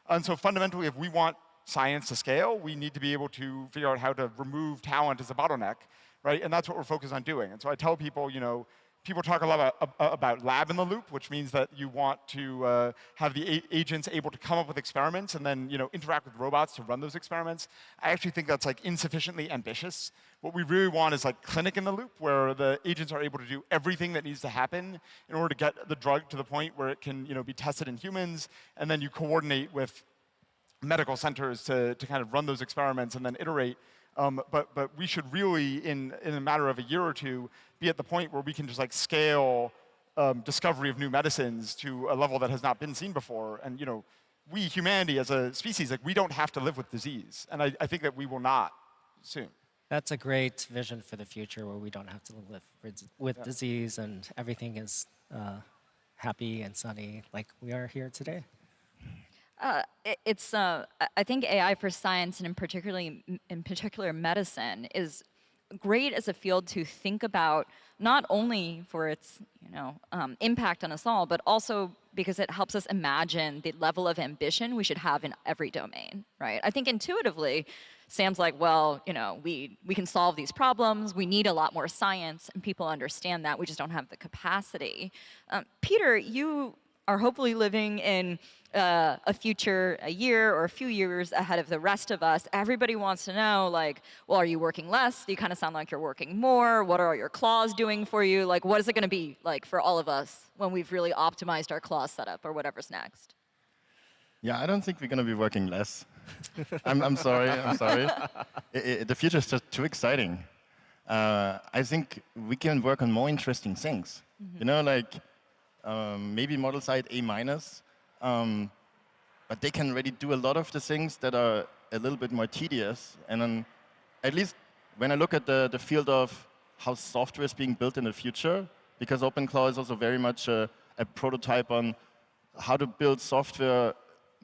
And so fundamentally, if we want science to scale, we need to be able to figure out how to remove talent as a bottleneck, right? And that's what we're focused on doing. And so I tell people, you know, people talk a lot about lab in the loop, which means that you want to have the agents able to come up with experiments and then, you know, interact with robots to run those experiments. I actually think that's like insufficiently ambitious. What we really want is like clinic in the loop, where the agents are able to do everything that needs to happen in order to get the drug to the point where it can, you know, be tested in humans, and then you coordinate with medical centers to kind of run those experiments and then iterate. But we should really, in a matter of a year or two, be at the point where we can just like scale discovery of new medicines to a level that has not been seen before. And you know, we, humanity as a species, like we don't have to live with disease. And I think that we will not soon. That's a great vision for the future, where we don't have to live with disease and everything is happy and sunny like we are here today. I think AI for science, and in particular medicine, is great as a field to think about, not only for its, you know, impact on us all, but also because it helps us imagine the level of ambition we should have in every domain, right? I think intuitively, Sam's like, well, you know, we can solve these problems. We need a lot more science, and people understand that. We just don't have the capacity. Peter, you are hopefully living in a future, a year or a few years ahead of the rest of us. Everybody wants to know, like, well, are you working less? You kind of sound like you're working more. What are your claws doing for you? Like, what is it going to be like for all of us when we've really optimized our claw setup or whatever's next? Yeah, I don't think we're going to be working less. I'm sorry. The future is just too exciting. I think we can work on more interesting things. Mm-hmm. You know, like maybe model side A-, but they can already do a lot of the things that are a little bit more tedious. And then, at least when I look at the field of how software is being built in the future, because OpenClaw is also very much a prototype on how to build software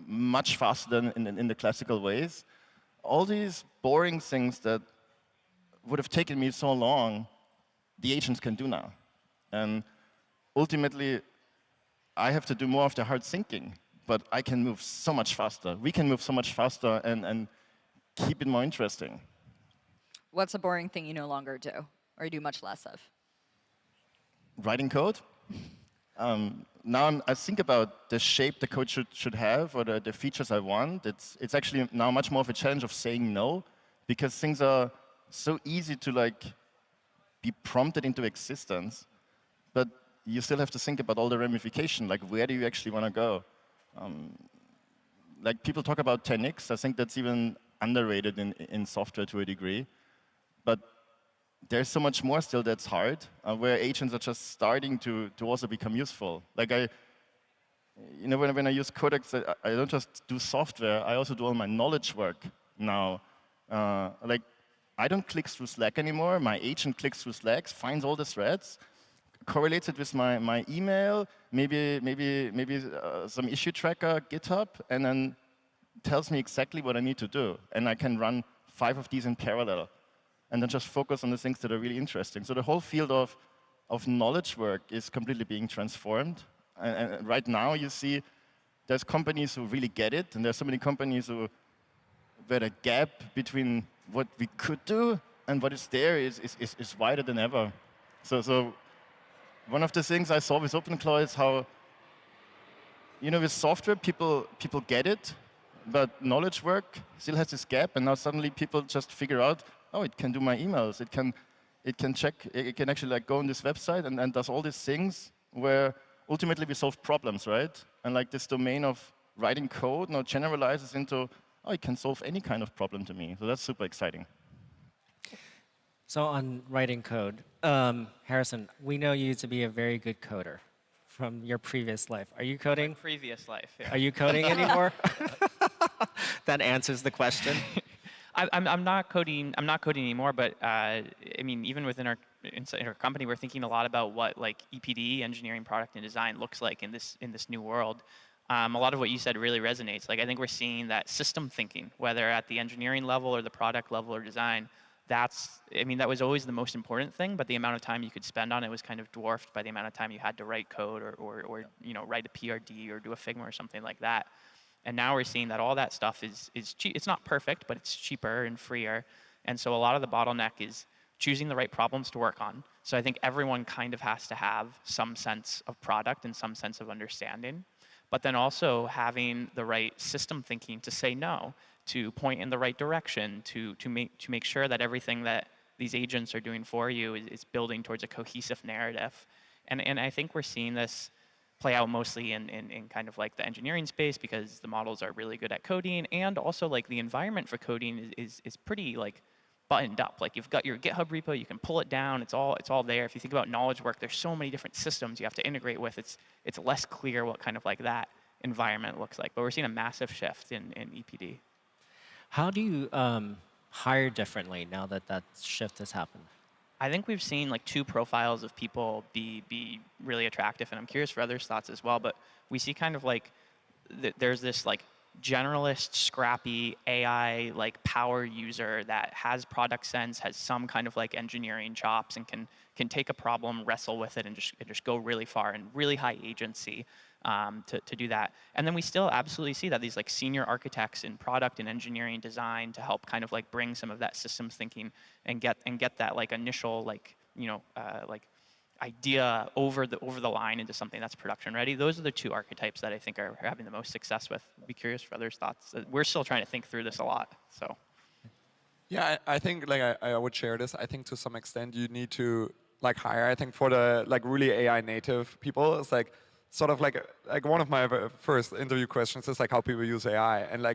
much faster than in the classical ways. All these boring things that would have taken me so long, the agents can do now. And ultimately, I have to do more of the hard thinking, but I can move so much faster. We can move so much faster and keep it more interesting. What's a boring thing you no longer do, or you do much less of? Writing code. Now I think about the shape the code should have, or the features I want. It's actually now much more of a challenge of saying no, because things are so easy to like be prompted into existence, but you still have to think about all the ramifications, like where do you actually want to go? Like people talk about 10x, I think that's even underrated in software to a degree. But there's so much more still that's hard, where agents are just starting to also become useful. Like you know, when I use Codex, I don't just do software, I also do all my knowledge work now. Like I don't click through Slack anymore, my agent clicks through Slack, finds all the threads, correlates it with my email, maybe some issue tracker, GitHub, and then tells me exactly what I need to do. And I can run 5 of these in parallel, and then just focus on the things that are really interesting. So the whole field of knowledge work is completely being transformed. And right now you see there's companies who really get it, and there's so many companies where the gap between what we could do and what is there is wider than ever. So one of the things I saw with OpenClaw is how, with software, people get it, but knowledge work still has this gap, and now suddenly people just figure out, oh, it can do my emails, it can check, it can actually go on this website and does all these things where ultimately we solve problems, right? And this domain of writing code now generalizes into, oh, it can solve any kind of problem to me. So that's super exciting. So on writing code, Harrison, we know you to be a very good coder from your previous life. Are you coding? My previous life, yeah. Are you coding anymore? That answers the question. I'm not coding. I'm not coding anymore. But I mean, even within our company, we're thinking a lot about what EPD, engineering, product, and design, looks like in this new world. A lot of what you said really resonates. I think we're seeing that system thinking, whether at the engineering level or the product level or design. That was always the most important thing, but the amount of time you could spend on it was kind of dwarfed by the amount of time you had to write code or write a PRD or do a Figma or something like that. And now we're seeing that all that stuff is cheap. It's not perfect, but it's cheaper and freer. And so a lot of the bottleneck is choosing the right problems to work on. So I think everyone kind of has to have some sense of product and some sense of understanding, but then also having the right system thinking to say no, to point in the right direction, to make sure that everything that these agents are doing for you is building towards a cohesive narrative. And I think we're seeing this play out mostly in kind of the engineering space, because the models are really good at coding, and also the environment for coding is pretty buttoned up. You've got your GitHub repo, you can pull it down, it's all there. If you think about knowledge work, there's so many different systems you have to integrate with. It's less clear what kind of that environment looks like. But we're seeing a massive shift in EPD. How do you hire differently now that that shift has happened? I think we've seen two profiles of people be really attractive, and I'm curious for others' thoughts as well. But we see kind of there's this generalist, scrappy AI power user that has product sense, has some kind of engineering chops, and can take a problem, wrestle with it, and just go really far, and really high agency to do that. And then we still absolutely see that these senior architects in product and engineering design to help kind of bring some of that systems thinking and get that initial idea over the line into something that's production ready. Those are the two archetypes that I think are having the most success with. I'd be curious for others' thoughts. We're still trying to think through this a lot. So. Yeah, I think I would share this. I think to some extent you need to hire. I think for the really AI native people, it's sort of one of my first interview questions is how people use AI, and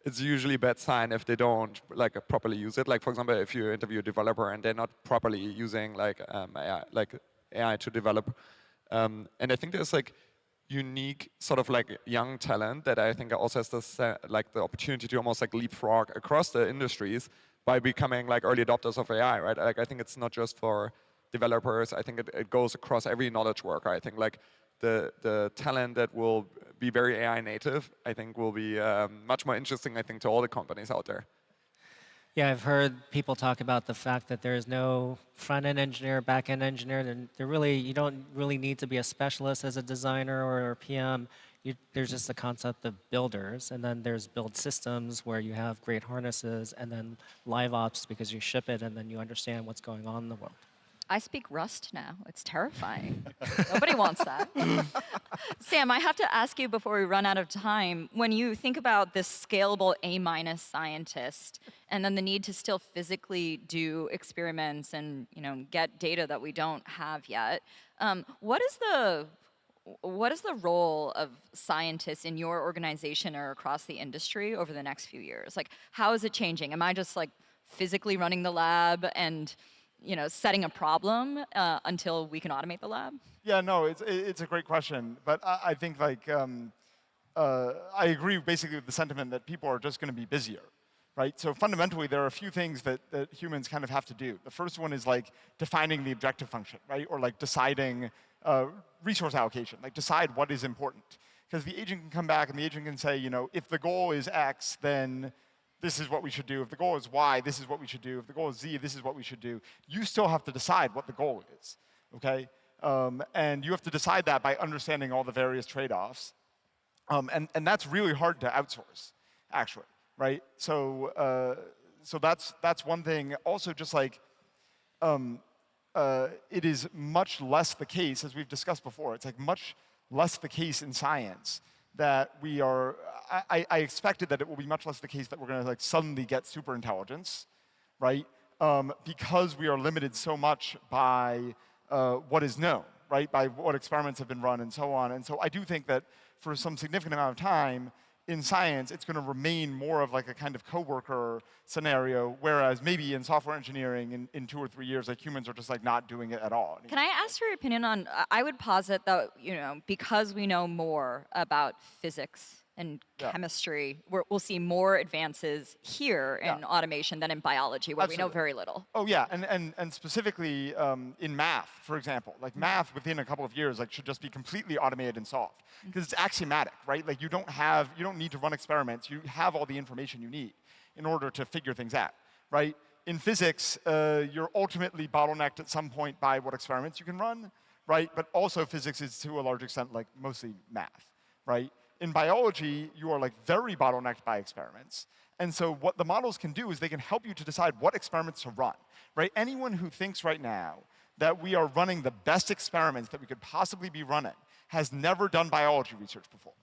it's usually a bad sign if they don't properly use it. For example, if you interview a developer and they're not properly using AI to develop, and I think there's unique sort of young talent that I think also has this the opportunity to almost leapfrog across the industries by becoming early adopters of AI, right? I think it's not just for developers. I think it goes across every knowledge worker. I think the talent that will be very AI native, I think will be much more interesting, I think, to all the companies out there. Yeah, I've heard people talk about the fact that there is no front-end engineer, back-end engineer. You don't really need to be a specialist as a designer or a PM. There's just the concept of builders, and then there's build systems where you have great harnesses, and then live ops because you ship it and then you understand what's going on in the world. I speak Rust now. It's terrifying. Nobody wants that. Sam, I have to ask you before we run out of time, when you think about this scalable A- scientist and then the need to still physically do experiments and get data that we don't have yet, what is the role of scientists in your organization or across the industry over the next few years? How is it changing? Am I just physically running the lab and setting a problem until we can automate the lab? Yeah, no, it's a great question, but I think I agree basically with the sentiment that people are just going to be busier, right? So fundamentally, there are a few things that humans kind of have to do. The first one is defining the objective function, right? Or deciding resource allocation, decide what is important. Because the agent can come back and the agent can say, if the goal is X, then this is what we should do. If the goal is Y, this is what we should do. If the goal is Z, this is what we should do. You still have to decide what the goal is, okay? And you have to decide that by understanding all the various trade-offs. And that's really hard to outsource, actually, right? So that's one thing. Also, just it is much less the case, as we've discussed before, it's like much less the case in science that we are, I expected that it will be much less the case that we're going to like suddenly get super intelligence, right? Because we are limited so much by what is known, right? By what experiments have been run and so on. And so I do think that for some significant amount of time in science, it's going to remain more of like a kind of coworker scenario, whereas maybe in software engineering in 2 or 3 years, like humans are just like not doing it at all. Can I ask for your opinion on, I would posit that, you know, because we know more about physics and chemistry, we'll see more advances here in automation than in biology, where we know very little. Oh yeah, and specifically in math, for example, like math within a couple of years like should just be completely automated and solved because it's axiomatic, right? Like you don't need to run experiments. You have all the information you need in order to figure things out, right? In physics, you're ultimately bottlenecked at some point by what experiments you can run, right? But also physics is to a large extent like mostly math, right? In biology, you are like very bottlenecked by experiments. And so what the models can do is they can help you to decide what experiments to run, right? Anyone who thinks right now that we are running the best experiments that we could possibly be running has never done biology research before,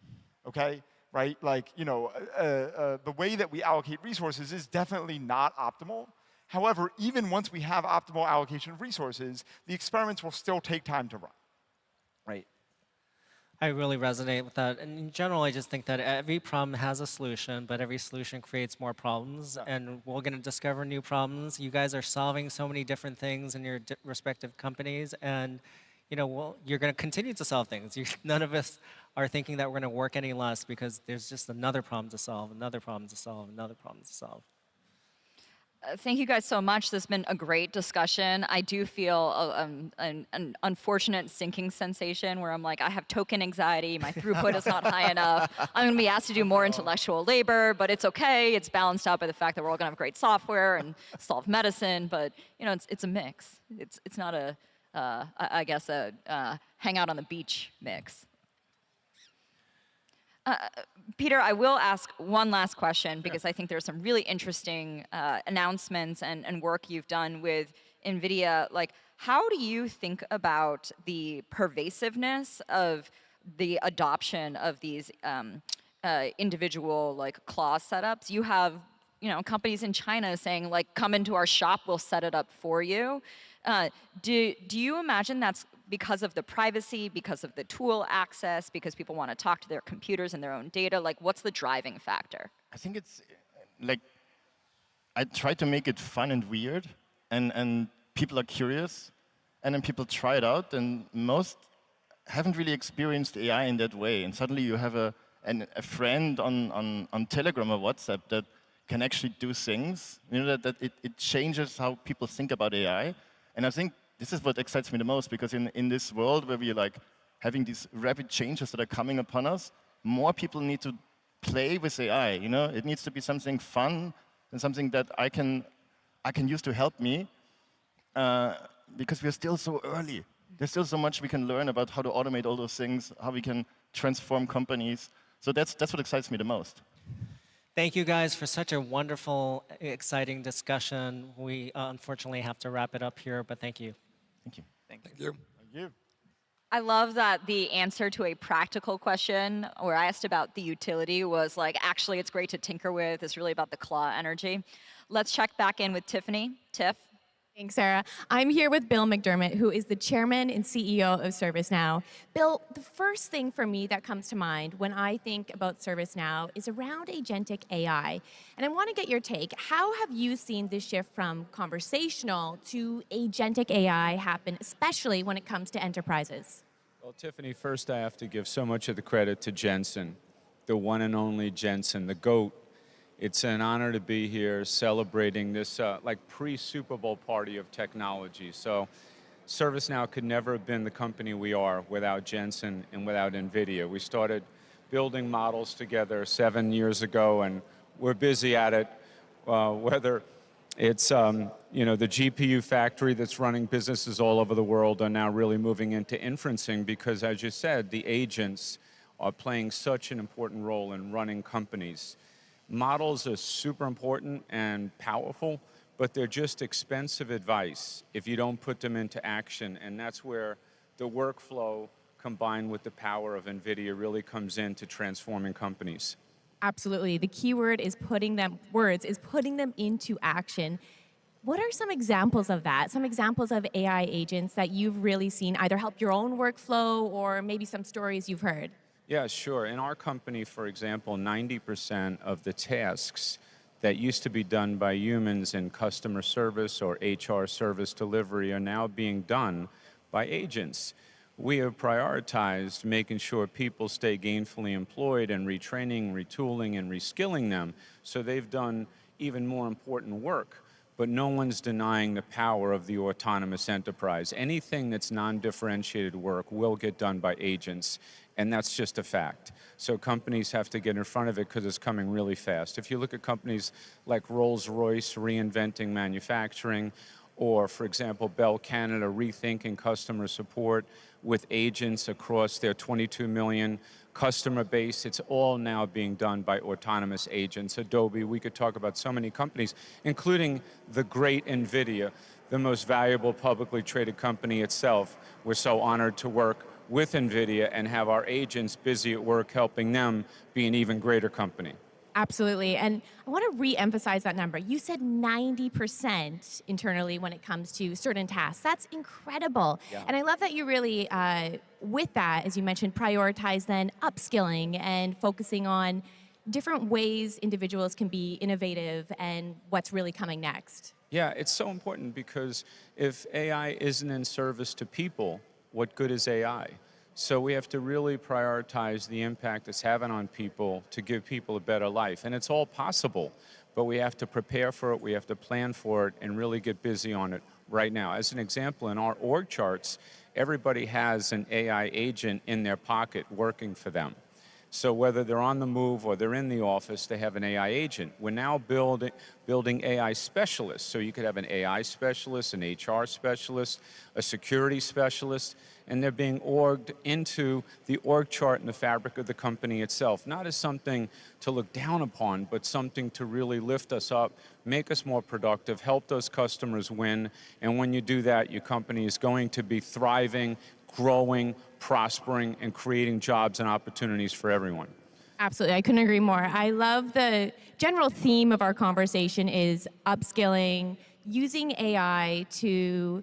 okay? Right? Like, you know, the way that we allocate resources is definitely not optimal. However, even once we have optimal allocation of resources, the experiments will still take time to run, right? I really resonate with that. And in general, I just think that every problem has a solution, but every solution creates more problems, and we're going to discover new problems. You guys are solving so many different things in your respective companies, and you know, well, you're going to continue to solve things. None of us are thinking that we're going to work any less because there's just another problem to solve, another problem to solve, another problem to solve. Thank you guys so much. This has been a great discussion. I do feel an unfortunate sinking sensation where I'm like, I have token anxiety, my throughput is not high enough. I'm going to be asked to do more intellectual labor, but it's okay. It's balanced out by the fact that we're all going to have great software and solve medicine, but you know, it's a mix. It's not a, I guess, a hang out on the beach mix. Peter, I will ask one last question because I think there's some really interesting announcements and work you've done with NVIDIA. Like, how do you think about the pervasiveness of the adoption of these individual like clause setups? You have, you know, companies in China saying like, come into our shop, we'll set it up for you. Do you imagine that's because of the privacy, because of the tool access, because people want to talk to their computers and their own data? Like, what's the driving factor? I think it's like, I try to make it fun and weird, and people are curious, and then people try it out, and most haven't really experienced AI in that way. And suddenly you have a friend on Telegram or WhatsApp that can actually do things, you know, that it changes how people think about AI. And I think this is what excites me the most, because in this world where we're like having these rapid changes that are coming upon us, more people need to play with AI. You know, it needs to be something fun and something that I can use to help me, because we're still so early. There's still so much we can learn about how to automate all those things, how we can transform companies. So that's what excites me the most. Thank you guys for such a wonderful, exciting discussion. We unfortunately have to wrap it up here, but thank you. Thank you. Thank you. Thank you. I love that the answer to a practical question where I asked about the utility was like, actually, it's great to tinker with. It's really about the claw energy. Let's check back in with Tiffany. Tiff. Thanks, Sarah. I'm here with Bill McDermott, who is the chairman and CEO of ServiceNow. Bill, the first thing for me that comes to mind when I think about ServiceNow is around agentic AI. And I want to get your take. How have you seen this shift from conversational to agentic AI happen, especially when it comes to enterprises? Well, Tiffany, first I have to give so much of the credit to Janzen, the one and only Janzen, the GOAT. It's an honor to be here celebrating this like pre-Super Bowl party of technology. So ServiceNow could never have been the company we are without Janzen and without NVIDIA. We started building models together 7 years ago, and we're busy at it, whether it's you know, the GPU factory that's running businesses all over the world are now really moving into inferencing because, as you said, the agents are playing such an important role in running companies. Models are super important and powerful, but they're just expensive advice if you don't put them into action. And that's where the workflow combined with the power of NVIDIA really comes into transforming companies. Absolutely. The key word is putting them into action. What are some examples of that? Some examples of AI agents that you've really seen either help your own workflow or maybe some stories you've heard? Yeah, sure. In our company, for example, 90% of the tasks that used to be done by humans in customer service or HR service delivery are now being done by agents. We have prioritized making sure people stay gainfully employed and retraining, retooling, and reskilling them, so they've done even more important work. But no one's denying the power of the autonomous enterprise. Anything that's non-differentiated work will get done by agents, and that's just a fact. So companies have to get in front of it because it's coming really fast. If you look at companies like Rolls-Royce reinventing manufacturing, or, for example, Bell Canada rethinking customer support with agents across their 22 million customer base, it's all now being done by autonomous agents. Adobe, we could talk about so many companies, including the great NVIDIA, the most valuable publicly traded company itself. We're so honored to work with NVIDIA and have our agents busy at work helping them be an even greater company. Absolutely. And I want to re-emphasize that number. You said 90% internally when it comes to certain tasks. That's incredible. Yeah. And I love that you really, with that, as you mentioned, prioritize then upskilling and focusing on different ways individuals can be innovative and what's really coming next. Yeah, it's so important because if AI isn't in service to people, what good is AI? So we have to really prioritize the impact it's having on people to give people a better life. And it's all possible, but we have to prepare for it, we have to plan for it, and really get busy on it right now. As an example, in our org charts, everybody has an AI agent in their pocket working for them. So whether they're on the move or they're in the office, they have an AI agent. We're now building AI specialists. So you could have an AI specialist, an HR specialist, a security specialist, and they're being orged into the org chart and the fabric of the company itself, not as something to look down upon, but something to really lift us up, make us more productive, help those customers win. And when you do that, your company is going to be thriving, growing, prospering, and creating jobs and opportunities for everyone. Absolutely, I couldn't agree more. I love the general theme of our conversation is upskilling, using AI to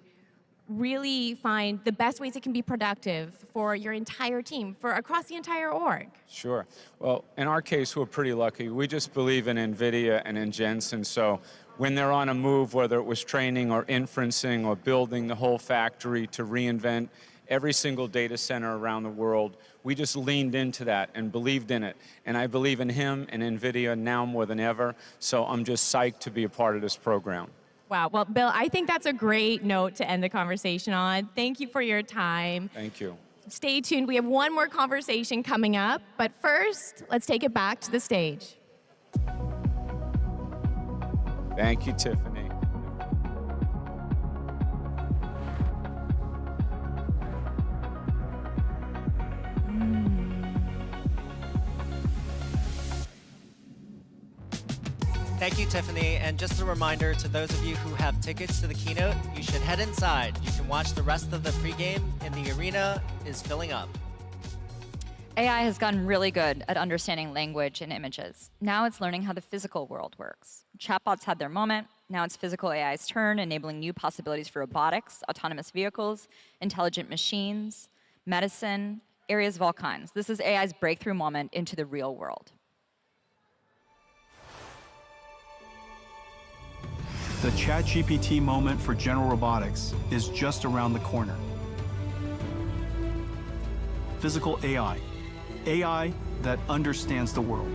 really find the best ways it can be productive for your entire team, for across the entire org. Sure. Well, in our case, we're pretty lucky. We just believe in NVIDIA and in Janzen, so when they're on a move, whether it was training or inferencing or building the whole factory to reinvent every single data center around the world, we just leaned into that and believed in it. And I believe in him and NVIDIA now more than ever, so I'm just psyched to be a part of this program. Wow, well, Bill, I think that's a great note to end the conversation on. Thank you for your time. Thank you. Stay tuned, we have one more conversation coming up, but first, let's take it back to the stage. Thank you, Tiffany. Thank you, Tiffany. And just a reminder to those of you who have tickets to the keynote, you should head inside. You can watch the rest of the pregame, and the arena is filling up. AI has gotten really good at understanding language and images. Now it's learning how the physical world works. Chatbots had their moment. Now it's physical AI's turn, enabling new possibilities for robotics, autonomous vehicles, intelligent machines, medicine, areas of all kinds. This is AI's breakthrough moment into the real world. The ChatGPT moment for general robotics is just around the corner. Physical AI. AI that understands the world.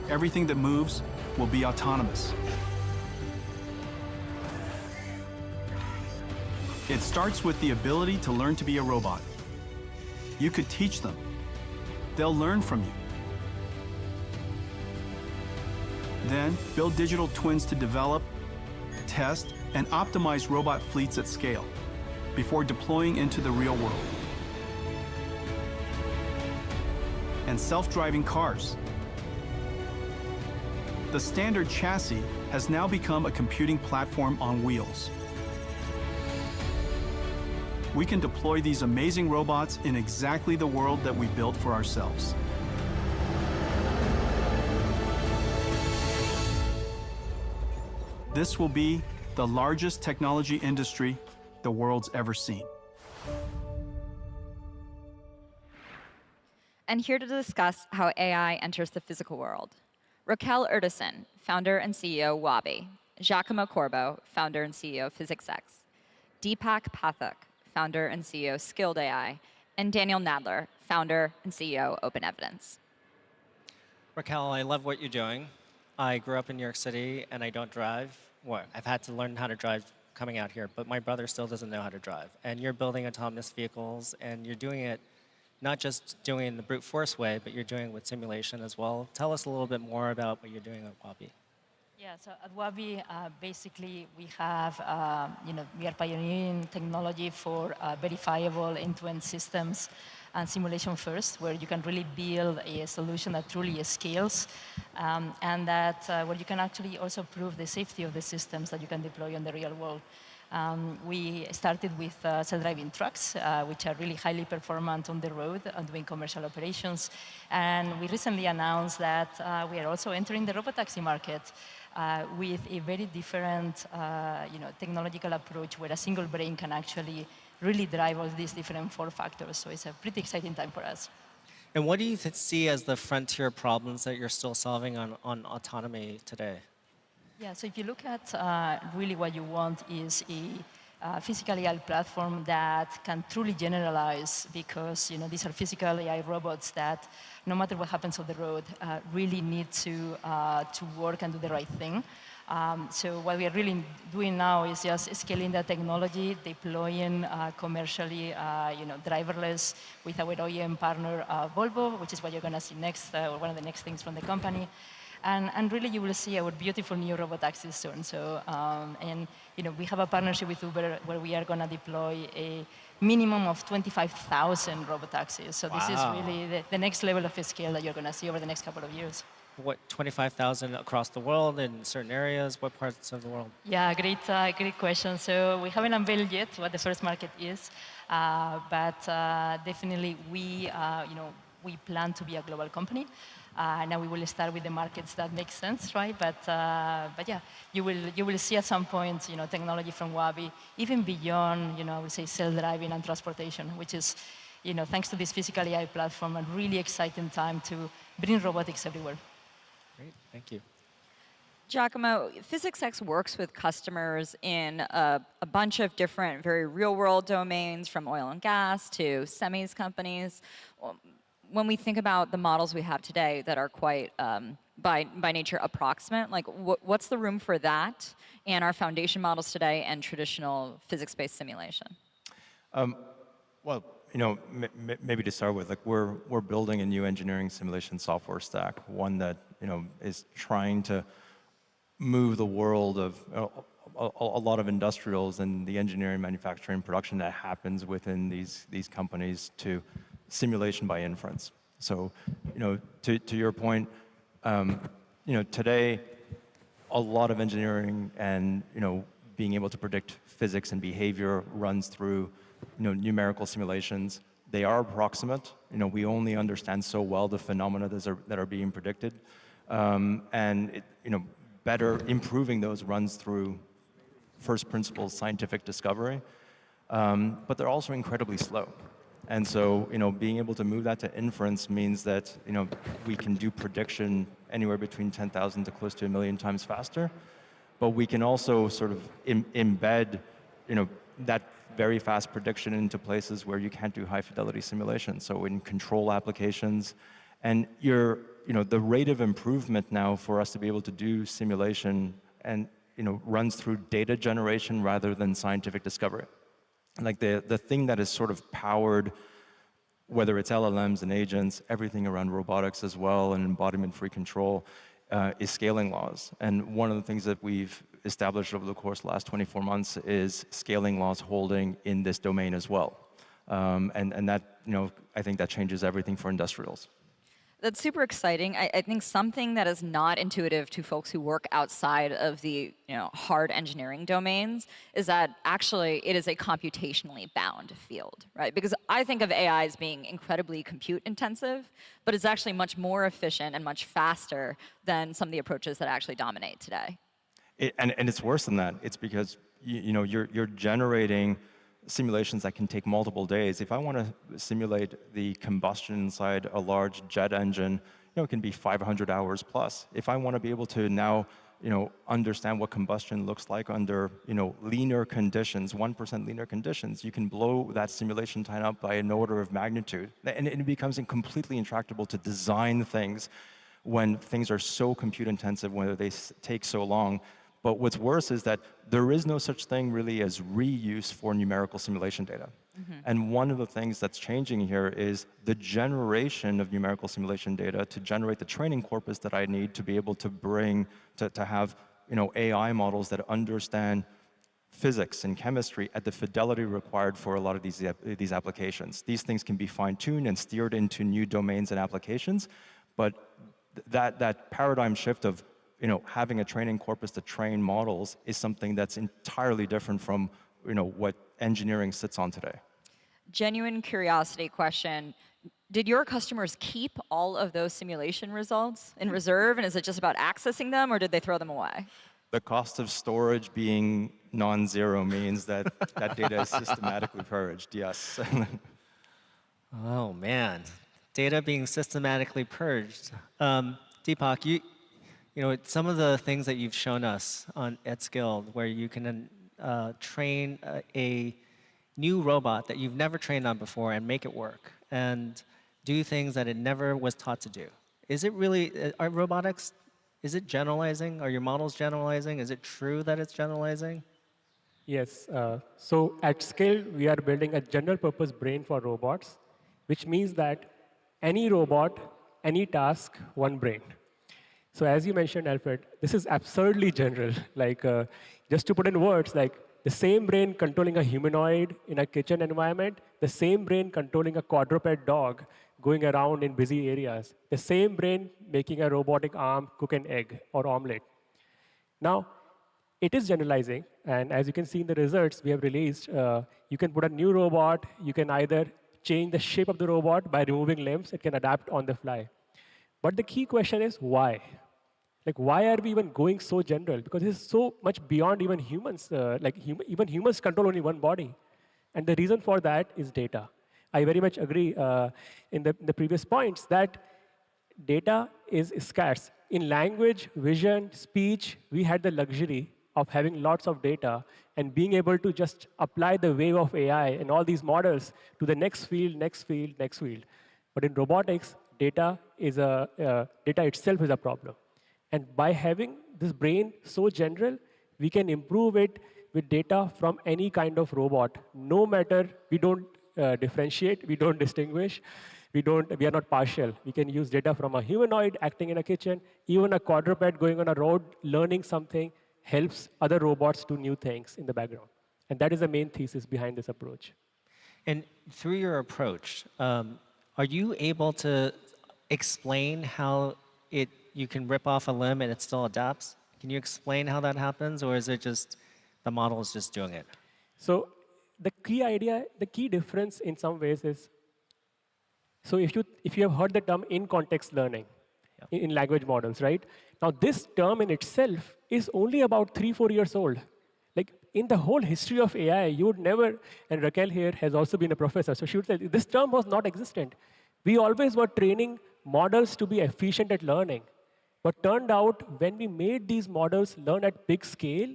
Everything that moves will be autonomous. It starts with the ability to learn to be a robot. You could teach them. They'll learn from you. Then, build digital twins to develop, test, and optimize robot fleets at scale before deploying into the real world. And self-driving cars. The standard chassis has now become a computing platform on wheels. We can deploy these amazing robots in exactly the world that we built for ourselves. This will be the largest technology industry the world's ever seen. And here to discuss how AI enters the physical world, Raquel Erdison, founder and CEO Wabi, Giacomo Corbo, founder and CEO PhysicsX, Deepak Pathak, founder and CEO Skilled AI, and Daniel Nadler, founder and CEO Open Evidence. Raquel, I love what you're doing. I grew up in New York City and I don't drive. Well, I've had to learn how to drive coming out here, but my brother still doesn't know how to drive. And you're building autonomous vehicles and you're doing it not just doing the brute force way, but you're doing it with simulation as well. Tell us a little bit more about what you're doing at Wabi. Yeah, so at Wabi, basically we have, we are pioneering technology for verifiable end-to-end systems and simulation first, where you can really build a solution that truly scales, and that where you can actually also prove the safety of the systems that you can deploy in the real world. We started with self-driving trucks, which are really highly performant on the road and doing commercial operations. And we recently announced that we are also entering the robotaxi market with a very different technological approach where a single brain can actually really drive all these different form factors. So it's a pretty exciting time for us. And what do you see as the frontier problems that you're still solving on autonomy today? Yeah, so if you look at really what you want is a physical AI platform that can truly generalize, because these are physical AI robots that no matter what happens on the road, really need to work and do the right thing. So what we are really doing now is just scaling the technology, deploying commercially, driverless with our OEM partner Volvo, which is what you're going to see next, or one of the next things from the company. And really, you will see our beautiful new robotaxis soon. So, we have a partnership with Uber where we are going to deploy a minimum of 25,000 robotaxis. So this is really the next level of scale that you're going to see over the next couple of years. What, 25,000 across the world in certain areas? What parts of the world? Yeah, great question. So we haven't unveiled yet what the first market is, but definitely we plan to be a global company. Now we will start with the markets that make sense, right? But yeah, you will see at some point, technology from Wabi, even beyond, I would say self-driving and transportation, which is, thanks to this physical AI platform, a really exciting time to bring robotics everywhere. Great, thank you. Giacomo, PhysicsX works with customers in a bunch of different, very real-world domains, from oil and gas to semis companies. When we think about the models we have today that are quite, by nature, approximate, like what's the room for that and our foundation models today and traditional physics-based simulation? Well, maybe to start with, like we're building a new engineering simulation software stack, one that is trying to move the world of a lot of industrials and the engineering, manufacturing, production that happens within these companies to simulation by inference. So, to your point, today, a lot of engineering and being able to predict physics and behavior runs through numerical simulations. They are approximate. We only understand so well the phenomena that are being predicted, and better improving those runs through first principles scientific discovery. But they're also incredibly slow. And so, being able to move that to inference means that, we can do prediction anywhere between 10,000 to close to 1 million times faster. But we can also sort of embed, that very fast prediction into places where you can't do high fidelity simulation. So in control applications, and the rate of improvement now for us to be able to do simulation and, runs through data generation rather than scientific discovery. Like the thing that is sort of powered, whether it's LLMs and agents, everything around robotics as well, and embodiment-free control, is scaling laws. And one of the things that we've established over the course of the last 24 months is scaling laws holding in this domain as well. And that, I think that changes everything for industrials. That's super exciting. I think something that is not intuitive to folks who work outside of the hard engineering domains is that actually it is a computationally bound field, right? Because I think of AI as being incredibly compute intensive, but it's actually much more efficient and much faster than some of the approaches that actually dominate today. And it's worse than that. It's because you're generating simulations that can take multiple days. If I want to simulate the combustion inside a large jet engine, it can be 500 hours plus. If I want to be able to now, understand what combustion looks like under, leaner conditions, 1% leaner conditions, you can blow that simulation time up by an order of magnitude. And it becomes completely intractable to design things when things are so compute intensive, when they take so long. But what's worse is that there is no such thing really as reuse for numerical simulation data. And one of the things that's changing here is the generation of numerical simulation data to generate the training corpus that I need to be able to bring, to have AI models that understand physics and chemistry at the fidelity required for a lot of these applications. These things can be fine-tuned and steered into new domains and applications, but that paradigm shift of having a training corpus to train models is something that's entirely different from what engineering sits on today. Genuine curiosity question. Did your customers keep all of those simulation results in reserve, and is it just about accessing them, or did they throw them away? The cost of storage being non-zero means that that data is systematically purged, yes. Oh, man. Data being systematically purged. Deepak, some of the things that you've shown us at Skill, where you can train a new robot that you've never trained on before and make it work and do things that it never was taught to do. Is it really, are robotics, is it generalizing? Are your models generalizing? Is it true that it's generalizing? Yes. So at Scale, we are building a general purpose brain for robots, which means that any robot, any task, one brain. So as you mentioned, Alfred, this is absurdly general. Just to put in words, the same brain controlling a humanoid in a kitchen environment, the same brain controlling a quadruped dog going around in busy areas, the same brain making a robotic arm cook an egg or omelet. Now, it is generalizing, and as you can see in the results we have released, you can put a new robot, you can either change the shape of the robot by removing limbs, it can adapt on the fly. But the key question is why? Why are we even going so general? Because it's so much beyond even humans. Even humans control only one body. And the reason for that is data. I very much agree in the previous points that data is scarce. In language, vision, speech, we had the luxury of having lots of data and being able to just apply the wave of AI and all these models to the next field, next field, next field. But in robotics, data itself is a problem. And by having this brain so general, we can improve it with data from any kind of robot. No matter, we don't differentiate, we don't distinguish, we are not partial. We can use data from a humanoid acting in a kitchen, even a quadruped going on a road, learning something, helps other robots do new things in the background. And that is the main thesis behind this approach. And through your approach, are you able to explain how you can rip off a limb and it still adapts? Can you explain how that happens, or is it just the model is just doing it? So the key idea, the key difference in some ways is, so if you have heard the term in-context learning in language models, right? Now this term in itself is only about 3-4 years old. In the whole history of AI, you would never, and Raquel here has also been a professor, so she would say this term was not existent. We always were training models to be efficient at learning. But turned out, when we made these models learn at big scale,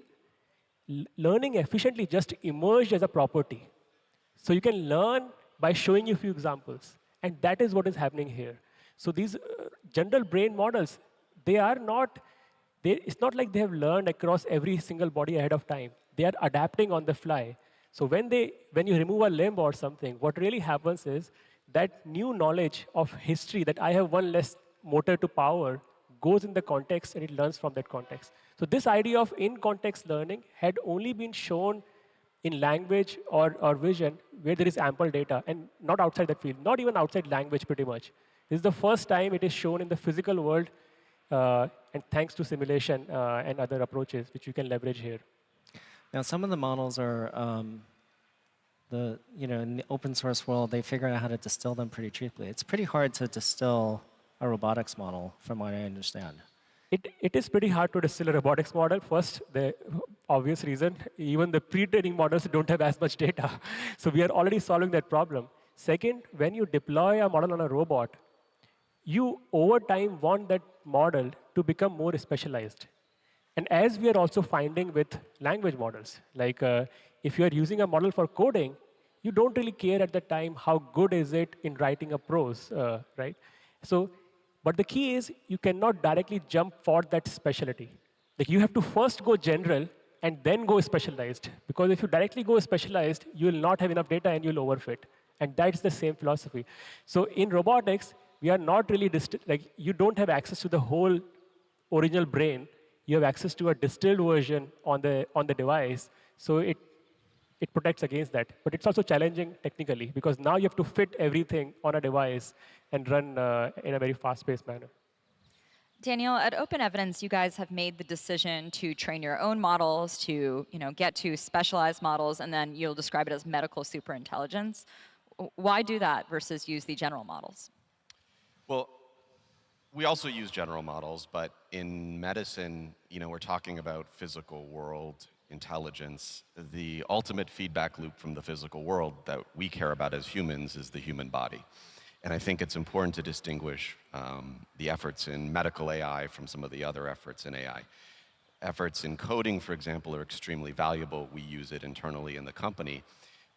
learning efficiently just emerged as a property. So you can learn by showing you a few examples. And that is what is happening here. So these general brain models, it's not like they have learned across every single body ahead of time. They are adapting on the fly. So when you remove a limb or something, what really happens is that new knowledge of history, that I have one less motor to power, goes in the context and it learns from that context. So this idea of in-context learning had only been shown in language or vision where there is ample data, and not outside that field, not even outside language pretty much. This is the first time it is shown in the physical world, and thanks to simulation and other approaches, which you can leverage here. Now, some of the models are, in the open source world, they figure out how to distill them pretty cheaply. It's pretty hard to distill a robotics model, from what I understand. It is pretty hard to distill a robotics model. First, the obvious reason, even the pre-training models don't have as much data. So we are already solving that problem. Second, when you deploy a model on a robot, you, over time, want that model to become more specialized. And as we are also finding with language models, like if you are using a model for coding, you don't really care at the time how good is it in writing a prose, right? So, but the key is you cannot directly jump for that specialty. Like you have to first go general and then go specialized. Because if you directly go specialized, you will not have enough data and you'll overfit. And that's the same philosophy. So in robotics, we are not really, like you don't have access to the whole original brain. You have access to a distilled version on the device. So it protects against that. But it's also challenging technically, because now you have to fit everything on a device and run in a very fast-paced manner. Daniel, at Open Evidence, you guys have made the decision to train your own models, to get to specialized models, and then you'll describe it as medical superintelligence. Why do that versus use the general models? Well, we also use general models, but in medicine, we're talking about physical world intelligence. The ultimate feedback loop from the physical world that we care about as humans is the human body. And I think it's important to distinguish the efforts in medical AI from some of the other efforts in AI. Efforts in coding, for example, are extremely valuable. We use it internally in the company.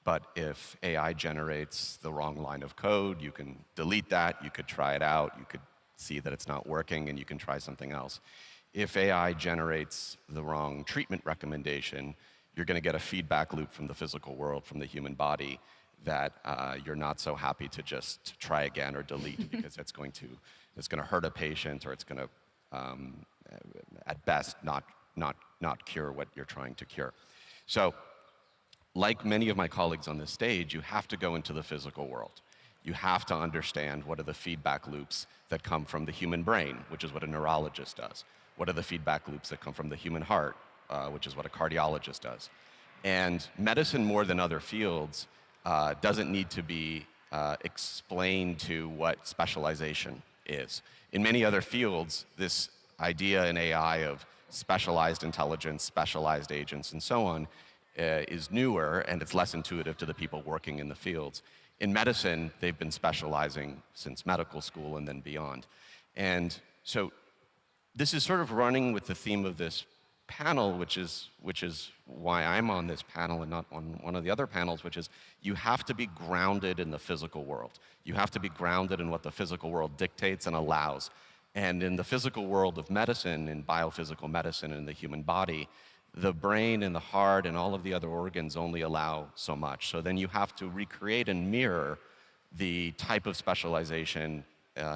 But if AI generates the wrong line of code, you can delete that, you could try it out, you could see that it's not working, and you can try something else. If AI generates the wrong treatment recommendation, you're going to get a feedback loop from the physical world, from the human body, that you're not so happy to just try again or delete because it's going to hurt a patient, or it's going to, at best, not cure what you're trying to cure. So, like many of my colleagues on this stage, you have to go into the physical world. You have to understand what are the feedback loops that come from the human brain, which is what a neurologist does. What are the feedback loops that come from the human heart, which is what a cardiologist does. And medicine, more than other fields, doesn't need to be explained to what specialization is. In many other fields, this idea in AI of specialized intelligence, specialized agents, and so on, is newer, and it's less intuitive to the people working in the fields. In medicine, they've been specializing since medical school and then beyond. And so this is sort of running with the theme of this panel, which is why I'm on this panel and not on one of the other panels, which is you have to be grounded in the physical world. You have to be grounded in what the physical world dictates and allows. And in the physical world of medicine, in biophysical medicine and the human body, the brain and the heart and all of the other organs only allow so much. So then you have to recreate and mirror the type of specialization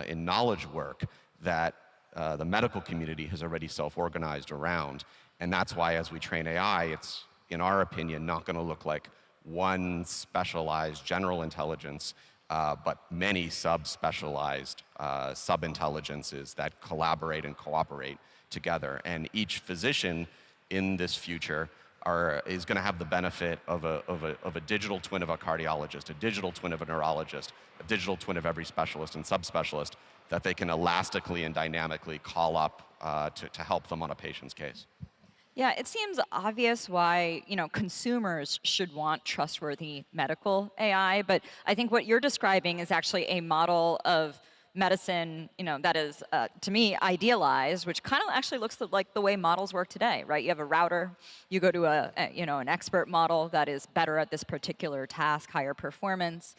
in knowledge work that the medical community has already self-organized around. And that's why as we train AI, it's, in our opinion, not going to look like one specialized general intelligence, but many sub-specialized sub-intelligences that collaborate and cooperate together. And each physician in this future is going to have the benefit of a digital twin of a cardiologist, a digital twin of a neurologist, a digital twin of every specialist and subspecialist that they can elastically and dynamically call up to help them on a patient's case. Yeah, it seems obvious why consumers should want trustworthy medical AI, but I think what you're describing is actually a model of medicine, that is, to me, idealized, which kind of actually looks like the way models work today, right? You have a router, you go to an expert model that is better at this particular task, higher performance.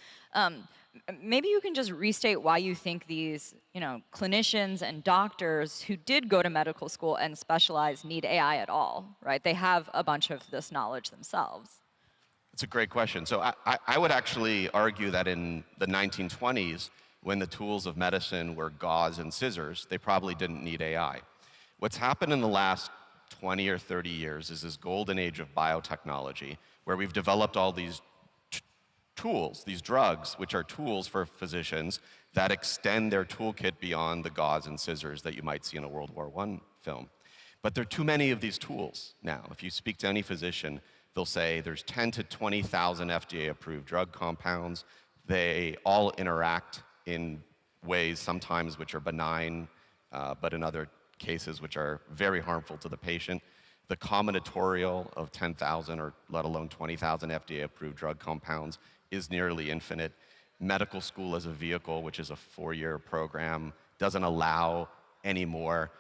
Maybe you can just restate why you think these, clinicians and doctors who did go to medical school and specialize need AI at all, right? They have a bunch of this knowledge themselves. It's a great question. So I would actually argue that in the 1920s, when the tools of medicine were gauze and scissors, they probably didn't need AI. What's happened in the last 20 or 30 years is this golden age of biotechnology, where we've developed all these tools, these drugs, which are tools for physicians that extend their toolkit beyond the gauze and scissors that you might see in a World War I film. But there are too many of these tools now. If you speak to any physician, they'll say there's 10 to 20,000 FDA-approved drug compounds. They all interact in ways sometimes which are benign, but in other cases which are very harmful to the patient. The combinatorial of 10,000 or let alone 20,000 FDA-approved drug compounds is nearly infinite. Medical school as a vehicle, which is a 4-year program, doesn't allow any more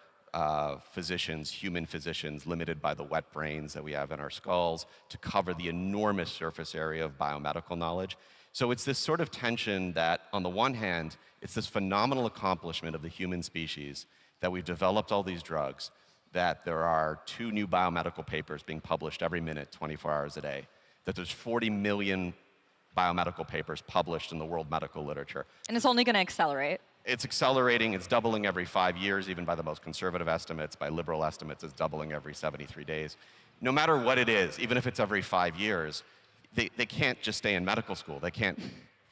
physicians, human physicians, limited by the wet brains that we have in our skulls, to cover the enormous surface area of biomedical knowledge. So it's this sort of tension that, on the one hand, it's this phenomenal accomplishment of the human species that we've developed all these drugs, that there are 2 new biomedical papers being published every minute, 24 hours a day, that there's 40 million biomedical papers published in the world medical literature. And it's only going to accelerate. It's accelerating. It's doubling every 5 years, even by the most conservative estimates. By liberal estimates, it's doubling every 73 days. No matter what it is, even if it's every 5 years, they can't just stay in medical school. They can't,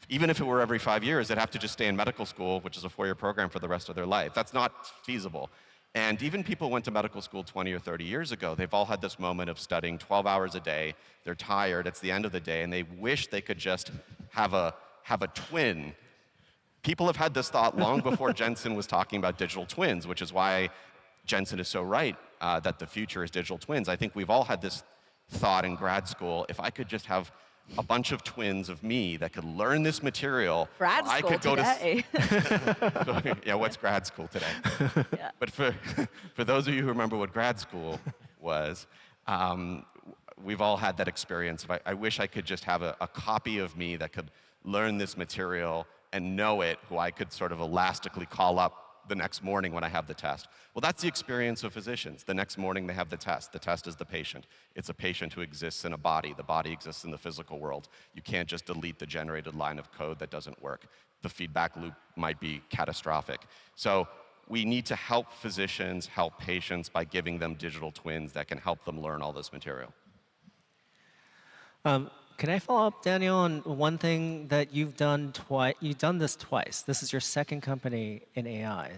even if it were every 5 years, they'd have to just stay in medical school, which is a 4-year program for the rest of their life. That's not feasible. And even people who went to medical school 20 or 30 years ago, they've all had this moment of studying 12 hours a day. They're tired, it's the end of the day, and they wish they could just have a twin. People have had this thought long before Janzen was talking about digital twins, which is why Janzen is so right that the future is digital twins. I think we've all had this thought in grad school, if I could just have a bunch of twins of me that could learn this material, grad I school could go today. to yeah, what's grad school today? Yeah. But for those of you who remember what grad school was, we've all had that experience. I wish I could just have a copy of me that could learn this material and know it, who I could sort of elastically call up the next morning when I have the test. Well, that's the experience of physicians. The next morning they have the test. The test is the patient. It's a patient who exists in a body. The body exists in the physical world. You can't just delete the generated line of code that doesn't work. The feedback loop might be catastrophic. So we need to help physicians help patients by giving them digital twins that can help them learn all this material. Can I follow up, Daniel, on one thing that you've done twice? You've done this twice. This is your second company in AI.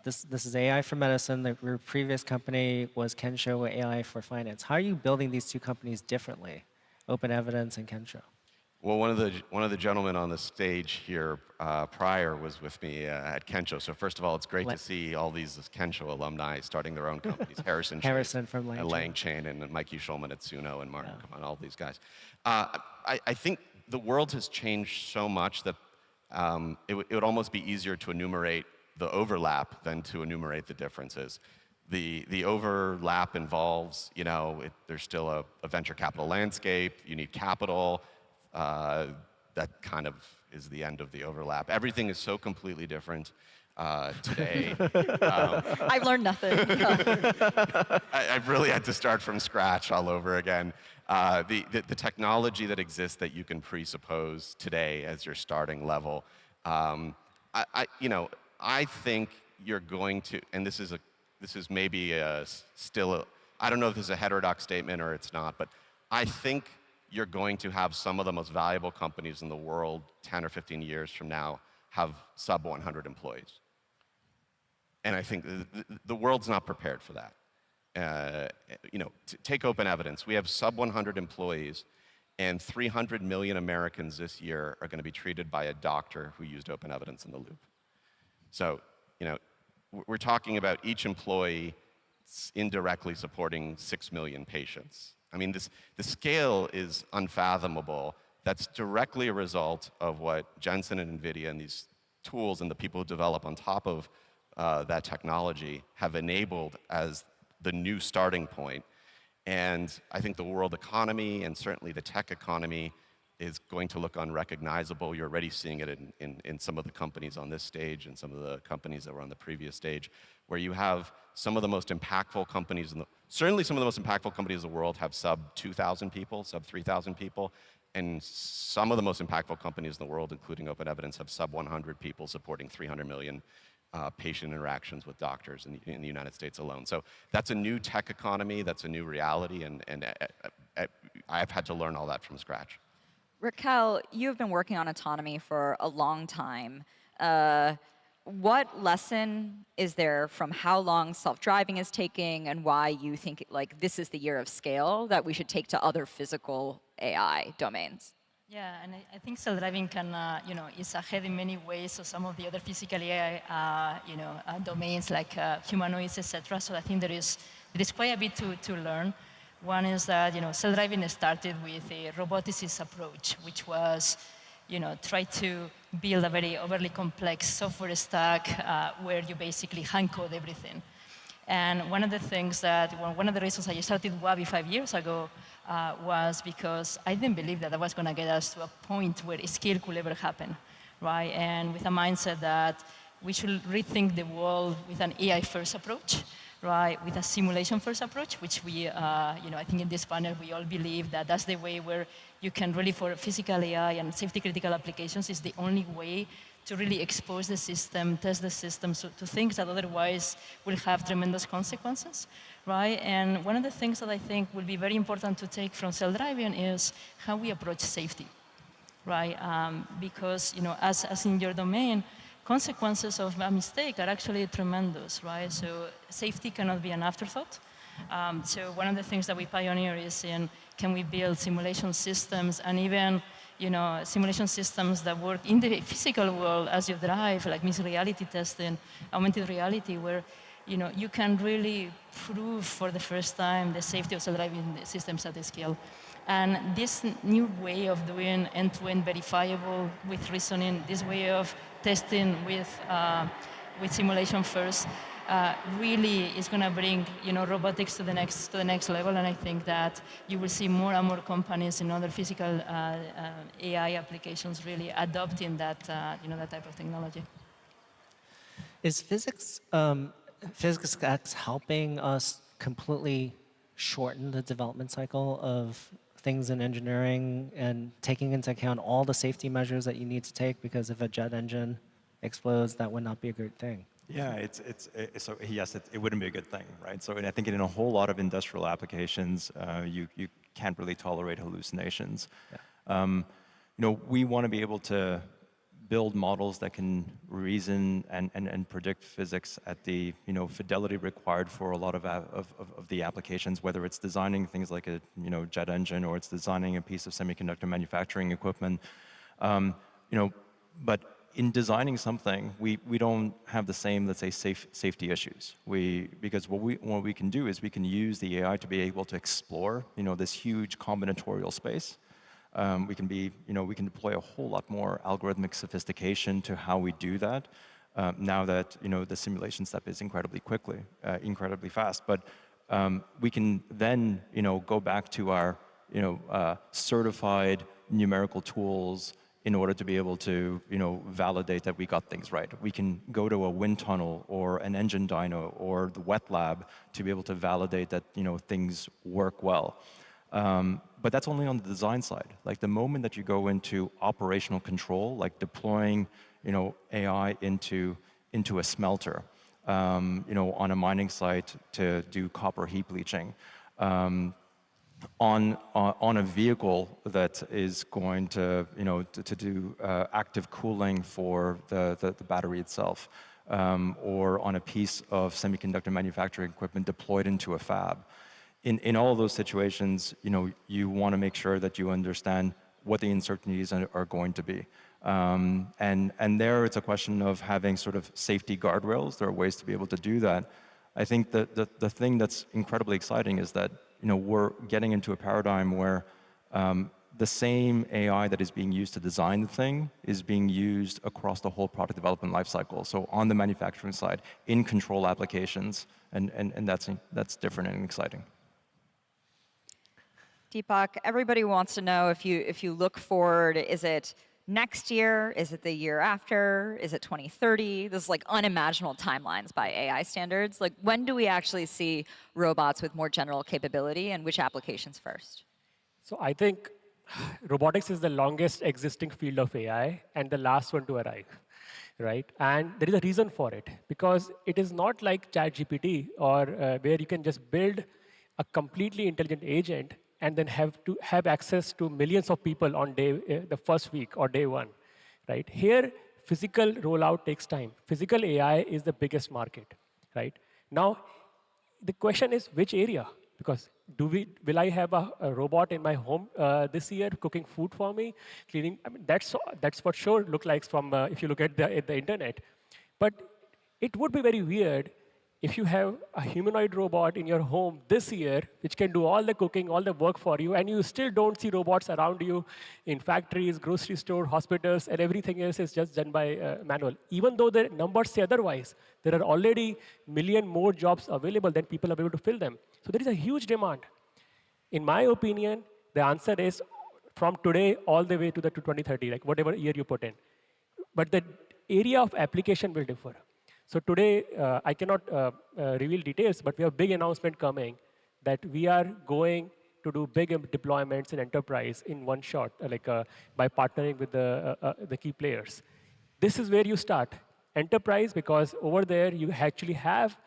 This is AI for medicine. Your previous company was Kensho AI for finance. How are you building these 2 companies differently, Open Evidence and Kensho? Well, one of the gentlemen on the stage here prior was with me at Kensho. So first of all, it's great to see all these Kensho alumni starting their own companies. Harrison from Lang Chain and Mikey Schulman at Suno and Martin, come on, all these guys. I think the world has changed so much that it would almost be easier to enumerate the overlap than to enumerate the differences. The overlap involves, there's still a venture capital landscape. You need capital. That kind of is the end of the overlap. Everything is so completely different today. I've learned nothing. I've really had to start from scratch all over again. The technology that exists that you can presuppose today as your starting level, I think you're going to, and this is maybe still, I don't know if this is a heterodox statement or it's not, but I think you're going to have some of the most valuable companies in the world 10 or 15 years from now have sub 100 employees. And I think the world's not prepared for that. Take Open Evidence. We have sub 100 employees, and 300 million Americans this year are going to be treated by a doctor who used Open Evidence in the loop. So, we're talking about each employee indirectly supporting 6 million patients. I mean, the scale is unfathomable. That's directly a result of what Janzen and NVIDIA and these tools and the people who develop on top of that technology have enabled as the new starting point. And I think the world economy and certainly the tech economy is going to look unrecognizable. You're already seeing it in some of the companies on this stage and some of the companies that were on the previous stage, where you have some of the most impactful companies, certainly some of the most impactful companies in the world have sub 2,000 people, sub 3,000 people, and some of the most impactful companies in the world, including Open Evidence, have sub 100 people supporting 300 million patient interactions with doctors in the United States alone. So that's a new tech economy, that's a new reality, and I've had to learn all that from scratch. Raquel, you've been working on autonomy for a long time. what lesson is there from how long self-driving is taking and why you think like this is the year of scale that we should take to other physical AI domains? Yeah, and I think self-driving can, is ahead in many ways of some of the other physical AI, domains like humanoids, etc. So I think there is quite a bit to learn. One is that, self-driving started with a roboticist approach, which was, try to build a very overly complex software stack where you basically hand code everything. And one of the reasons I started Wabi 5 years ago was because I didn't believe that was going to get us to a point where scale could ever happen, right? And with a mindset that we should rethink the world with an AI-first approach, right? With a simulation-first approach, which we, I think in this panel we all believe that that's the way where you can really, for physical AI and safety-critical applications, is the only way to really expose the system, test the system to things that otherwise will have tremendous consequences, right? And one of the things that I think will be very important to take from self-driving is how we approach safety, right? Because, as in your domain, consequences of a mistake are actually tremendous, right? So safety cannot be an afterthought. So one of the things that we pioneer is in, can we build simulation systems and even simulation systems that work in the physical world as you drive, like mixed reality testing, augmented reality, where you can really prove for the first time the safety of self-driving systems at the scale. And this new way of doing end-to-end verifiable with reasoning, this way of testing with simulation first, really is going to bring robotics to the next level, and I think that you will see more and more companies in other physical AI applications really adopting that that type of technology. Is physics X helping us completely shorten the development cycle of things in engineering and taking into account all the safety measures that you need to take? Because if a jet engine explodes, that would not be a good thing. Yeah, so yes, it wouldn't be a good thing, right? So, and I think in a whole lot of industrial applications, you can't really tolerate hallucinations. Yeah. We want to be able to build models that can reason and predict physics at the fidelity required for a lot of the applications, whether it's designing things like a jet engine or it's designing a piece of semiconductor manufacturing equipment. But in designing something, we don't have the same, let's say, safety issues. Because what we can do is we can use the AI to be able to explore, this huge combinatorial space. We can deploy a whole lot more algorithmic sophistication to how we do that. Now that the simulation step is incredibly fast. But we can then go back to our certified numerical tools in order to be able to validate that we got things right. We can go to a wind tunnel or an engine dyno or the wet lab to be able to validate that things work well. But that's only on the design side. Like the moment that you go into operational control, like deploying AI into a smelter, on a mining site to do copper heap leaching, on a vehicle that is going to do active cooling for the battery itself, or on a piece of semiconductor manufacturing equipment deployed into a fab. In all of those situations, you want to make sure that you understand what the uncertainties are going to be. And there it's a question of having sort of safety guardrails. There are ways to be able to do that. I think that the thing that's incredibly exciting is that we're getting into a paradigm where the same AI that is being used to design the thing is being used across the whole product development lifecycle. So on the manufacturing side, in control applications, and that's different and exciting. Deepak, everybody wants to know if you look forward, is it next year? Is it the year after? Is it 2030? This is like unimaginable timelines by AI standards. Like when do we actually see robots with more general capability and which applications first? So I think robotics is the longest existing field of AI and the last one to arrive, right? And there is a reason for it, because it is not like ChatGPT or where you can just build a completely intelligent agent and then have access to millions of people on the first week or day one, right? Here, physical rollout takes time. Physical AI is the biggest market, right? Now, the question is which area? Because will I have a robot in my home this year cooking food for me, cleaning? I mean, that's what sure look like from if you look at the internet. But it would be very weird if you have a humanoid robot in your home this year, which can do all the cooking, all the work for you, and you still don't see robots around you in factories, grocery store, hospitals, and everything else is just done by manual. Even though the numbers say otherwise, there are already million more jobs available than people are able to fill them. So there is a huge demand. In my opinion, the answer is from today all the way to 2030, like whatever year you put in. But the area of application will differ. So today, I cannot reveal details, but we have a big announcement coming that we are going to do big deployments in enterprise in one shot, by partnering with the key players. This is where you start. Enterprise, because over there you actually have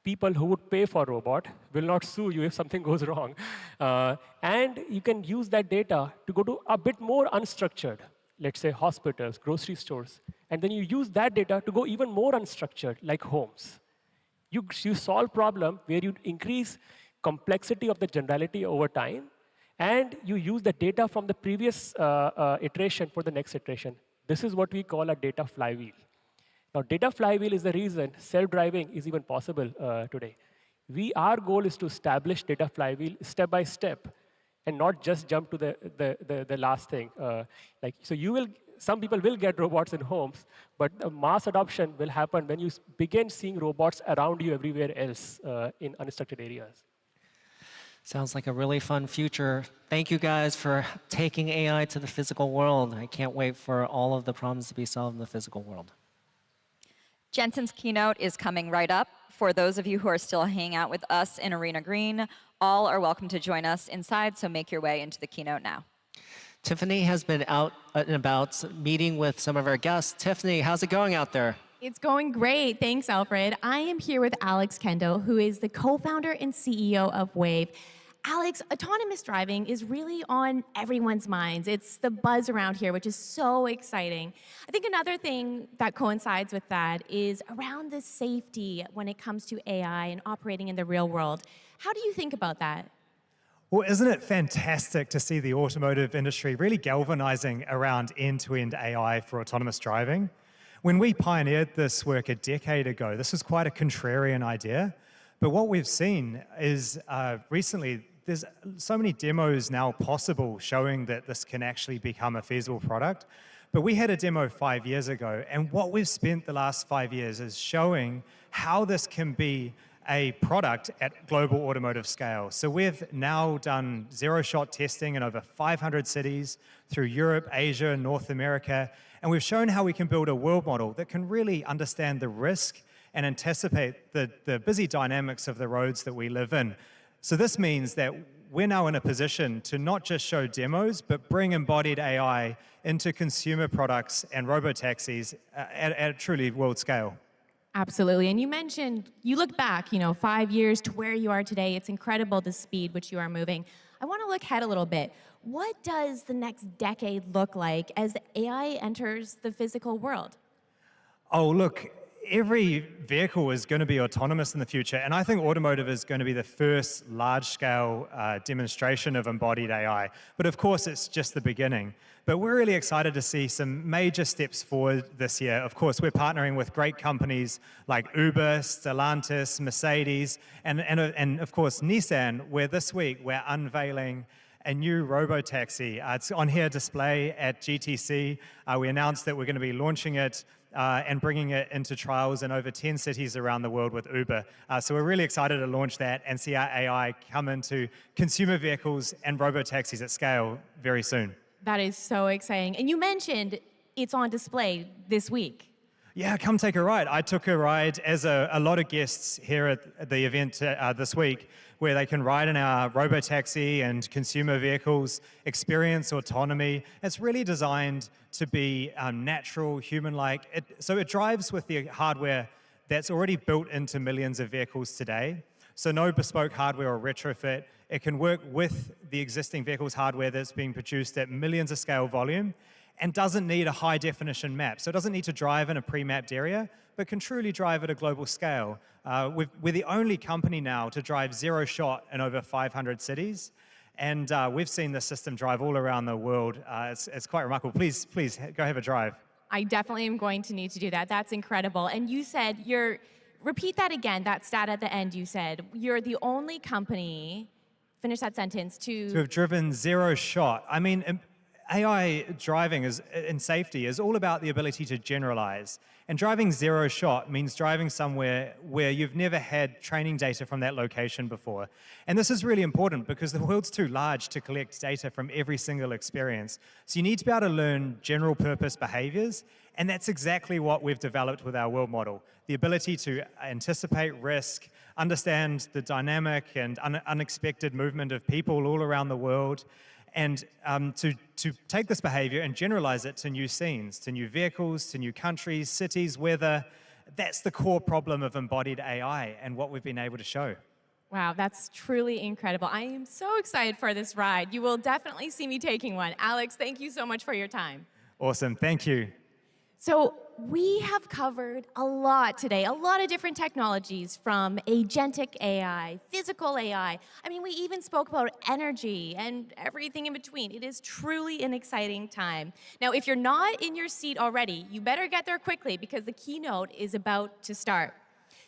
people who would pay for a robot, will not sue you if something goes wrong. And you can use that data to go to a bit more unstructured, let's say hospitals, grocery stores. And then you use that data to go even more unstructured, like homes. You solve problem where you increase complexity of the generality over time, and you use the data from the previous iteration for the next iteration. This is what we call a data flywheel. Now, data flywheel is the reason self-driving is even possible today. Our goal is to establish data flywheel step by step, and not just jump to the last thing. Some people will get robots in homes, but the mass adoption will happen when you begin seeing robots around you everywhere else in unstructured areas. Sounds like a really fun future. Thank you guys for taking AI to the physical world. I can't wait for all of the problems to be solved in the physical world. Jensen's keynote is coming right up. For those of you who are still hanging out with us in Arena Green, all are welcome to join us inside, so make your way into the keynote now. Tiffany has been out and about meeting with some of our guests. Tiffany, how's it going out there? It's going great. Thanks, Alfred. I am here with Alex Kendall, who is the co-founder and CEO of Wave. Alex, autonomous driving is really on everyone's minds. It's the buzz around here, which is so exciting. I think another thing that coincides with that is around the safety when it comes to AI and operating in the real world. How do you think about that? Well, isn't it fantastic to see the automotive industry really galvanizing around end-to-end AI for autonomous driving? When we pioneered this work a decade ago, this was quite a contrarian idea. But what we've seen is recently, there's so many demos now possible showing that this can actually become a feasible product. But we had a demo 5 years ago, and what we've spent the last 5 years is showing how this can be a product at global automotive scale. So we've now done zero-shot testing in over 500 cities through Europe, Asia, North America, and we've shown how we can build a world model that can really understand the risk and anticipate the busy dynamics of the roads that we live in. So this means that we're now in a position to not just show demos, but bring embodied AI into consumer products and robotaxis at a truly world scale. Absolutely. And you mentioned, you look back, 5 years to where you are today. It's incredible the speed which you are moving. I want to look ahead a little bit. What does the next decade look like as AI enters the physical world? Oh, look, every vehicle is going to be autonomous in the future, and I think automotive is going to be the first large-scale demonstration of embodied AI. But of course, it's just the beginning. But we're really excited to see some major steps forward this year. Of course, we're partnering with great companies like Uber, Stellantis, Mercedes, and of course, Nissan, where this week we're unveiling a new robotaxi. It's on here display at GTC. We announced that we're going to be launching it and bringing it into trials in over 10 cities around the world with Uber. So we're really excited to launch that and see our AI come into consumer vehicles and robotaxis at scale very soon. That is so exciting. And you mentioned it's on display this week. Yeah, come take a ride. I took a ride as a lot of guests here at the event this week, where they can ride in our robotaxi and consumer vehicles, experience autonomy. It's really designed to be natural, human-like. So it drives with the hardware that's already built into millions of vehicles today. So no bespoke hardware or retrofit. It can work with the existing vehicles hardware that's being produced at millions of scale volume. and doesn't need a high definition map. So it doesn't need to drive in a pre-mapped area, but can truly drive at a global scale. We're the only company now to drive zero shot in over 500 cities. And we've seen this system drive all around the world. It's quite remarkable. Please go have a drive. I definitely am going to need to do that. That's incredible. And you said repeat that again, that stat at the end you said. You're the only company, finish that sentence, to have driven zero shot. I mean, AI driving in safety is all about the ability to generalize. And driving zero shot means driving somewhere where you've never had training data from that location before. And this is really important because the world's too large to collect data from every single experience. So you need to be able to learn general purpose behaviors. And that's exactly what we've developed with our world model. The ability to anticipate risk, understand the dynamic and unexpected movement of people all around the world, and to take this behavior and generalize it to new scenes, to new vehicles, to new countries, cities, weather. That's the core problem of embodied AI and what we've been able to show. Wow, that's truly incredible. I am so excited for this ride. You will definitely see me taking one. Alex, thank you so much for your time. Awesome, thank you. So we have covered a lot today, a lot of different technologies from agentic AI, physical AI. I mean, we even spoke about energy and everything in between. It is truly an exciting time. Now, if you're not in your seat already, you better get there quickly because the keynote is about to start.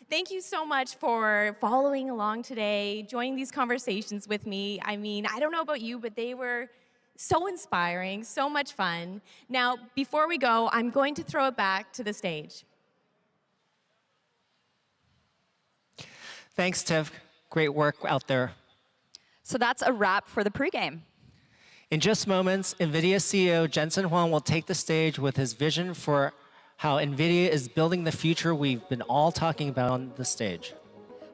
Thank you so much for following along today, joining these conversations with me. I mean, I don't know about you, but they were so inspiring, so much fun. Now, before we go, I'm going to throw it back to the stage. Thanks, Tiff. Great work out there. So that's a wrap for the pregame. In just moments, NVIDIA CEO Jensen Huang will take the stage with his vision for how NVIDIA is building the future we've been all talking about on the stage.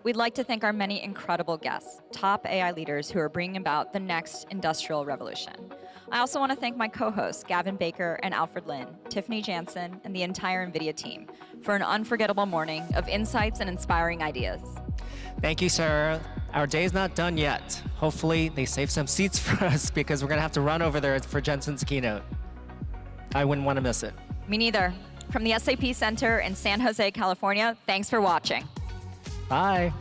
We'd like to thank our many incredible guests, top AI leaders who are bringing about the next industrial revolution. I also want to thank my co-hosts, Gavin Baker and Alfred Lin, Tiffany Janzen, and the entire NVIDIA team for an unforgettable morning of insights and inspiring ideas. Thank you, Sarah. Our day's not done yet. Hopefully, they save some seats for us because we're going to have to run over there for Jensen's keynote. I wouldn't want to miss it. Me neither. From the SAP Center in San Jose, California, thanks for watching. Bye.